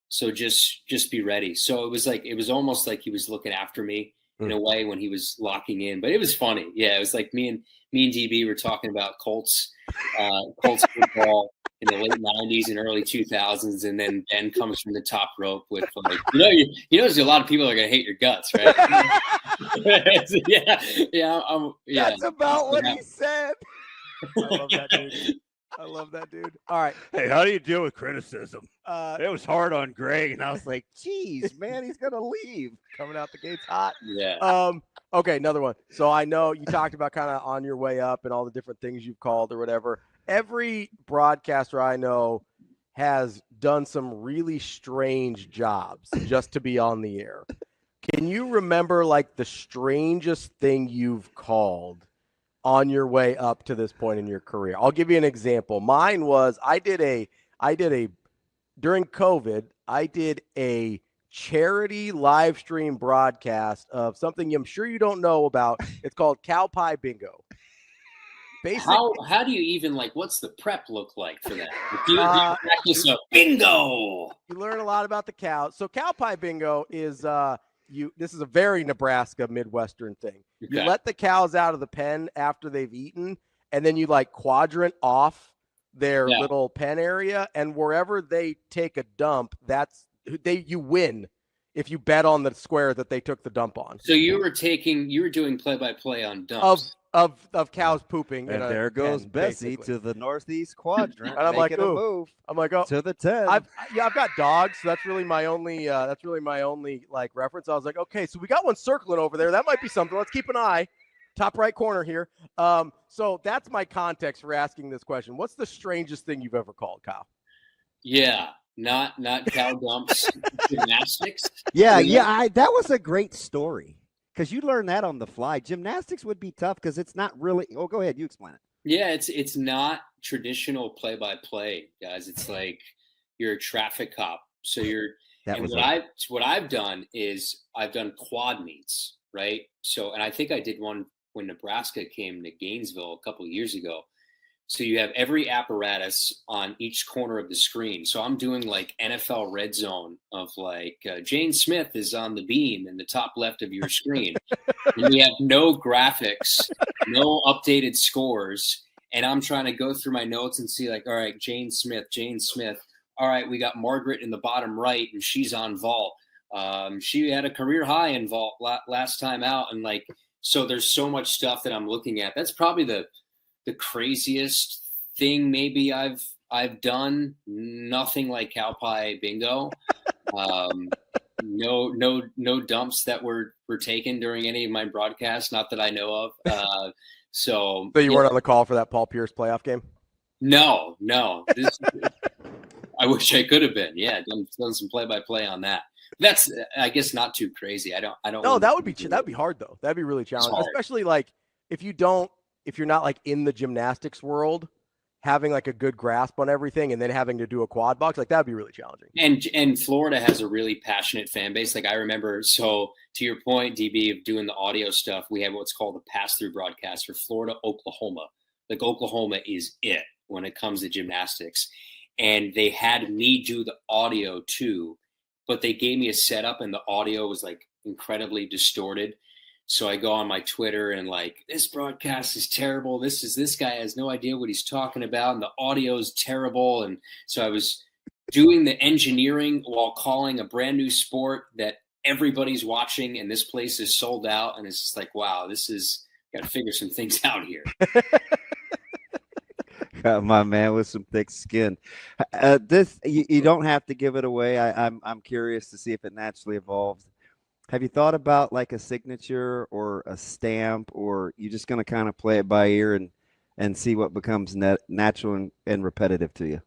So just be ready. So it was almost like he was looking after me in a way when he was locking in, but it was funny. Yeah. It was like me and DB were talking about Colts football. in the late 90s and early 2000s, and then Ben comes from the top rope with like, you know, there's a lot of people that are gonna hate your guts, right? yeah. That's about what he said. I love that dude. I love that dude. All right. Hey, how do you deal with criticism? It was hard on Greg, and I was like, geez, man, he's gonna leave. Coming out the gates hot. Yeah. Okay, another one. So I know you talked about kind of on your way up and all the different things you've called or whatever. Every broadcaster I know has done some really strange jobs just to be on the air. Can you remember like the strangest thing you've called on your way up to this point in your career? I'll give you an example. Mine was during COVID, I did a charity live stream broadcast of something I'm sure you don't know about. It's called Cow Pie Bingo. Basically, how do you even what's the prep look like for that? Do you practice a bingo? You learn a lot about the cows. So Cow Pie Bingo is this is a very Nebraska Midwestern thing. Okay. You let the cows out of the pen after they've eaten, and then you quadrant off their little pen area, and wherever they take a dump, you win if you bet on the square that they took the dump on. So you were doing play-by-play on dumps of cows pooping. And there goes pen, Bessie basically. to the northeast quadrant. And I'm like, making a ooh. move. I'm like, oh, to the 10. I've got dogs, so that's really my only reference. I was like, okay, so we got one circling over there. That might be something. Let's keep an eye. Top right corner here. So that's my context for asking this question. What's the strangest thing you've ever called, Kyle? Yeah, not cow dumps, gymnastics. Yeah, that was a great story because you learn that on the fly. Gymnastics would be tough because it's not really. Oh, go ahead, you explain it. Yeah, it's not traditional play-by-play, guys. It's like you're a traffic cop. So what I've done is I've done quad meets, right? So, and I think I did one when Nebraska came to Gainesville a couple of years ago. So you have every apparatus on each corner of the screen. So I'm doing NFL Red Zone of Jane Smith is on the beam in the top left of your screen. And we have no graphics, no updated scores. And I'm trying to go through my notes and see all right, Jane Smith. All right, we got Margaret in the bottom right, and she's on vault. She had a career high in vault last time out. And so there's so much stuff that I'm looking at. That's probably the craziest thing maybe I've done. Nothing like Cow Pie Bingo. No dumps that were taken during any of my broadcasts, not that I know of. So you weren't on the call for that Paul Pierce playoff game? No. I wish I could have been. Yeah, done some play-by-play on that. That's, I guess, not too crazy. I don't. No, that would be hard though. That'd be really challenging, especially if you're not in the gymnastics world, having a good grasp on everything and then having to do a quad box, that'd be really challenging. And Florida has a really passionate fan base. I remember, so to your point, DB, of doing the audio stuff, we have what's called a pass-through broadcast for Florida, Oklahoma. Oklahoma is it when it comes to gymnastics. And they had me do the audio too, but they gave me a setup and the audio was incredibly distorted. So I go on my Twitter and this broadcast is terrible. This guy has no idea what he's talking about. And the audio is terrible. And so I was doing the engineering while calling a brand new sport that everybody's watching. And this place is sold out. And it's just wow, got to figure some things out here. My man with some thick skin. This you don't have to give it away. I'm curious to see if it naturally evolves. Have you thought about a signature or a stamp, or you just going to kind of play it by ear and see what becomes natural and repetitive to you?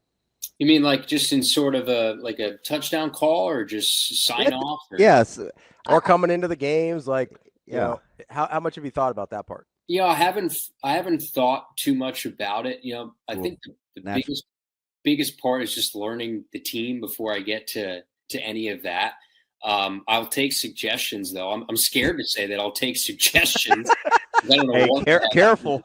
You mean just in sort of a touchdown call, or just sign off? Or? Yes. Or coming into the games, you know, how much have you thought about that part? I haven't thought too much about it. I think the biggest part is just learning the team before I get to any of that. I'll take suggestions though. I'm scared to say that I'll take suggestions. I don't know careful.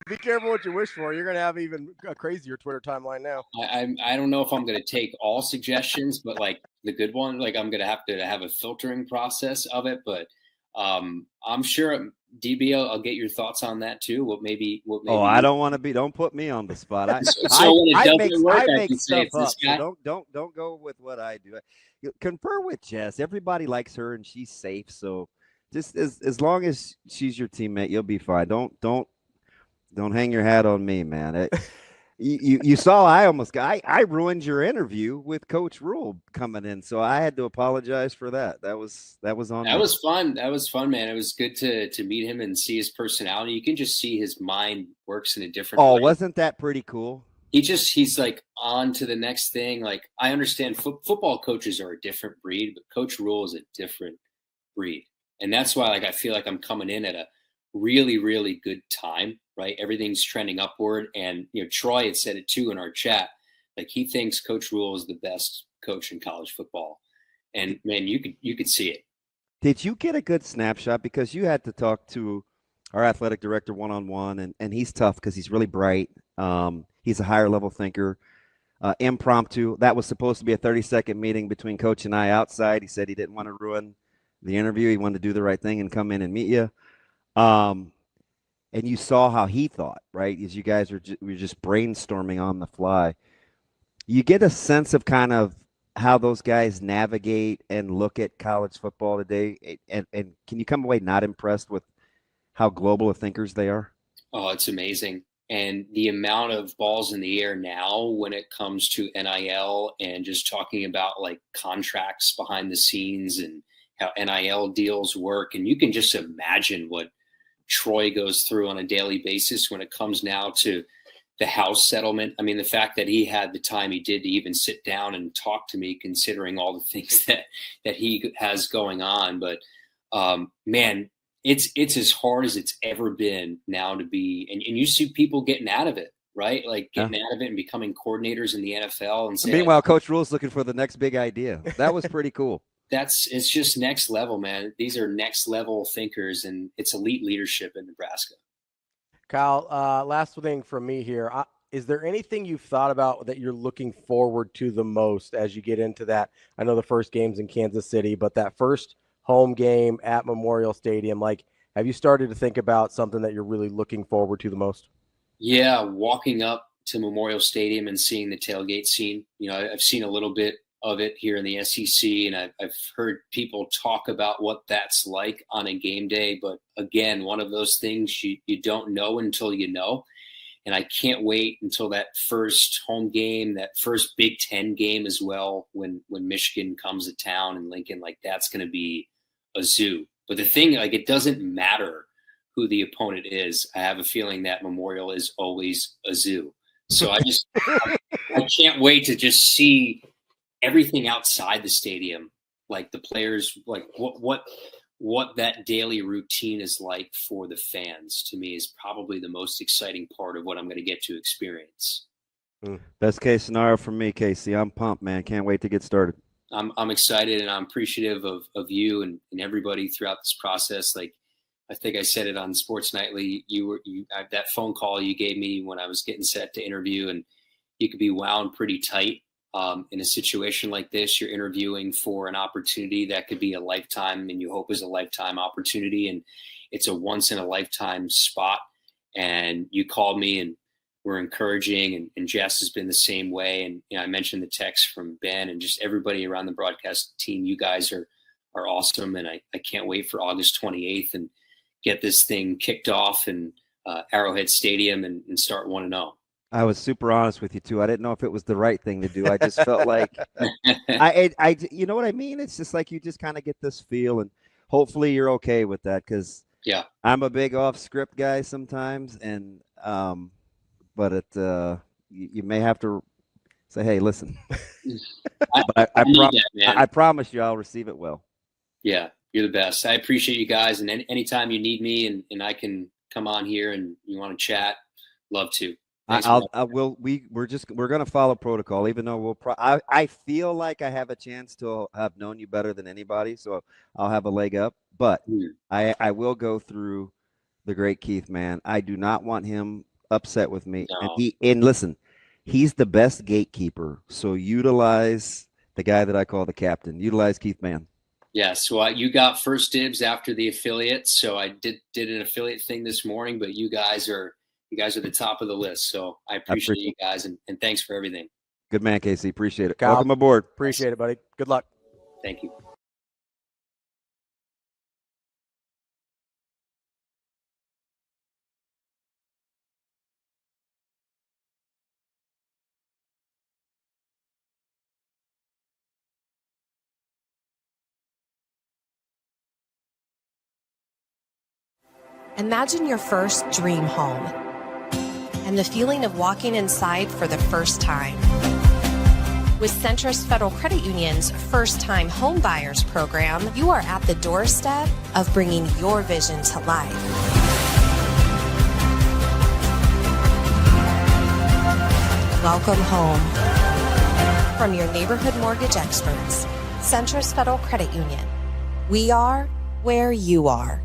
Be careful what you wish for. You're going to have even a crazier Twitter timeline now. I don't know if I'm going to take all suggestions, but the good one, I'm going to have a filtering process of it. But I'm sure DB, I'll get your thoughts on that too. What maybe? Oh, I don't want to be. Don't put me on the spot. I make stuff up. So don't go with what I do. Confer with Jess. Everybody likes her, and she's safe. So just as long as she's your teammate, you'll be fine. Don't hang your hat on me, man. You saw I ruined your interview with Coach Rule coming in, so I had to apologize for that. That was on me. That was fun. That was fun, man. It was good to meet him and see his personality. You can just see his mind works in a different way. Wasn't that pretty cool? He's like on to the next thing. Like, I understand football coaches are a different breed, but Coach Rule is a different breed. And that's why, like, I feel like I'm coming in at a really, really good time, right? Everything's trending upward. And, Troy had said it too in our chat. Like, he thinks Coach Rule is the best coach in college football. And man, you could see it. Did you get a good snapshot? Because you had to talk to our athletic director one-on-one, and he's tough because he's really bright. He's a higher level thinker. Impromptu. That was supposed to be a 30-second meeting between Coach and I outside. He said he didn't want to ruin the interview. He wanted to do the right thing and come in and meet you. And you saw how he thought, right? As you guys were just brainstorming on the fly. You get a sense of kind of how those guys navigate and look at college football today. And can you come away not impressed with how global of thinkers they are? Oh, it's amazing. And the amount of balls in the air now when it comes to NIL and just talking about like contracts behind the scenes and how NIL deals work. And you can just imagine what Troy goes through on a daily basis when it comes now to the house settlement. I mean, the fact that he had the time he did to even sit down and talk to me, considering all the things that he has going on. But man, it's as hard as it's ever been now to be, and you see people getting out of it, right? Like getting out of it and becoming coordinators in the NFL. And meanwhile, Coach Rule's looking for the next big idea. That was pretty cool. It's just next level, man. These are next level thinkers, and it's elite leadership in Nebraska. Kyle, last thing from me here. Is there anything you've thought about that you're looking forward to the most as you get into that? I know the first game's in Kansas City, but that first home game at Memorial Stadium, like, have you started to think about something that you're really looking forward to the most? Yeah, walking up to Memorial Stadium and seeing the tailgate scene. I've seen a little bit of it here in the SEC, and I've heard people talk about what that's like on a game day. But again, one of those things you don't know until you know. And I can't wait until that first home game, that first Big Ten game as well, when Michigan comes to town and Lincoln. Like, that's going to be a zoo. But the thing, like, it doesn't matter who the opponent is. I have a feeling that Memorial is always a zoo. So I can't wait to just see everything outside the stadium, like the players, like what that daily routine is like for the fans. To me, is probably the most exciting part of what I'm going to get to experience. Best case scenario for me, Casey. I'm pumped, man. Can't wait to get started. I'm excited, and I'm appreciative of you and everybody throughout this process. Like, I think I said it on Sports Nightly. That phone call you gave me when I was getting set to interview, and you could be wound pretty tight. In a situation like this, you're interviewing for an opportunity that could be a lifetime, and you hope is a lifetime opportunity, and it's a once in a lifetime spot. And you called me and were encouraging, and Jess has been the same way. And I mentioned the text from Ben and just everybody around the broadcast team. You guys are awesome, and I can't wait for August 28th and get this thing kicked off in Arrowhead Stadium and start 1-0. I was super honest with you too. I didn't know if it was the right thing to do. I just felt like I you know what I mean? It's just like you just kind of get this feel, and hopefully you're okay with that, because I'm a big off script guy sometimes, and but you may have to say, hey, listen. But I promise you I'll receive it well. Yeah, you're the best. I appreciate you guys, and anytime you need me and I can come on here and you want to chat, love to. We're going to follow protocol, even though I feel like I have a chance to have known you better than anybody, so I'll have a leg up. But I will go through the great Keith, man. I do not want him upset with me. No. And listen, he's the best gatekeeper. So utilize the guy that I call the captain. Utilize Keith, man. Yes, well, you got first dibs after the affiliates, so I did an affiliate thing this morning, but you guys are the top of the list. So I appreciate you guys, and thanks for everything. Good man, Casey. Appreciate it. Kyle, Welcome aboard. Appreciate it, buddy. Good luck. Thank you. Imagine your first dream home and the feeling of walking inside for the first time. With Centrist Federal Credit Union's First Time Home Buyers program, you are at the doorstep of bringing your vision to life. Welcome home. From your neighborhood mortgage experts, Centrist Federal Credit Union. We are where you are.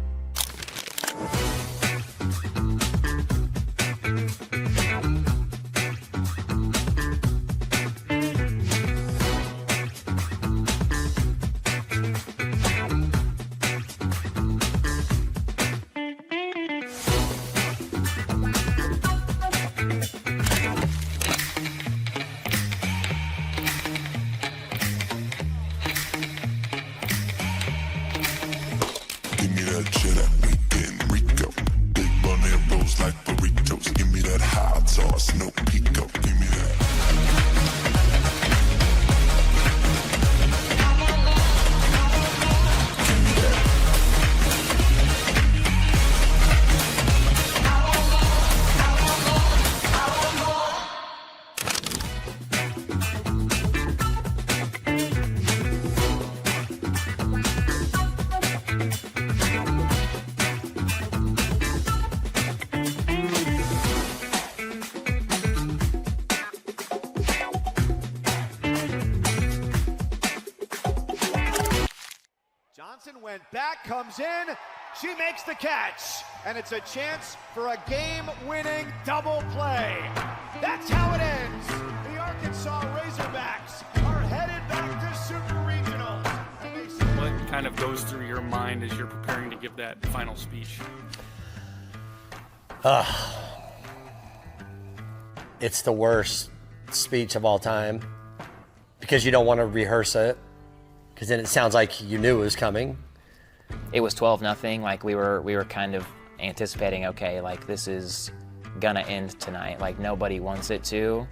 Went back, comes in, she makes the catch, and it's a chance for a game-winning double play. That's how it ends. The Arkansas Razorbacks are headed back to Super Regionals. What kind of goes through your mind as you're preparing to give that final speech? It's the worst speech of all time because you don't want to rehearse it because then it sounds like you knew it was coming. It was 12-0. Like we were kind of anticipating, okay, like this is gonna end tonight. Like nobody wants it to,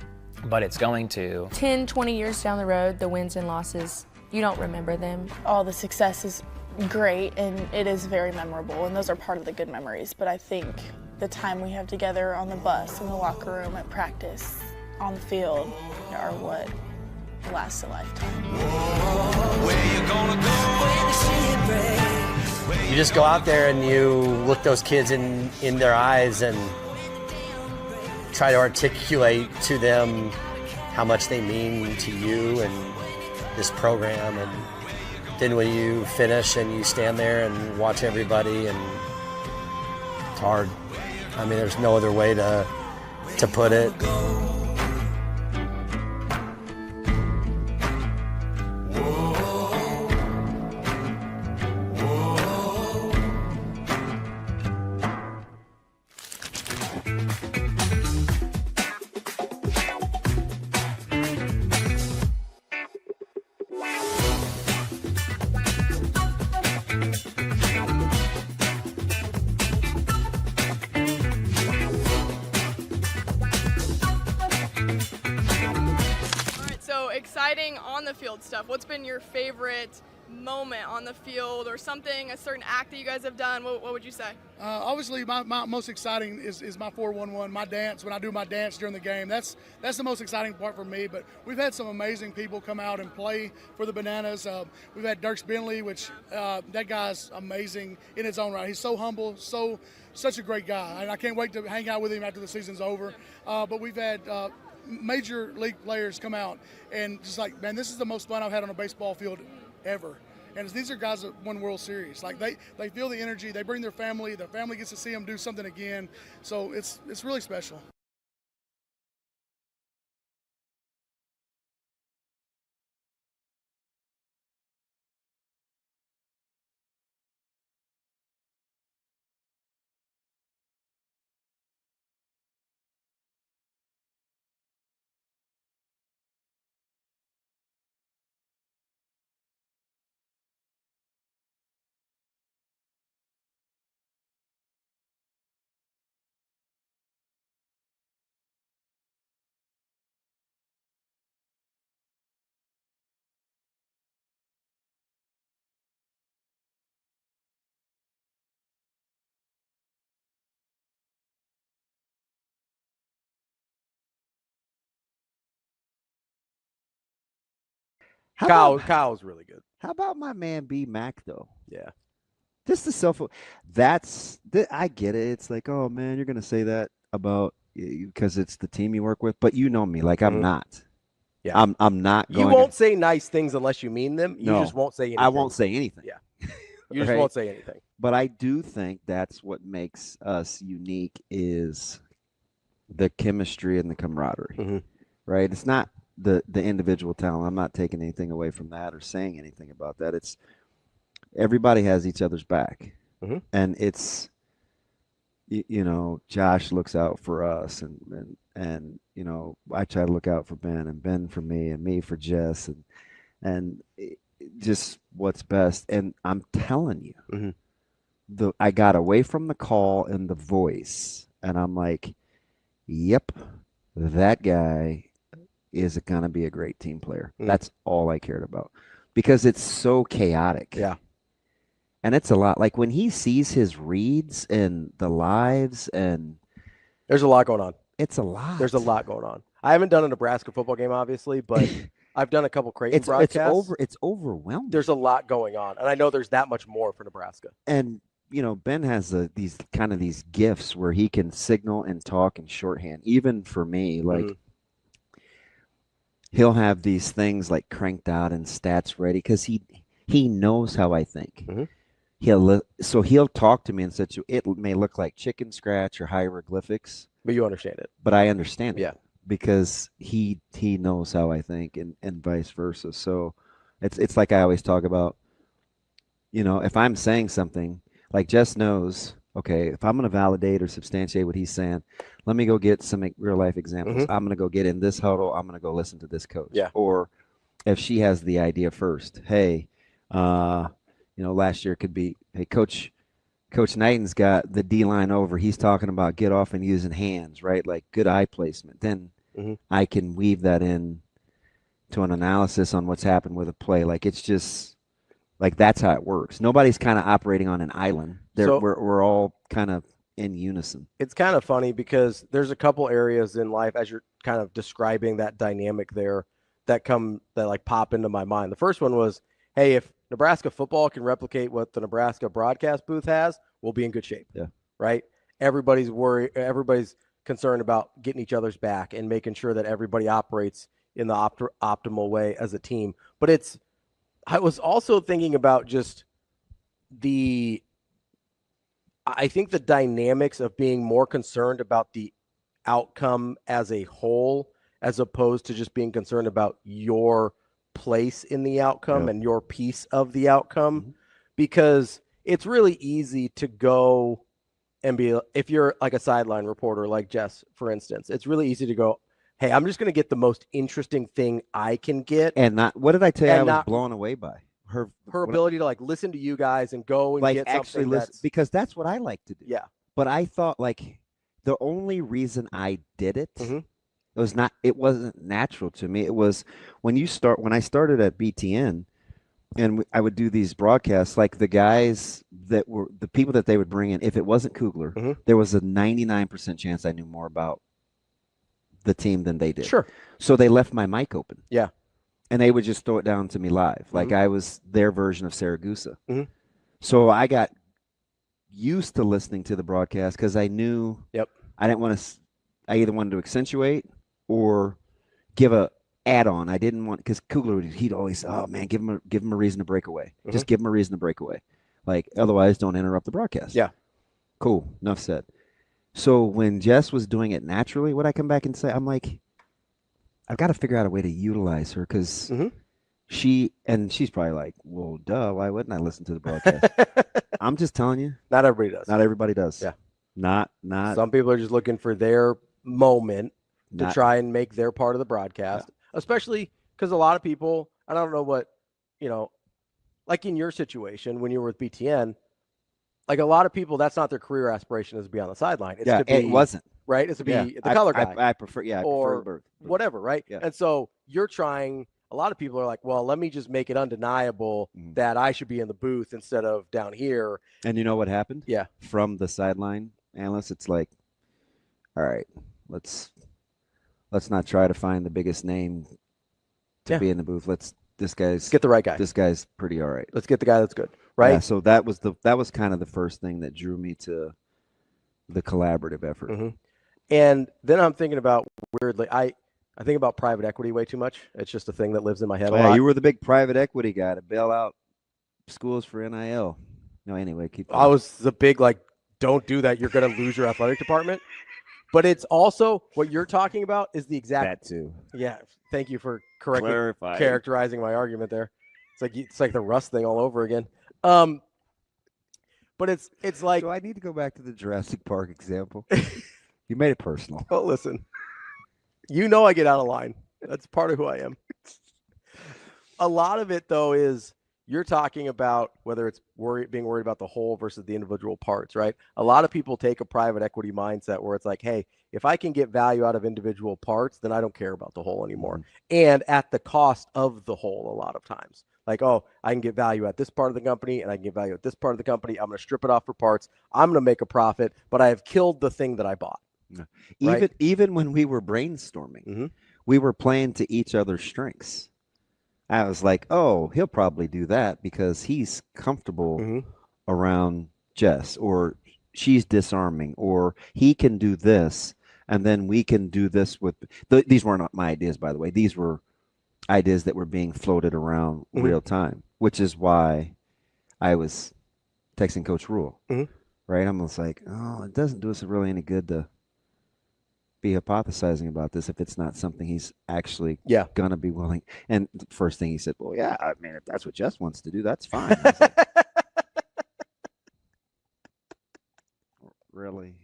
but it's going to. 10, 20 years down the road, the wins and losses, you don't remember them. All the success is great and it is very memorable, and those are part of the good memories. But I think the time we have together on the bus, in the locker room, at practice, on the field, are what lasts a lifetime. Where you gonna go when the shit breaks? You just go out there and you look those kids in their eyes and try to articulate to them how much they mean to you and this program. And then when you finish and you stand there and watch everybody, and it's hard. I mean, there's no other way to put it. Exciting on the field stuff. What's been your favorite moment on the field, or something, a certain act that you guys have done? What would you say? Obviously, my most exciting is my 4-1-1, my dance. When I do my dance during the game, that's the most exciting part for me. But we've had some amazing people come out and play for the Bananas. We've had Dirks Bentley, which that guy's amazing in his own right. He's so humble, such a great guy, and I can't wait to hang out with him after the season's over. But we've had major league players come out and just like, man, this is the most fun I've had on a baseball field ever. And these are guys that won World Series. Like they feel the energy, they bring their family gets to see them do something again. So it's really special. Kyle's really good. How about my man B Mac though? Yeah. Just the I get it. It's like, oh man, you're gonna say that about because it's the team you work with, but you know me, like I'm not. Yeah. I'm not going You won't say nice things unless you mean them. You just won't say anything. I won't say anything. Yeah. You just won't say anything. But I do think that's what makes us unique is the chemistry and the camaraderie. Right? It's not the individual talent. I'm not taking anything away from that or saying anything about that. It's everybody has each other's back. And it's Josh looks out for us and I try to look out for Ben and Ben for me and me for Jess and just what's best. And I'm telling you, I got away from the call and the voice, and I'm like, yep, that guy is going to be a great team player. That's all I cared about because it's so chaotic. Yeah. And it's a lot. Like when he sees his reads and the lives and there's a lot going on. It's a lot. There's a lot going on. I haven't done a Nebraska football game, obviously, but I've done a couple Creighton broadcasts. It's overwhelming. There's a lot going on, and I know there's that much more for Nebraska. And Ben has these gifts where he can signal and talk in shorthand. Even for me, like he'll have these things like cranked out and stats ready because he knows how I think. He'll talk to me in such it may look like chicken scratch or hieroglyphics, but you understand it. But I understand it. Yeah. Because he knows how I think and vice versa. So it's like I always talk about, if I'm saying something, like Jess knows, okay, if I'm going to validate or substantiate what he's saying, let me go get some real life examples. I'm going to go get in this huddle. I'm going to go listen to this coach. Yeah. Or if she has the idea first, hey, last year it could be, hey, Coach Knighton's got the D-line over. He's talking about get off and using hands, right? Like good eye placement. Then I can weave that in to an analysis on what's happened with a play. Like it's just like that's how it works. Nobody's kind of operating on an island. We're all kind of in unison. It's kind of funny because there's a couple areas in life as you're kind of describing that dynamic there that pop into my mind. The first one was, hey, if Nebraska football can replicate what the Nebraska broadcast booth has, we'll be in good shape. Yeah. Right? Everybody's concerned about getting each other's back and making sure that everybody operates in the optimal way as a team. But I was also thinking about just I think the dynamics of being more concerned about the outcome as a whole, as opposed to just being concerned about your place in the outcome and your piece of the outcome, because it's really easy to go and be, if you're like a sideline reporter like Jess, for instance, it's really easy to go, hey, I'm just going to get the most interesting thing I can get. And what did I tell you I was blown away by? Her ability to like listen to you guys and go and get actually something listen, because that's what I like to do. Yeah. But I thought like the only reason I did it, it wasn't natural to me. It was when I started at BTN and I would do these broadcasts, like the guys that were the people that they would bring in, if it wasn't Kugler, there was a 99% chance I knew more about the team than they did. Sure. So they left my mic open. Yeah. And they would just throw it down to me live. Like I was their version of Saragusa. So I got used to listening to the broadcast because I knew I didn't want to, I either wanted to accentuate or give a add-on. I didn't want, because Kugler, he'd always, oh man, give him a reason to break away. Just give him a reason to break away. Like, otherwise don't interrupt the broadcast. Yeah. Cool. Enough said. So when Jess was doing it naturally, what I come back and say, I'm like, I've got to figure out a way to utilize her because she's probably like, well, duh, why wouldn't I listen to the broadcast? I'm just telling you. Not everybody does. Not everybody does. Yeah. Not. Some people are just looking for their moment to try and make their part of the broadcast, especially because a lot of people, I don't know what, like in your situation when you were with BTN, like a lot of people, that's not their career aspiration is to be on the sideline. It's to be, it wasn't. Right? It's to be the color guy. I prefer Bird. Whatever, right? Yeah. And so you're trying, a lot of people are like, well, let me just make it undeniable that I should be in the booth instead of down here. And you know what happened? Yeah. From the sideline analyst, it's like, all right, let's not try to find the biggest name to be in the booth. Let's this guy's get the right guy. This guy's pretty all right. Let's get the guy that's good, right? Yeah, so that was kind of the first thing that drew me to the collaborative effort. Mm-hmm. And then I'm thinking about, weirdly, I think about private equity way too much. It's just a thing that lives in my head a lot. You were the big private equity guy to bail out schools for NIL. No, anyway, keep going. I was the big, like, don't do that. You're going to lose your athletic department. But it's also what you're talking about is the exact. That too. Yeah. Thank you for correctly Clarifying. characterizing my argument there. It's like the Rust thing all over again. But it's like. Do I need to go back to the Jurassic Park example? You made it personal. Oh, listen. You know I get out of line. That's part of who I am. A lot of it, though, is you're talking about whether it's being worried about the whole versus the individual parts, right? A lot of people take a private equity mindset where it's like, hey, if I can get value out of individual parts, then I don't care about the whole anymore. Mm-hmm. And at the cost of the whole a lot of times. Like, oh, I can get value at this part of the company and I can get value at this part of the company. I'm going to strip it off for parts. I'm going to make a profit, but I have killed the thing that I bought. Right? Even when we were brainstorming, mm-hmm. we were playing to each other's strengths. I was like, oh, he'll probably do that because he's comfortable mm-hmm. around Jess, or she's disarming, or he can do this, and then we can do this with these were not my ideas, by the way. These were ideas that were being floated around mm-hmm. real time, which is why I was texting Coach Rule. Mm-hmm. Right? I'm just like, oh, it doesn't do us really any good to be hypothesizing about this if it's not something he's actually gonna be willing. And the first thing he said, well, yeah, I mean, if that's what Jess wants to do, that's fine. I was like, really?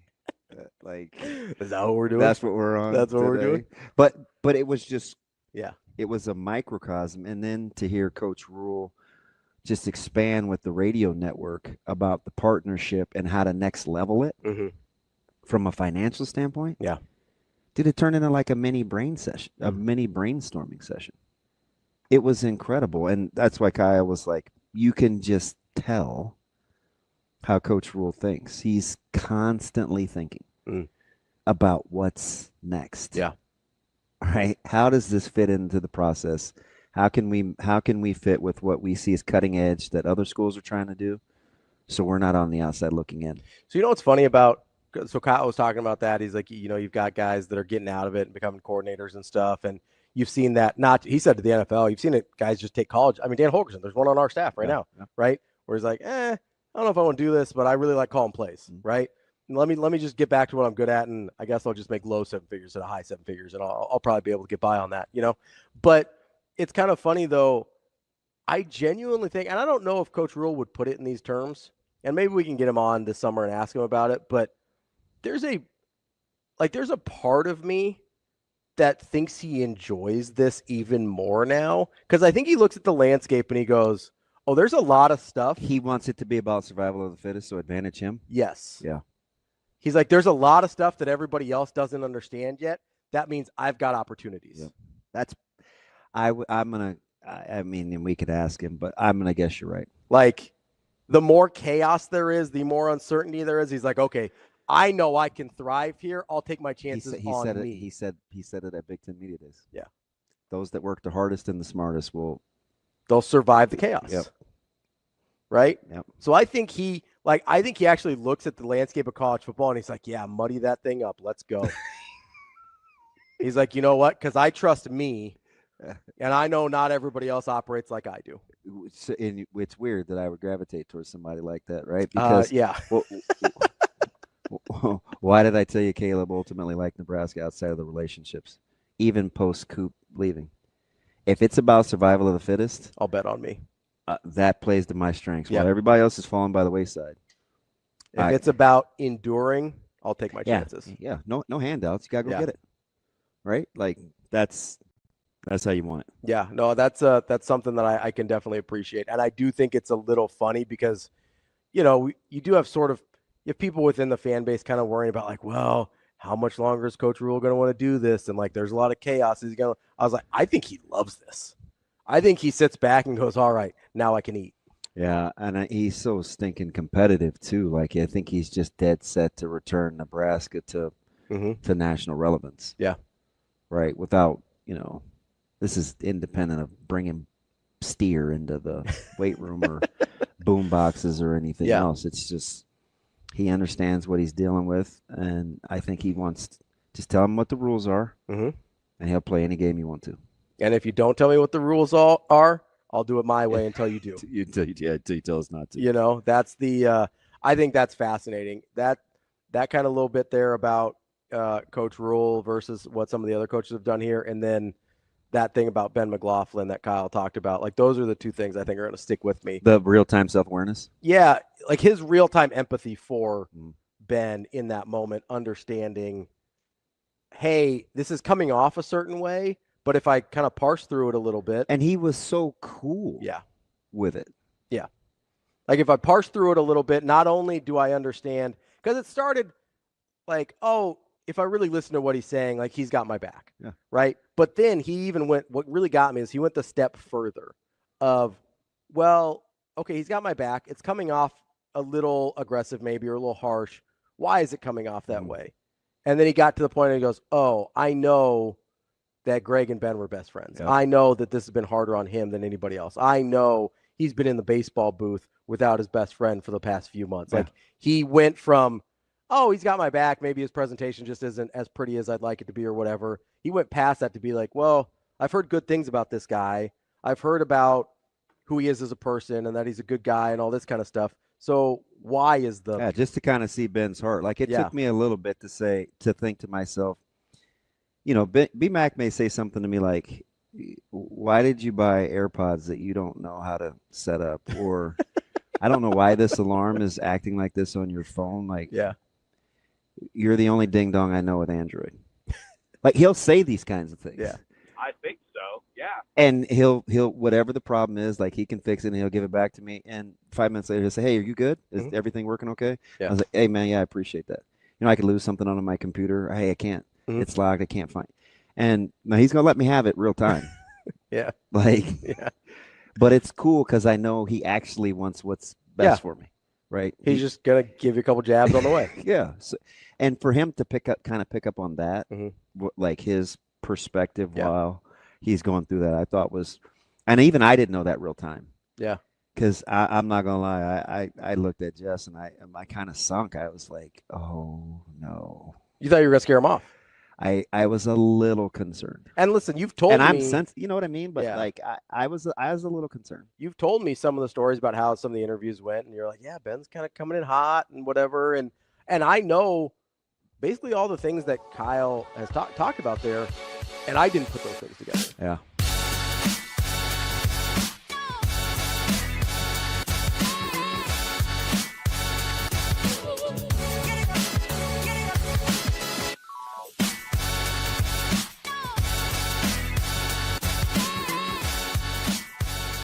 Like, is that what we're doing? That's what we're on. That's what today. We're doing. But it was just, yeah, it was a microcosm. And then to hear Coach Rule just expand with the radio network about the partnership and how to next level it mm-hmm. from a financial standpoint. Yeah. Did it turn into like a mini brain session, a mini brainstorming session? It was incredible. And that's why Kyle was like, you can just tell how Coach Rule thinks. He's constantly thinking about what's next. Yeah. Right? How does this fit into the process? How can we fit with what we see as cutting edge that other schools are trying to do, so we're not on the outside looking in? So you know what's funny about, so Kyle was talking about that. He's like, you know, you've got guys that are getting out of it and becoming coordinators and stuff. And you've seen that, he said to the NFL, you've seen it, guys just take college. I mean, Dan Holgerson, there's one on our staff right now, right? Where he's like, I don't know if I want to do this, but I really like calling plays, right? And let me just get back to what I'm good at. And I guess I'll just make low seven figures instead of high seven figures. And I'll probably be able to get by on that, you know? But it's kind of funny though. I genuinely think, and I don't know if Coach Rule would put it in these terms, and maybe we can get him on this summer and ask him about it, but there's a part of me that thinks he enjoys this even more now. Because I think he looks at the landscape and he goes, oh, there's a lot of stuff. He wants it to be about survival of the fittest, so advantage him. Yes. Yeah. He's like, there's a lot of stuff that everybody else doesn't understand yet. That means I've got opportunities. Yeah. That's, I mean, and we could ask him, but I'm going to guess you're right. Like, the more chaos there is, the more uncertainty there is. He's like, okay, I know I can thrive here. I'll take my chances on me. He said it at Big Ten Media Days. Yeah. Those that work the hardest and the smartest they'll survive the chaos. Yep. Right? Yep. So I think he actually looks at the landscape of college football and he's like, yeah, muddy that thing up. Let's go. He's like, you know what? Because I trust me. And I know not everybody else operates like I do. It's weird that I would gravitate towards somebody like that, right? Because why did I tell you Caleb ultimately liked Nebraska outside of the relationships, even post-Coop leaving? If it's about survival of the fittest, I'll bet on me. That plays to my strengths. Yeah. While everybody else is falling by the wayside. If it's about enduring, I'll take my chances. Yeah, no handouts. You gotta go get it, right? Like that's how you want it. Yeah, no, that's something that I can definitely appreciate, and I do think it's a little funny because, you know, you do have you have people within the fan base kind of worrying about like, well, how much longer is Coach Rule going to want to do this? And like, there's a lot of chaos. I was like, I think he loves this. I think he sits back and goes, all right, now I can eat. Yeah, and he's so stinking competitive too. Like, I think he's just dead set to return Nebraska to national relevance. Yeah. Right. Without, this is independent of bringing steer into the weight room or boom boxes or anything else. It's just he understands what he's dealing with, and I think he wants to just tell him what the rules are, and he'll play any game you want to. And if you don't tell me what the rules are, I'll do it my way until you do. Until you tell us not to. You know, that's the I think that's fascinating. That kind of little bit there about Coach Rule versus what some of the other coaches have done here, and then that thing about Ben McLaughlin that Kyle talked about. Like, those are the two things I think are going to stick with me. The real-time self-awareness? Yeah, like his real-time empathy for Ben in that moment, understanding, hey, this is coming off a certain way, but if I kind of parse through it a little bit. And he was so cool with it. Yeah. Like, if I parse through it a little bit, not only do I understand, because it started like, oh, if I really listen to what he's saying, like, he's got my back, right? But then he even went, what really got me is he went the step further of, well, okay, he's got my back. It's coming off a little aggressive maybe or a little harsh. Why is it coming off that way? And then he got to the point and he goes, oh, I know that Greg and Ben were best friends. Yeah. I know that this has been harder on him than anybody else. I know he's been in the baseball booth without his best friend for the past few months. Yeah. Like, he went from, oh, he's got my back. Maybe his presentation just isn't as pretty as I'd like it to be or whatever. He went past that to be like, well, I've heard good things about this guy. I've heard about who he is as a person and that he's a good guy and all this kind of stuff. So why is the... Yeah, just to kind of see Ben's heart. Like, it took me a little bit to think to myself, you know, B-Mac may say something to me like, why did you buy AirPods that you don't know how to set up? Or I don't know why this alarm is acting like this on your phone. Like, you're the only ding dong I know with Android. Like, he'll say these kinds of things. Yeah. I think so. Yeah. And he'll whatever the problem is, like, he can fix it and he'll give it back to me. And 5 minutes later, he'll say, hey, are you good? Is everything working okay? Yeah. I was like, hey, man, yeah, I appreciate that. You know, I could lose something on my computer. Hey, I can't. It's locked. I can't find. And now he's going to let me have it real time. Yeah. Like, but it's cool because I know he actually wants what's best for me. Right. He's just going to give you a couple jabs on the way. Yeah. So, and for him to pick up on that, like his perspective while he's going through that, I thought was, and even I didn't know that real time. Yeah. Because I'm not gonna lie, I looked at Jess and I kind of sunk. I was like, oh no. You thought you were gonna scare him off. I was a little concerned. And listen, you've told me, I'm you know what I mean? But like I was a little concerned. You've told me some of the stories about how some of the interviews went, and you're like, yeah, Ben's kind of coming in hot and whatever, and I know basically all the things that Kyle has talked about there, and I didn't put those things together. Yeah.